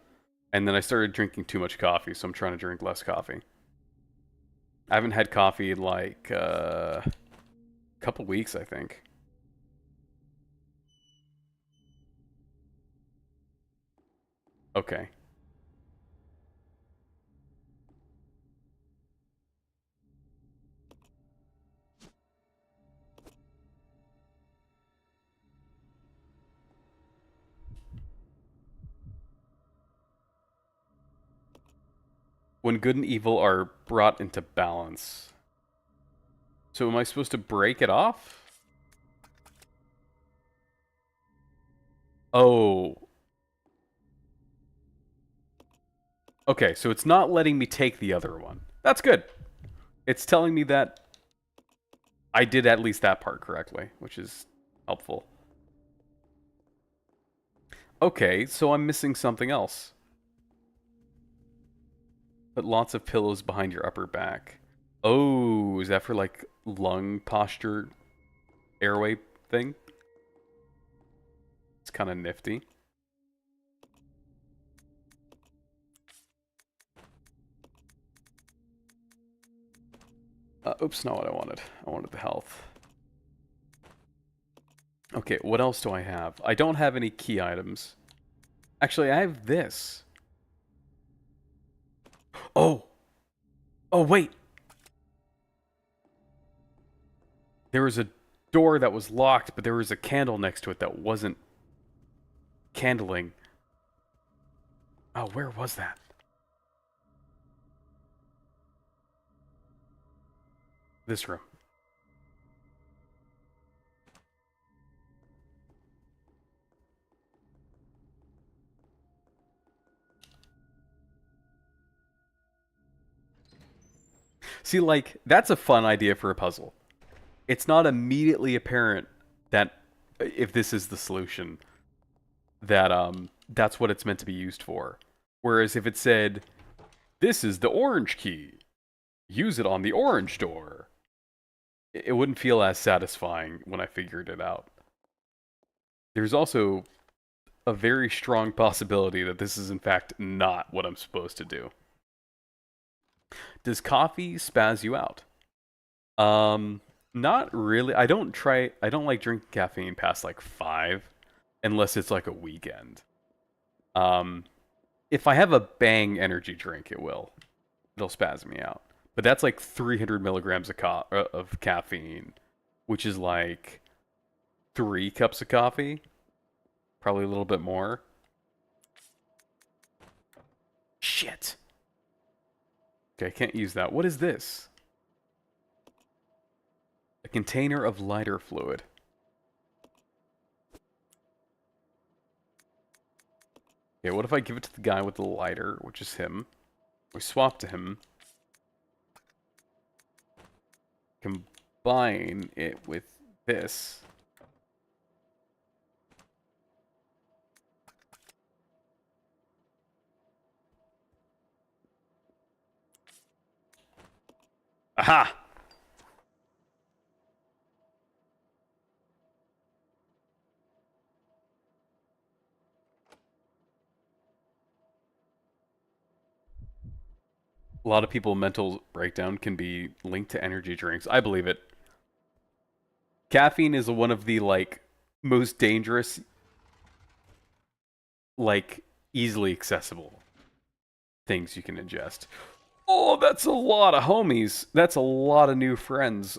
A: and then I started drinking too much coffee, so I'm trying to drink less coffee. I haven't had coffee in like a couple weeks, I think. Okay. When good and evil are brought into balance. So am I supposed to break it off? Oh. Okay, so it's not letting me take the other one. That's good. It's telling me that I did at least that part correctly, which is helpful. Okay, so I'm missing something else. Put lots of pillows behind your upper back. Oh, is that for like lung posture airway thing? It's kind of nifty. Oops, not what I wanted. I wanted the health. Okay, what else do I have? I don't have any key items. Actually, I have this. Oh! Oh, wait! There was a door that was locked, but there was a candle next to it that wasn't candling. Oh, where was that? This room. See, like, that's a fun idea for a puzzle. It's not immediately apparent that if this is the solution, that that's what it's meant to be used for. Whereas if it said, this is the orange key, use it on the orange door, it wouldn't feel as satisfying when I figured it out. There's also a very strong possibility that this is in fact not what I'm supposed to do. Does coffee spaz you out? Not really. I don't like drinking caffeine past like 5, unless it's like a weekend. If I have a Bang energy drink, it'll spaz me out. But that's like 300 milligrams of caffeine, which is like 3 cups of coffee. Probably a little bit more. Shit. Okay, I can't use that. What is this? A container of lighter fluid. Okay, what if I give it to the guy with the lighter, which is him? We swap to him. Combine it with this. Aha! A lot of people, mental breakdown can be linked to energy drinks. I believe it. Caffeine is one of the, like, most dangerous, like, easily accessible things you can ingest. Oh, that's a lot of homies. That's a lot of new friends.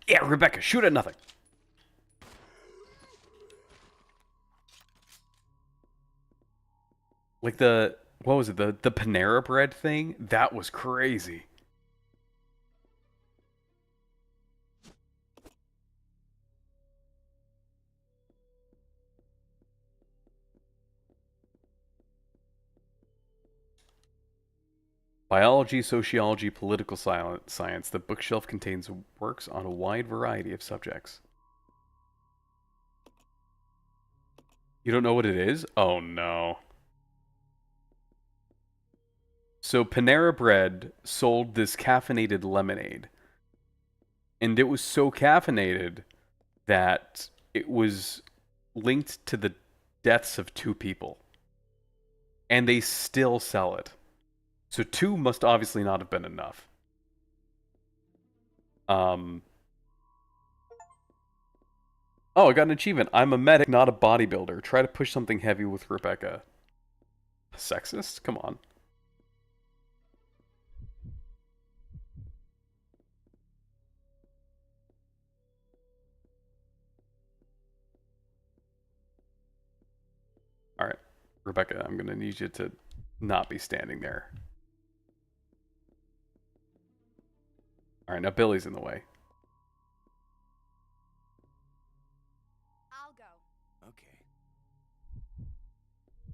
A: Yeah, Rebecca, shoot at nothing. Like what was it? The Panera Bread thing? That was crazy. Biology, sociology, political science. The bookshelf contains works on a wide variety of subjects. You don't know what it is? Oh no. So Panera Bread sold this caffeinated lemonade. And it was so caffeinated that it was linked to the deaths of 2 people. And they still sell it. So 2 must obviously not have been enough. Oh, I got an achievement. I'm a medic, not a bodybuilder. Try to push something heavy with Rebecca. Sexist? Come on. Alright. Rebecca, I'm gonna need you to not be standing there. Alright, now Billy's in the way.
H: I'll go.
K: Okay.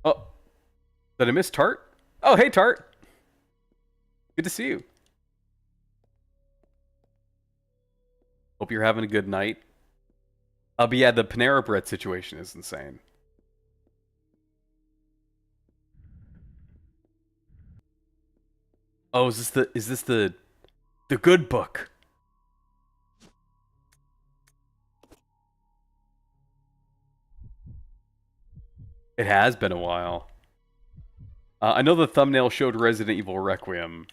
A: Oh. Did I miss Tart? Oh, hey, Tart. Good to see you. Hope you're having a good night. But yeah, the Panera Bread situation is insane. Oh, is this the good book? It has been a while. I know the thumbnail showed Resident Evil Requiem,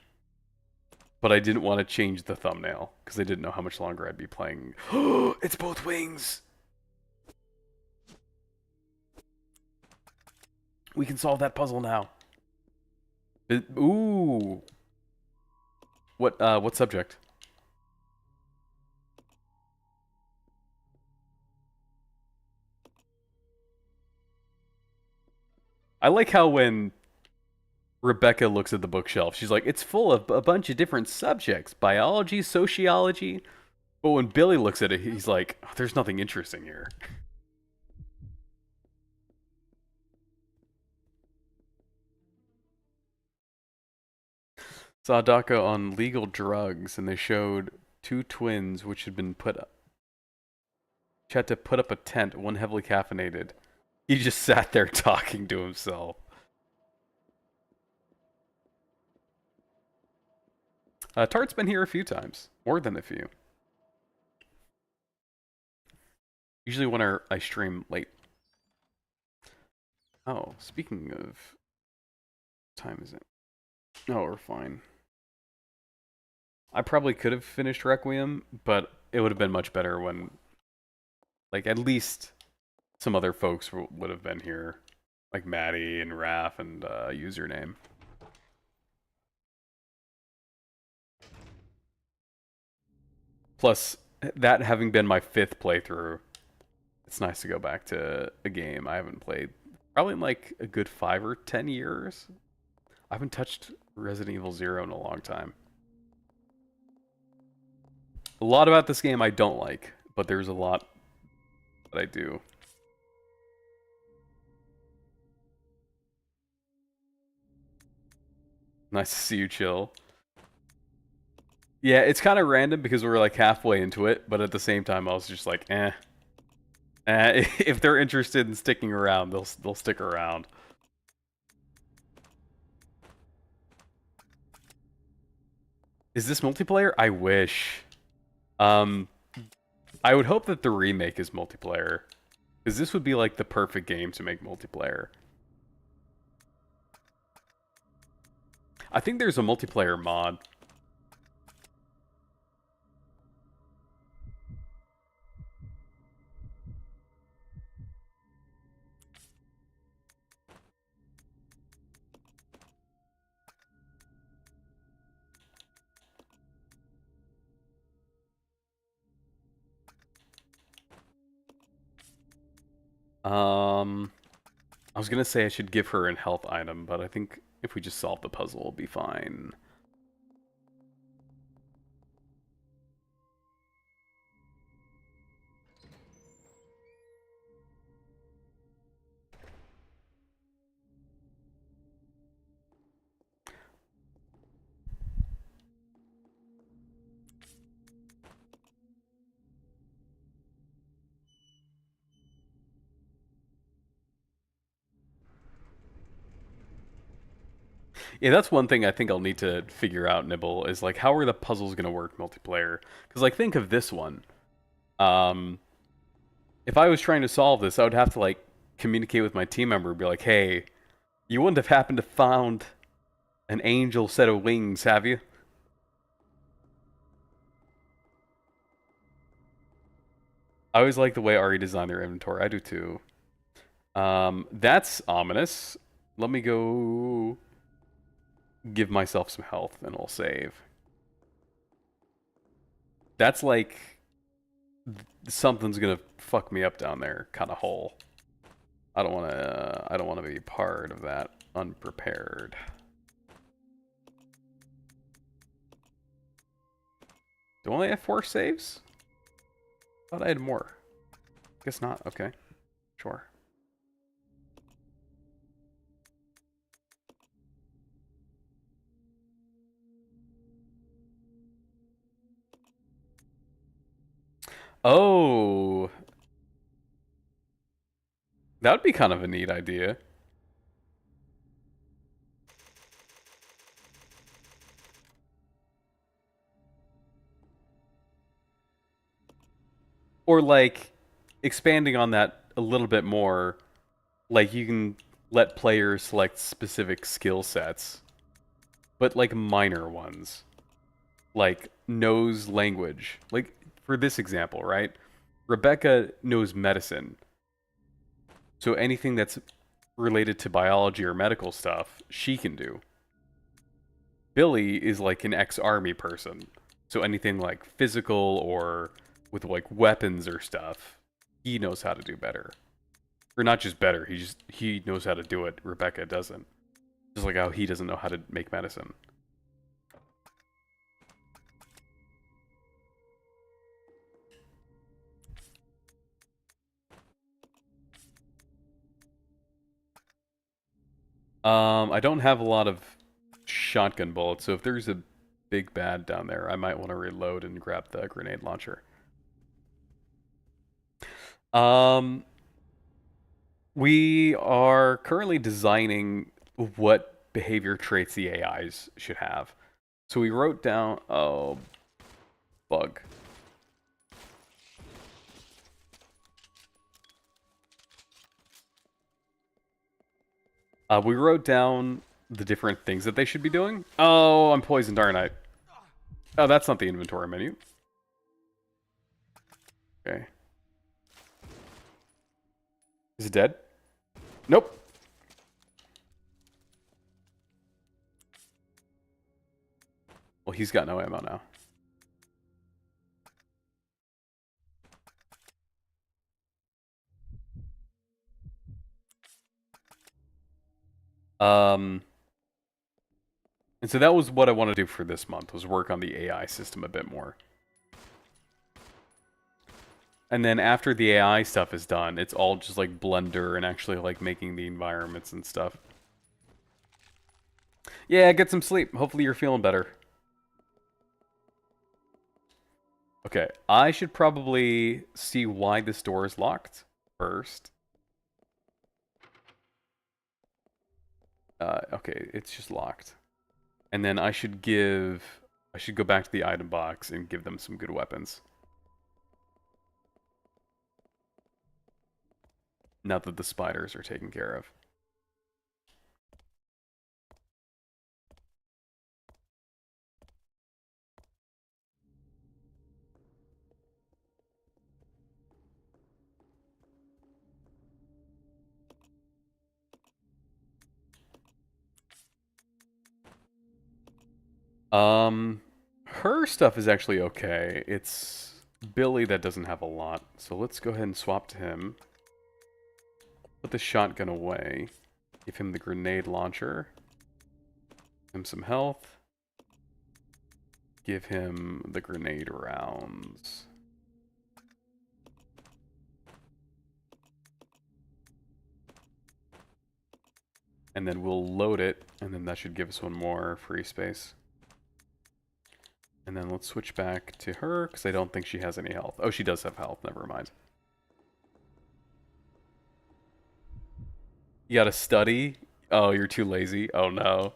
A: but I didn't want to change the thumbnail because I didn't know how much longer I'd be playing. It's both wings. We can solve that puzzle now. Ooh. What subject? I like how when Rebecca looks at the bookshelf, she's like, it's full of a bunch of different subjects. Biology, sociology. But when Billy looks at it, he's like, oh, there's nothing interesting here. Saw a doco on legal drugs, and they showed 2 twins which had been put up. Which had to put up a tent, one heavily caffeinated. He just sat there talking to himself. Tart's been here a few times. More than a few. Usually when I stream late. Oh, speaking of... What time is it? Oh, we're fine. I probably could have finished Requiem, but it would have been much better when... Like, at least some other folks would have been here. Like Maddie and Raph and Username. Plus, that having been my 5th playthrough, it's nice to go back to a game I haven't played probably in like a good 5 or 10 years. I haven't touched Resident Evil 0 in a long time. A lot about this game I don't like, but there's a lot that I do. Nice to see you, Chill. Yeah, it's kind of random because we're like halfway into it, but at the same time I was just like, eh. If they're interested in sticking around, they'll stick around. Is this multiplayer? I wish. I would hope that the remake is multiplayer, because this would be like the perfect game to make multiplayer. I think there's a multiplayer mod. I was gonna say I should give her a health item, but I think if we just solve the puzzle, we'll be fine. Yeah, that's one thing I think I'll need to figure out, Nibble, is like how are the puzzles gonna work multiplayer? Because like think of this one. Um, if I was trying to solve this, I would have to like communicate with my team member and be like, hey, you wouldn't have happened to found an angel set of wings, have you? I always like the way Ari designed their inventory. I do too. That's ominous. Let me go give myself some health and I'll save. That's like something's gonna fuck me up down there kind of hole. I don't want to be part of that unprepared. Do I only have 4 saves? Thought I had more. Guess not. Okay. Sure. Oh, that would be kind of a neat idea. Or like expanding on that a little bit more, like you can let players select specific skill sets, but like minor ones. Like knows language. Like for this example, right? Rebecca knows medicine. So anything that's related to biology or medical stuff, she can do. Billy is like an ex-army person. So anything like physical or with like weapons or stuff, he knows how to do better. Or not just better, he knows how to do it. Rebecca doesn't. Just like how he doesn't know how to make medicine. I don't have a lot of shotgun bullets, so if there's a big bad down there, I might want to reload and grab the grenade launcher. We are currently designing what behavior traits the AIs should have. So we wrote down... Oh, bug. We wrote down the different things that they should be doing. Oh, I'm poisoned, aren't I? Oh, that's not the inventory menu. Okay. Is it dead? Nope. Well, he's got no ammo now. And so that was what I want to do for this month, was work on the AI system a bit more. And then after the AI stuff is done, it's all just like Blender and actually like making the environments and stuff. Yeah, get some sleep. Hopefully you're feeling better. Okay, I should probably see why this door is locked first. Okay, it's just locked. And then I should go back to the item box and give them some good weapons. Now that the spiders are taken care of. Her stuff is actually okay. It's Billy that doesn't have a lot. So let's go ahead and swap to him. Put the shotgun away. Give him the grenade launcher. Give him some health. Give him the grenade rounds. And then we'll load it, and then that should give us one more free space. And then let's switch back to her, because I don't think she has any health. Oh, she does have health. Never mind. You gotta study? Oh, you're too lazy? Oh, no.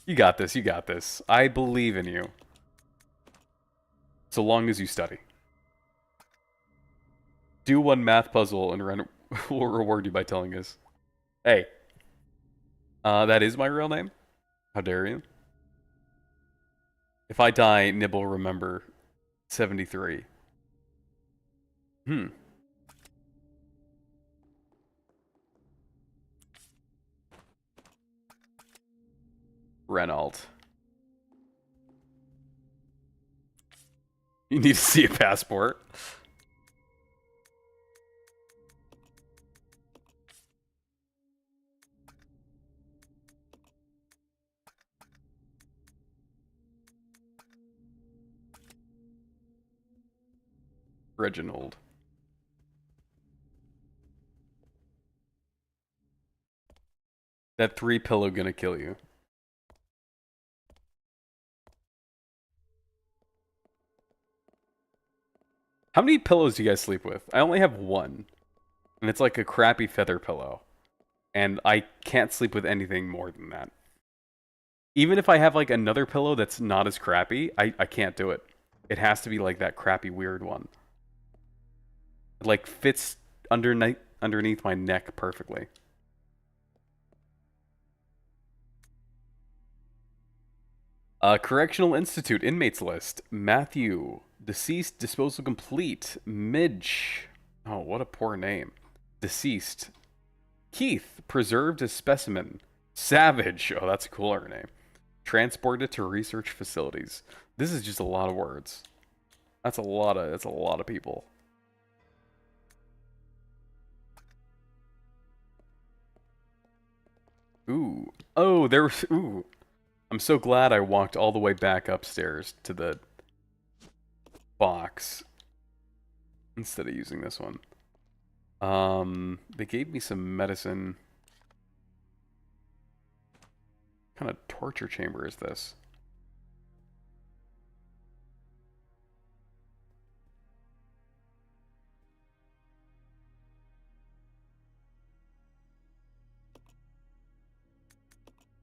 A: You got this. You got this. I believe in you. So long as you study. Do one math puzzle, and Ren will reward you by telling us. Hey. That is my real name? How dare you? If I die, Nibble, remember 73. Renault. You need to see a passport. Reginald. That 3 pillow gonna kill you. How many pillows do you guys sleep with? I only have one. And it's like a crappy feather pillow. And I can't sleep with anything more than that. Even if I have like another pillow that's not as crappy, I can't do it. It has to be like that crappy weird one. It like fits underneath my neck perfectly. Correctional Institute inmates list. Matthew. Deceased. Disposal complete. Midge. Oh, what a poor name. Deceased. Keith. Preserved as specimen. Savage. Oh, that's a cooler name. Transported to research facilities. This is just a lot of words. That's a lot of people. Ooh. Oh, there was... Ooh. I'm so glad I walked all the way back upstairs to the box instead of using this one. They gave me some medicine. What kind of torture chamber is this?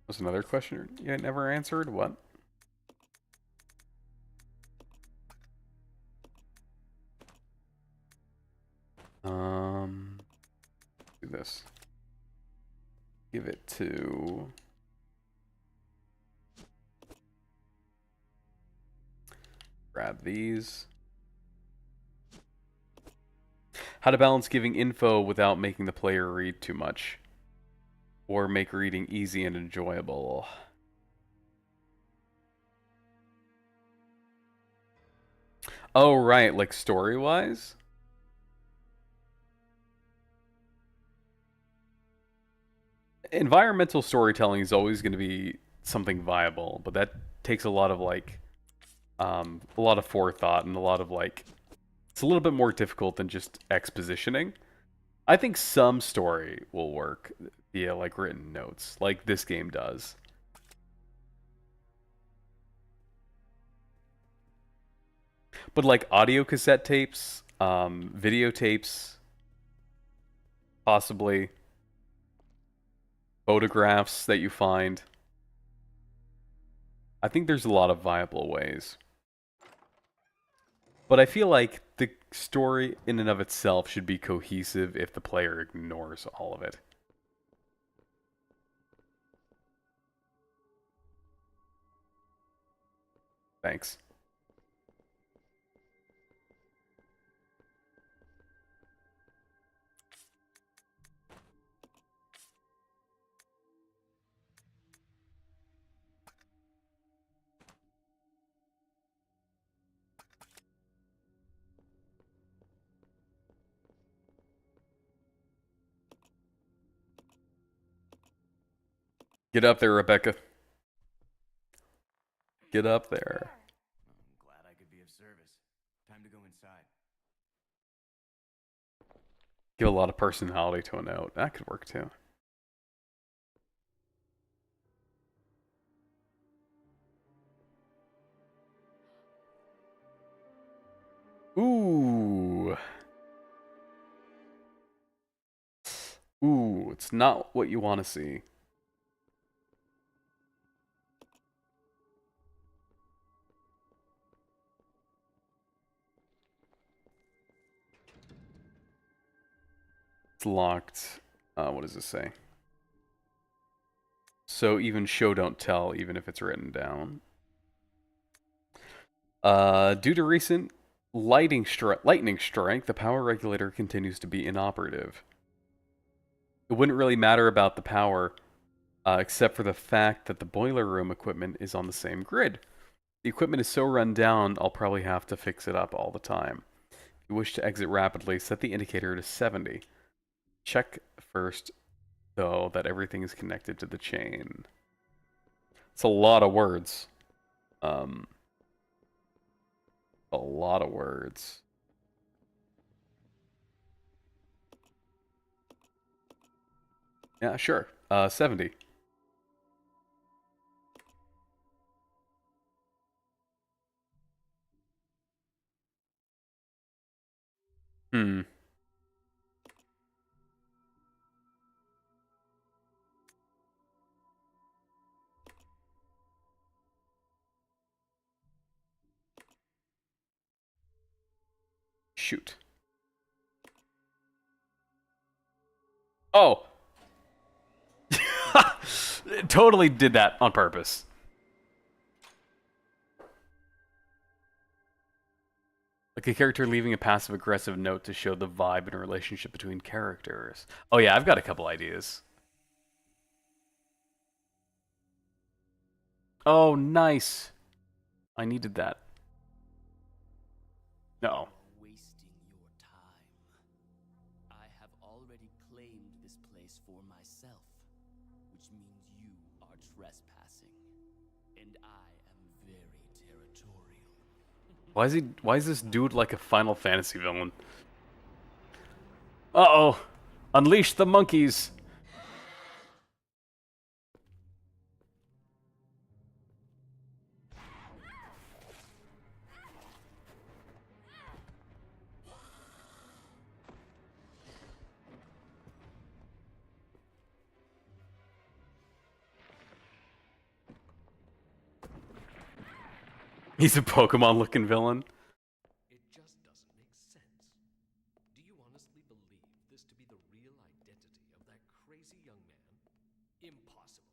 A: Was another question you never answered? What? Do this. Give it to... Grab these. How to balance giving info without making the player read too much. Or make reading easy and enjoyable. Oh, right, like story-wise? Environmental storytelling is always going to be something viable, but that takes a lot of, like, a lot of forethought and a lot of, like... It's a little bit more difficult than just expositioning. I think some story will work via, like, written notes, like this game does. But, like, audio cassette tapes, videotapes, possibly photographs that you find. I think there's a lot of viable ways. But I feel like the story in and of itself should be cohesive if the player ignores all of it. Thanks. Get up there, Rebecca. Get up there.
K: I'm glad I could be of service. Time to go inside.
A: Give a lot of personality to a note. That could work too. Ooh. Ooh, it's not what you want to see. It's locked. What does this say? So even show don't tell, even if it's written down. Due to recent lightning strike, the power regulator continues to be inoperative. It wouldn't really matter about the power, except for the fact that the boiler room equipment is on the same grid. The equipment is so run down, I'll probably have to fix it up all the time. If you wish to exit rapidly, set the indicator to 70. Check first, though, that everything is connected to the chain. It's a lot of words. A lot of words. Yeah, sure. 70. Hmm. Shoot. Oh! Totally did that on purpose. Like a character leaving a passive-aggressive note to show the vibe and relationship between characters. Oh yeah, I've got a couple ideas. Oh, nice. I needed that. No.
L: Wasting your time. I have already claimed this place for myself, which means you are trespassing. And I am very territorial.
A: Why is this dude like a Final Fantasy villain? Uh-oh. Unleash the monkeys. He's a Pokemon-looking villain.
J: It just doesn't make sense. Do you honestly believe this to be the real identity of that crazy young man? Impossible.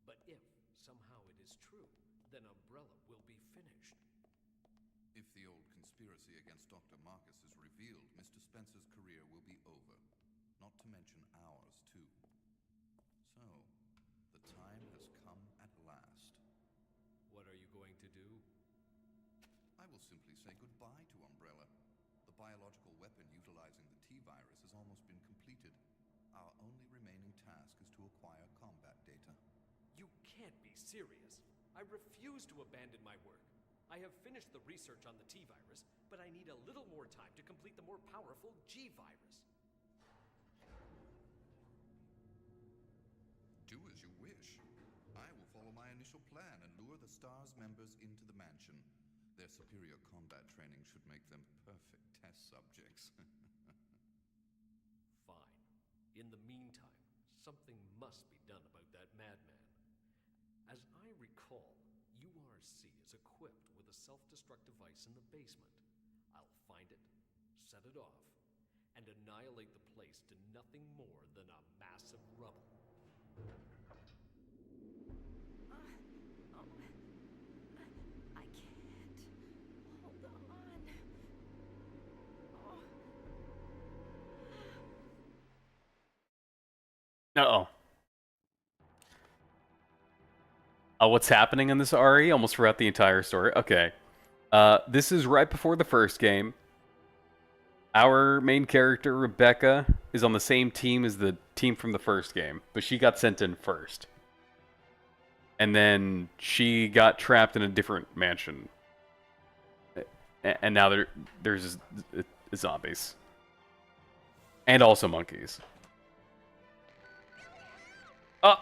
J: But if somehow it is true, then Umbrella will be finished.
E: If the old conspiracy against Dr. Marcus is revealed, Mr. Spencer's career will be over. Not to mention ours, too. So, the time has come at last.
J: What are you going to do?
E: I will simply say goodbye to Umbrella. The biological weapon utilizing the T-virus has almost been completed. Our only remaining task is to acquire combat data.
J: You can't be serious. I refuse to abandon my work. I have finished the research on the T-virus, but I need a little more time to complete the more powerful G-virus.
E: Do as you wish. I will follow my initial plan and lure the STARS members into the mansion. Their superior combat training should make them perfect test subjects.
J: Fine. In the meantime, something must be done about that madman. As I recall, URC is equipped with a self-destruct device in the basement. I'll find it, set it off, and annihilate the place to nothing more than a mass of rubble.
H: I can't. Hold on.
A: Uh-oh. What's happening in this RE? Almost forgot the entire story. Okay. This is right before the first game. Our main character, Rebecca, is on the same team as the team from the first game, but she got sent in first. and then she got trapped in a different mansion. And now there's zombies. And also monkeys. Oh!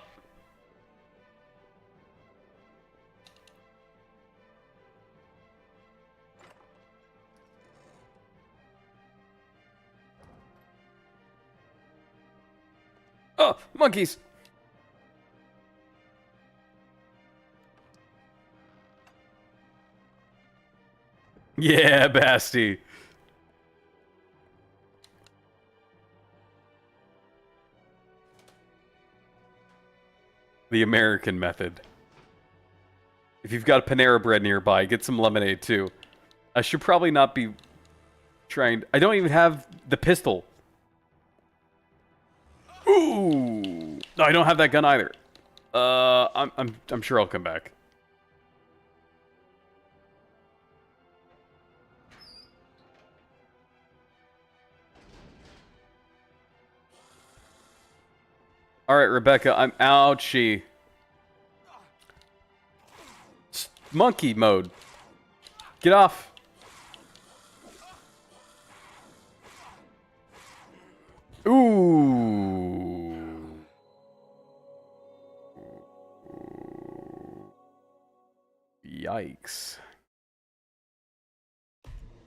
A: Oh! Monkeys! Yeah, Basti. The American method. If you've got a Panera Bread nearby, get some lemonade too. I should probably not be trying. I don't even have the pistol. Ooh! No, I don't have that gun either. I'm sure I'll come back. All right, Rebecca, I'm ouchie. Monkey mode. Get off. Ooh. Yikes.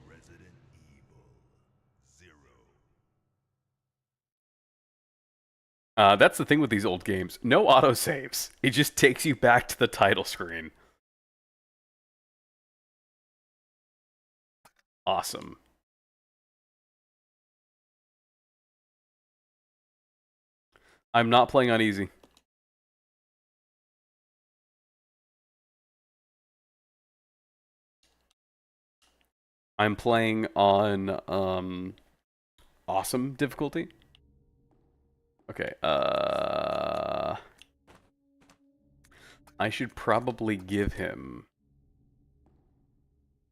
M: Resident Evil 0.
A: That's the thing with these old games. No autosaves. It just takes you back to the title screen. Awesome. I'm not playing on easy. I'm playing on awesome difficulty. Okay, I should probably give him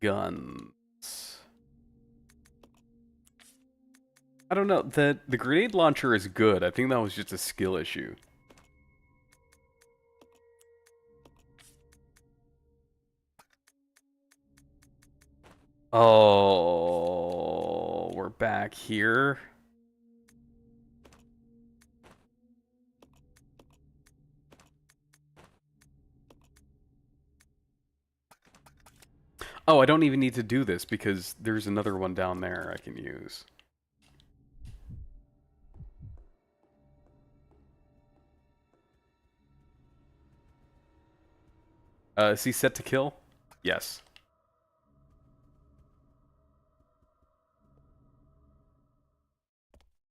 A: guns. I don't know, the grenade launcher is good. I think that was just a skill issue. Oh, we're back here. Oh, I don't even need to do this because there's another one down there I can use. Is he set to kill? Yes.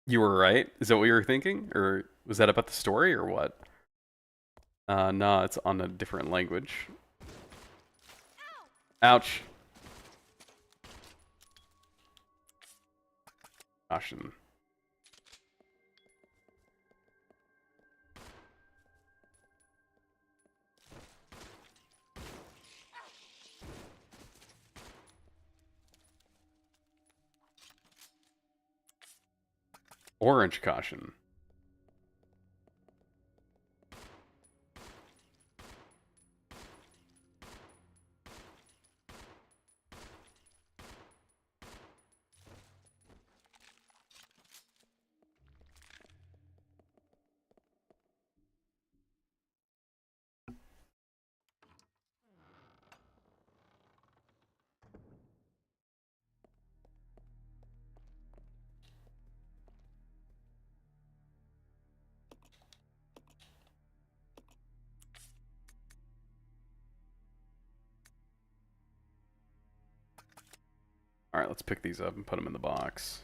A: You were right? Is that what you were thinking? Or was that about the story or what? No, it's on a different language. Ouch. Caution. Orange caution. Alright, let's pick these up and put them in the box.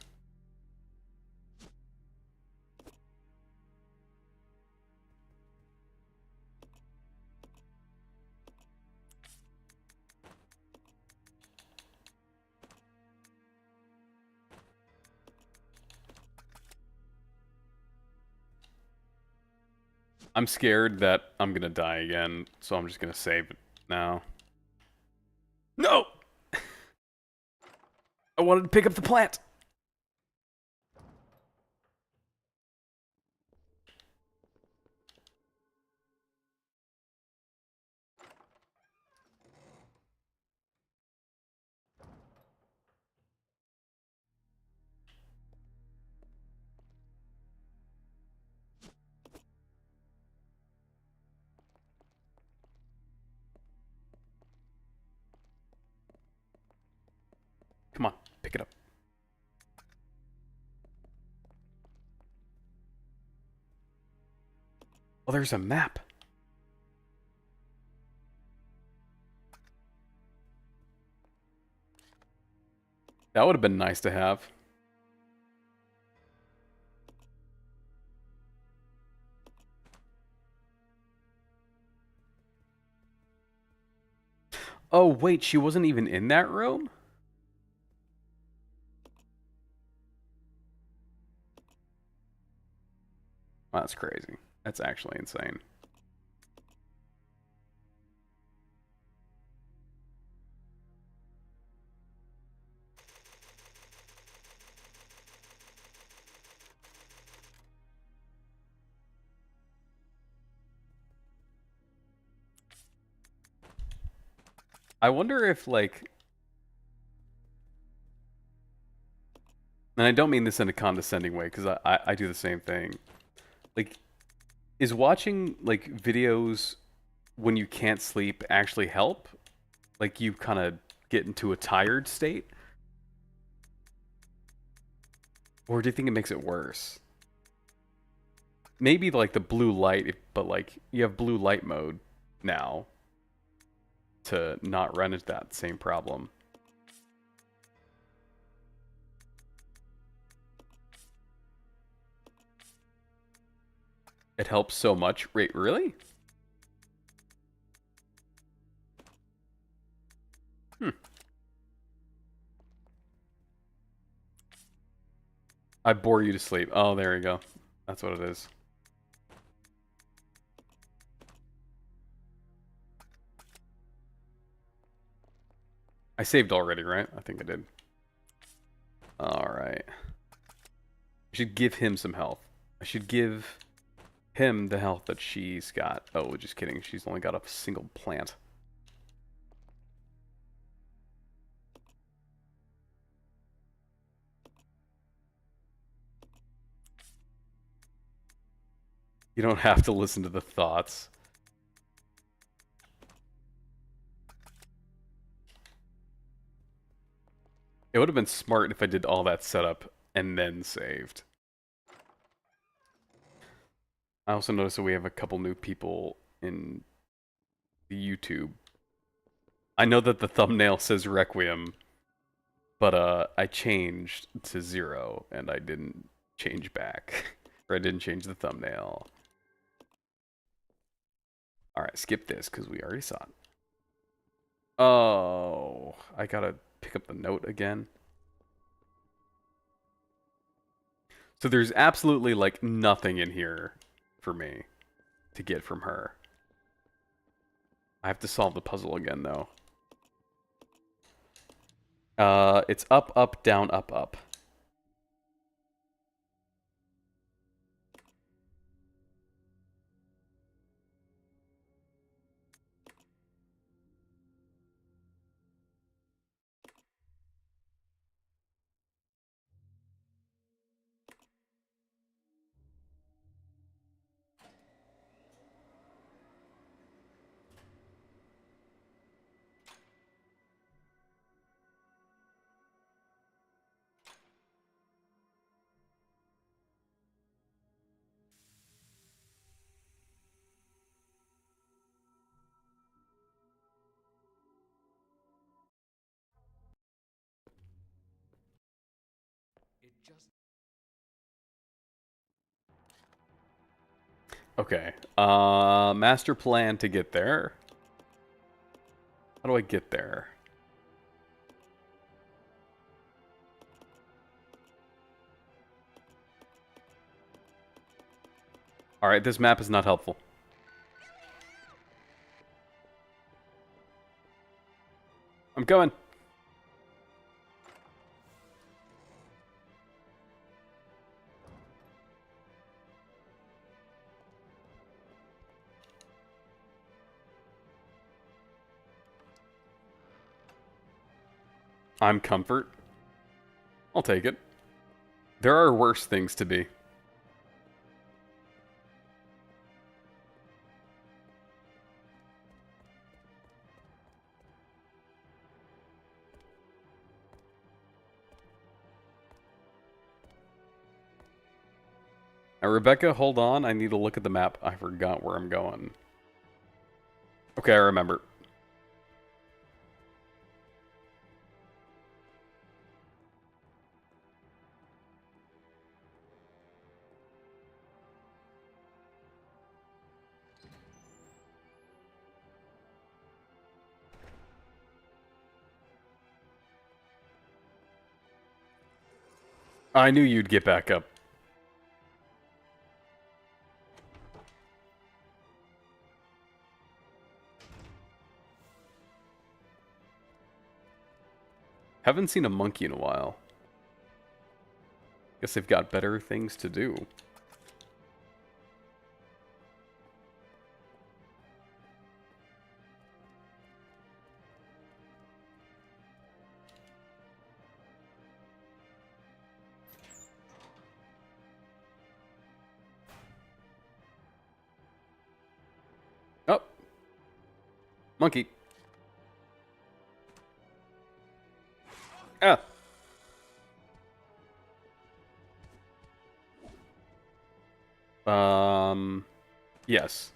A: I'm scared that I'm gonna die again, so I'm just gonna save it now. No! I wanted to pick up the plant! Come on, pick it up. Oh, there's a map. That would have been nice to have. Oh, wait, she wasn't even in that room? Wow, that's crazy. That's actually insane. I wonder if, like... And I don't mean this in a condescending way, because I do the same thing. Like, is watching, like, videos when you can't sleep actually help? Like, you kind of get into a tired state? Or do you think it makes it worse? Maybe, like, the blue light, but, like, you have blue light mode now to not run into that same problem. It helps so much. Wait, really? Hmm. I bore you to sleep. Oh, there you go. That's what it is. I saved already, right? I think I did. Alright. I should give him some health. I should give him the health that she's got. Oh, just kidding. She's only got a single plant. You don't have to listen to the thoughts. It would have been smart if I did all that setup and then saved. I also noticed that we have a couple new people in the YouTube. I know that the thumbnail says Requiem, but I changed to 0 and I didn't change back. Or I didn't change the thumbnail. Alright, skip this because we already saw it. Oh, I gotta pick up the note again. So there's absolutely, like, nothing in here for me to get from her. I have to solve the puzzle again, though. It's up, up, down, up, up.
J: It just...
A: Okay. Master plan to get there. How do I get there? Alright, this map is not helpful. I'm going. I'm comfort. I'll take it. There are worse things to be. Rebecca, hold on. I need to look at the map. I forgot where I'm going. Okay, I remember. I knew you'd get back up. Haven't seen a monkey in a while. Guess they've got better things to do. Oh! Monkey. Ah! Yes.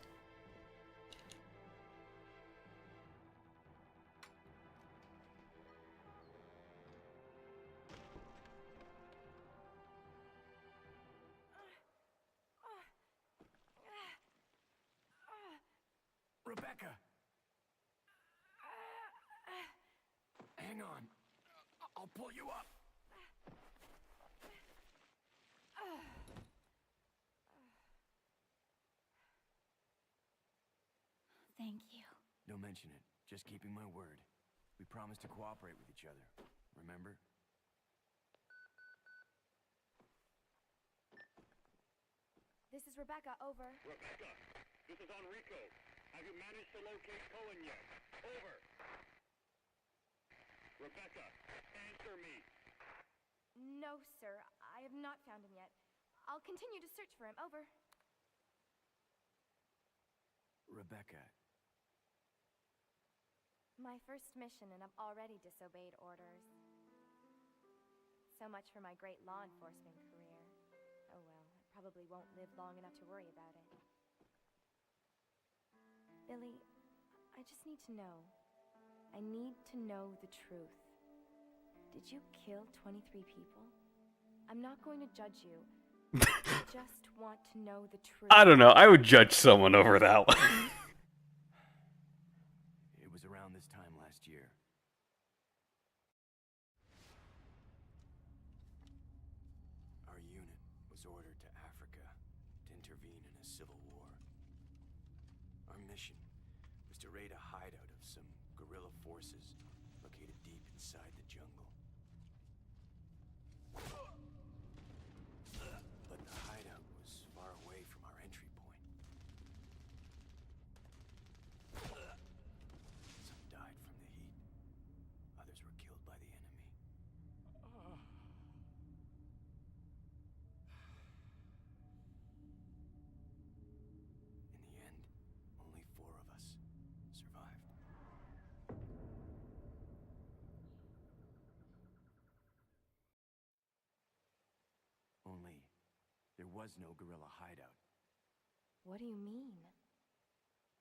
K: Rebecca! Hang on. I'll pull you up.
B: Thank you.
K: Don't mention it. Just keeping my word. We promised to cooperate with each other. Remember?
H: This is Rebecca, over.
F: Rebecca, this is Enrico. Have you managed to locate Cohen yet? Over. Rebecca, answer me.
H: No, sir. I have not found him yet. I'll continue to search for him, over.
K: Rebecca.
H: My first mission, and I've already disobeyed orders. So much for my great law enforcement career. Oh well, I probably won't live long enough to worry about it. Billy, I just need to know. I need to know the truth. Did you kill 23 people? I'm not going to judge you. I just want to know the truth.
A: I don't know. I would judge someone over that one.
K: It was around this time last year. Our unit was ordered to Africa to intervene in a civil war. Our mission was to raid a hideout of some guerrilla forces located deep inside the jungle. But the hideout was far away from our entry point. Some died from the heat. Others were killed by the enemy. In the end, only 4 of us survived. Only, there was no guerrilla hideout.
H: What do you mean?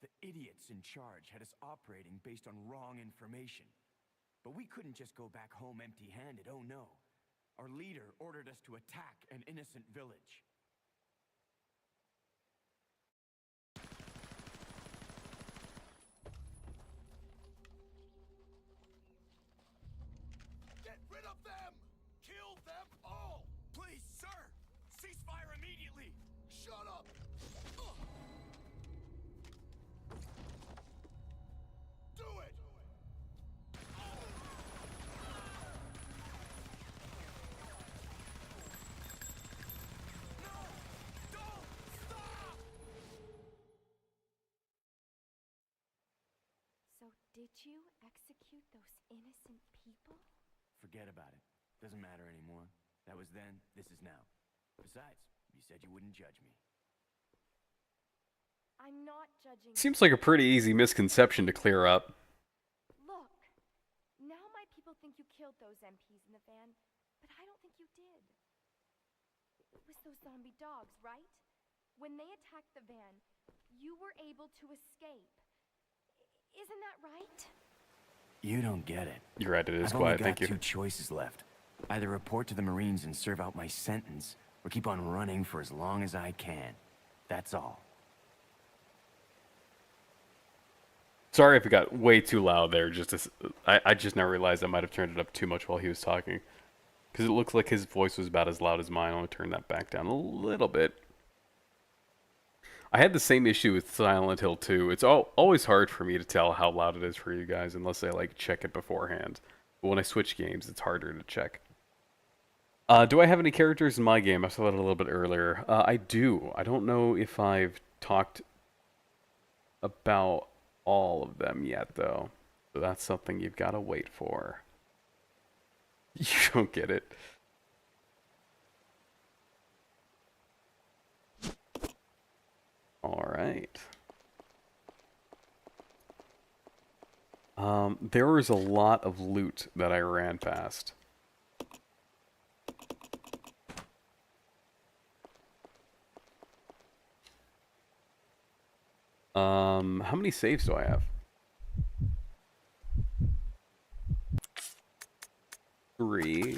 K: The idiots in charge had us operating based on wrong information. But we couldn't just go back home empty-handed, oh no. Our leader ordered us to attack an innocent village.
N: Get rid of them! Kill them all!
K: Please, sir! Ceasefire immediately!
N: Shut up! Do it!
K: No! Don't! Stop!
H: So did you execute those innocent people?
K: Forget about it. Doesn't matter anymore. That was then, this is now. Besides, you said you wouldn't judge me.
H: I'm not judging.
A: Seems like a pretty easy misconception to clear up.
H: Look, now my people think you killed those MPs in the van, but I don't think you did. It was those zombie dogs, right? When they attacked the van, you were able to escape. Isn't that right?
K: You don't get it.
A: You're right, it is
K: I've only
A: quiet,
K: got
A: thank you.
K: 2 choices left. Either report to the Marines and serve out my sentence, or keep on running for as long as I can. That's all.
A: Sorry if it got way too loud there. I just now realized I might have turned it up too much while he was talking. Because it looks like his voice was about as loud as mine. I'm going to turn that back down a little bit. I had the same issue with Silent Hill 2. It's always hard for me to tell how loud it is for you guys unless I like check it beforehand. But when I switch games, it's harder to check. Do I have any characters in my game? I saw that a little bit earlier. I do. I don't know if I've talked about all of them yet, though. So that's something you've got to wait for. You don't get it. All right. There was a lot of loot that I ran past. How many saves do I have? 3.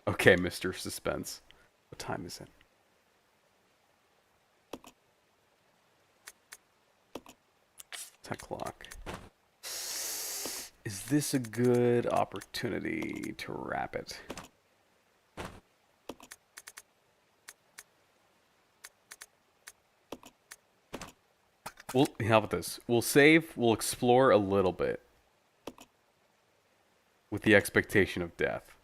A: Okay, Mr. Suspense. What time is it? O'clock. Is this a good opportunity to wrap it? How about this? We'll save, we'll explore a little bit. With the expectation of death.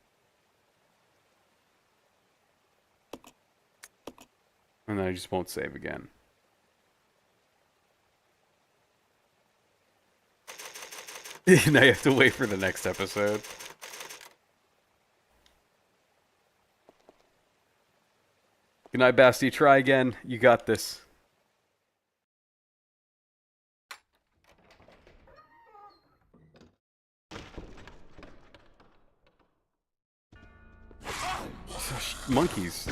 A: And then I just won't save again. Now you have to wait for the next episode. Good night, Basti. Try again. You got this. Monkeys.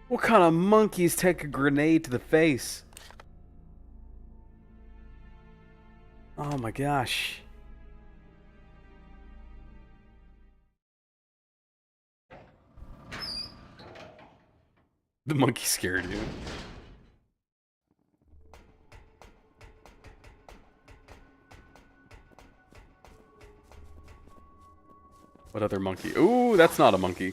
A: What kind of monkeys take a grenade to the face? Oh my gosh. The monkey scared you. What other monkey? Ooh, that's not a monkey.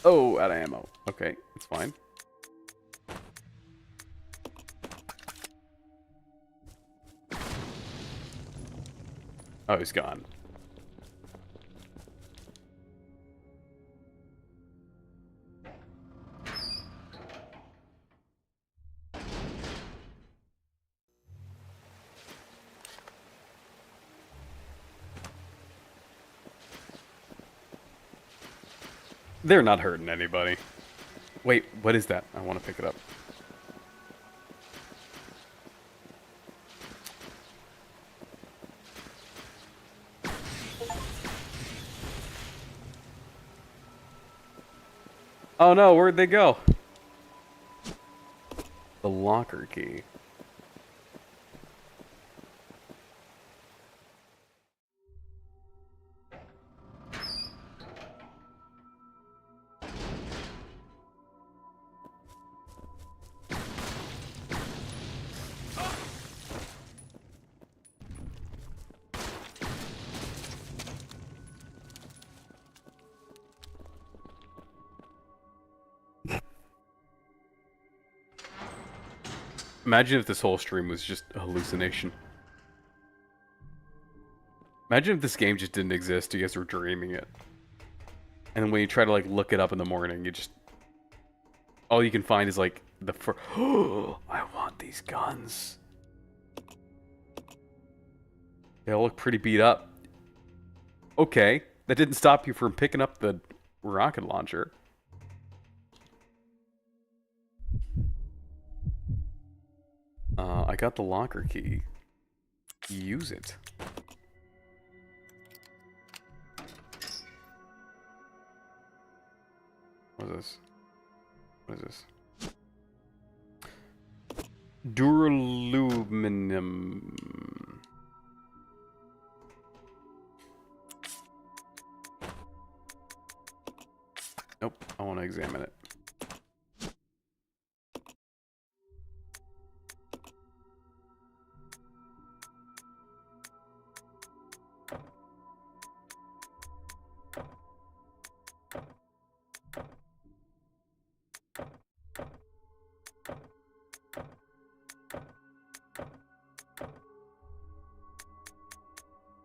A: Oh, out of ammo. Okay, it's fine. Oh, he's gone. They're not hurting anybody. Wait, what is that? I want to pick it up. Oh no, where'd they go? The locker key. Imagine if this whole stream was just a hallucination. Imagine if this game just didn't exist, you guys were dreaming it. And then when you try to like look it up in the morning, you just... all you can find is like the oh, I want these guns. They all look pretty beat up. Okay, that didn't stop you from picking up the rocket launcher. I got the locker key. Use it. What is this? What is this? Duraluminum. Nope, I want to examine it.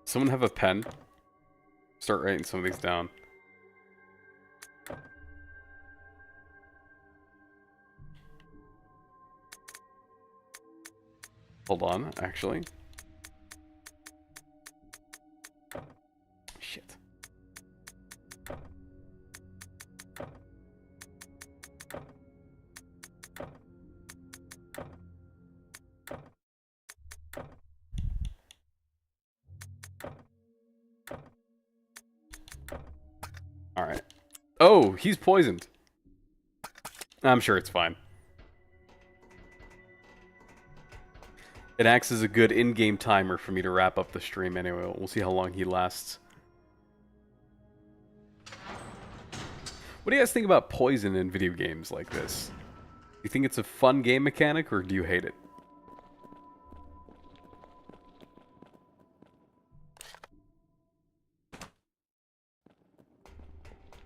A: Someone have a pen? Start writing some of these down. Hold on, actually. Shit. Alright. Oh, he's poisoned. I'm sure it's fine. It acts as a good in-game timer for me to wrap up the stream anyway. We'll see how long he lasts. What do you guys think about poison in video games like this? Do you think it's a fun game mechanic, or do you hate it?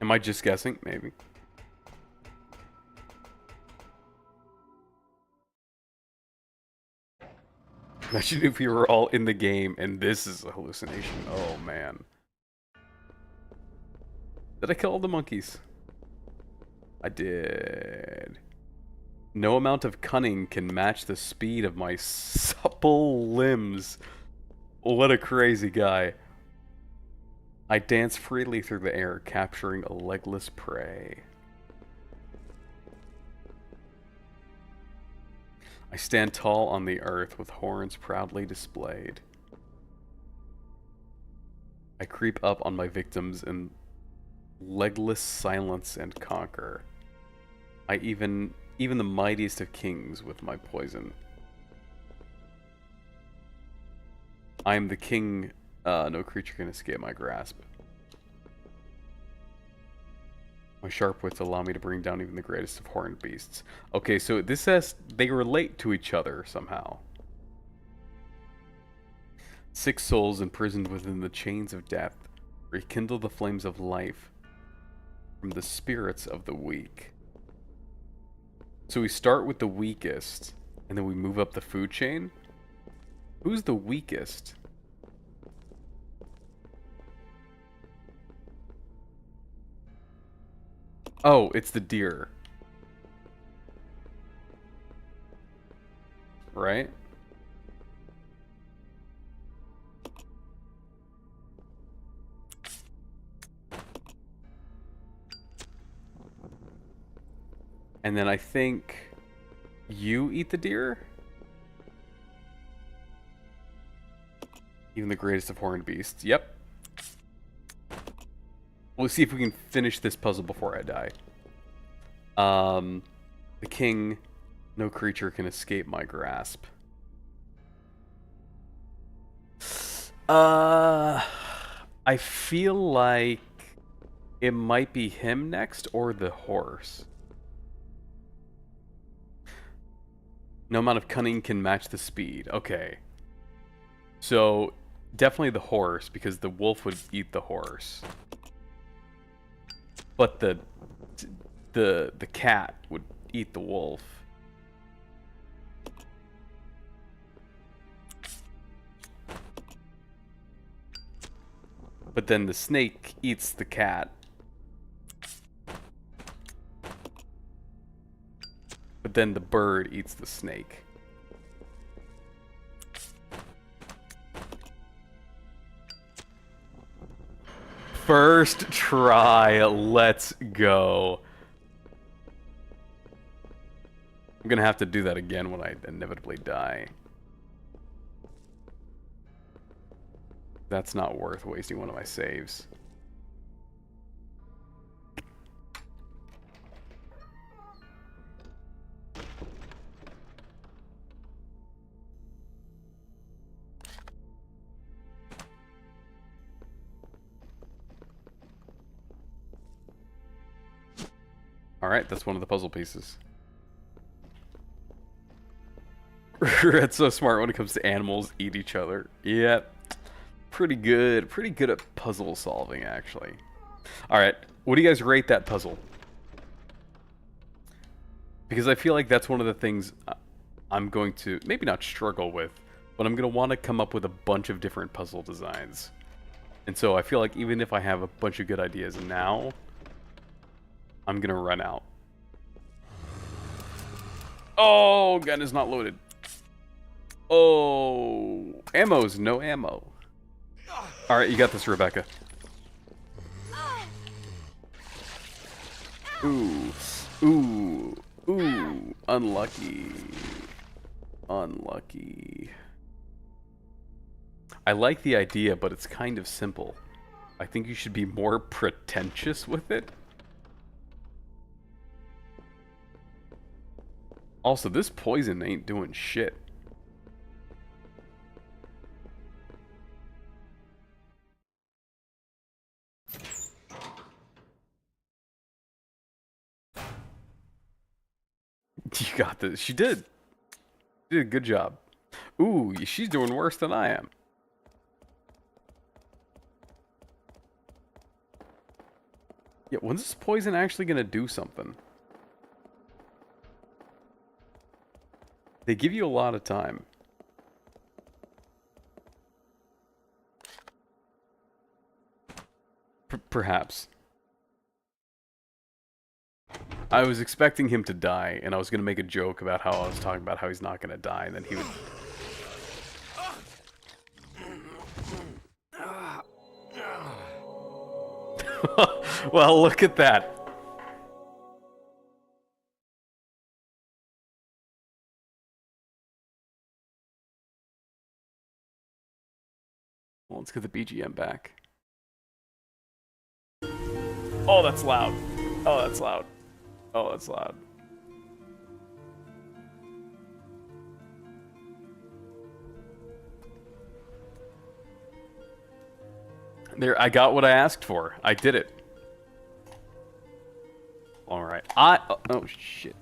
A: Am I just guessing? Maybe. Imagine if we were all in the game and this is a hallucination. Oh, man. Did I kill all the monkeys? I did. No amount of cunning can match the speed of my supple limbs. What a crazy guy. I dance freely through the air, capturing a legless prey. I stand tall on the earth with horns proudly displayed. I creep up on my victims in legless silence and conquer. I even the mightiest of kings with my poison. I am the king, no creature can escape my grasp. My sharp wits allow me to bring down even the greatest of horned beasts. Okay, so this says they relate to each other somehow. 6 souls imprisoned within the chains of death rekindle the flames of life from the spirits of the weak. So we start with the weakest, and then we move up the food chain? Who's the weakest? Oh, it's the deer. Right? And then I think you eat the deer? Even the greatest of horned beasts. Yep. We'll see if we can finish this puzzle before I die. The king, no creature can escape my grasp. I feel like it might be him next or the horse. No amount of cunning can match the speed. Okay. So, definitely the horse, because the wolf would eat the horse. But the cat would eat the wolf. But then the snake eats the cat. But then the bird eats the snake. First try, let's go. I'm gonna have to do that again when I inevitably die. That's not worth wasting one of my saves. Alright, that's one of the puzzle pieces. Red's so smart when it comes to animals eat each other. Yep. Pretty good. Pretty good at puzzle solving, actually. Alright, what do you guys rate that puzzle? Because I feel like that's one of the things I'm going to, maybe not struggle with, but I'm going to want to come up with a bunch of different puzzle designs. And so I feel like even if I have a bunch of good ideas now, I'm going to run out. Oh, gun is not loaded. Oh, ammo's no ammo. Alright, you got this, Rebecca. Ooh. Ooh. Ooh. Unlucky. Unlucky. I like the idea, but it's kind of simple. I think you should be more pretentious with it. Also, this poison ain't doing shit. You got this. She did. She did a good job. Ooh, she's doing worse than I am. Yeah, when's this poison actually gonna do something? They give you a lot of time. Perhaps. I was expecting him to die, and I was going to make a joke about how I was talking about how he's not going to die, and then he would... Well, look at that. Well, let's get the BGM back. Oh, that's loud. Oh, that's loud. Oh, that's loud. There, I got what I asked for. I did it. Alright. Oh, shit.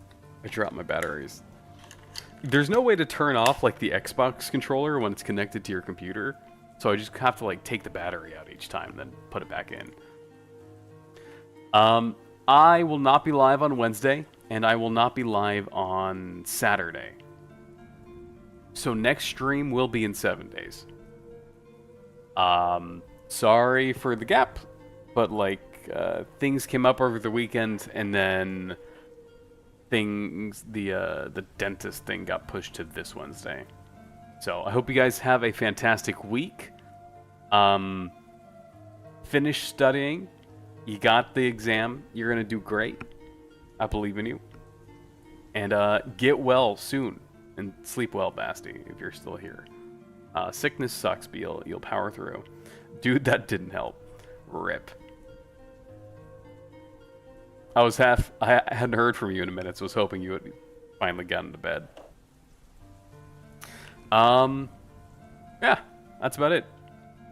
A: I dropped my batteries. There's no way to turn off, like, the Xbox controller when it's connected to your computer. So I just have to, like, take the battery out each time, then put it back in. I will not be live on Wednesday, and I will not be live on Saturday. So next stream will be in 7 days. Sorry for the gap, but like things came up over the weekend, and then the dentist thing got pushed to this Wednesday. So I hope you guys have a fantastic week. Finish studying. You got the exam. You're going to do great. I believe in you. And get well soon. And sleep well, Basti, if you're still here. Sickness sucks, but you'll power through. Dude, that didn't help. Rip. I hadn't heard from you in a minute, so I was hoping you had finally gotten to bed. Yeah, that's about it.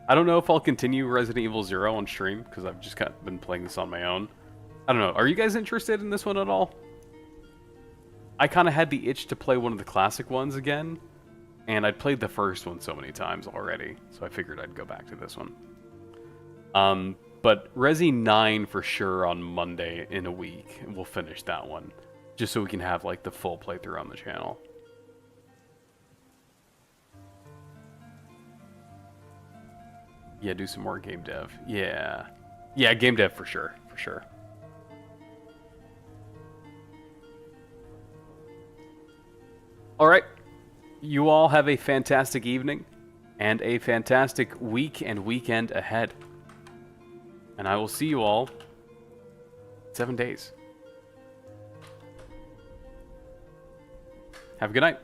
A: I don't know if I'll continue Resident Evil 0 on stream, because I've just been playing this on my own. I don't know. Are you guys interested in this one at all? I kind of had the itch to play one of the classic ones again, and I'd played the first one so many times already, so I figured I'd go back to this one. But Resi 9 for sure on Monday in a week, and we'll finish that one, just so we can have like the full playthrough on the channel. Yeah, do some more game dev. Yeah. Yeah, game dev for sure. For sure. Alright. You all have a fantastic evening and a fantastic week and weekend ahead. And I will see you all in 7 days. Have a good night.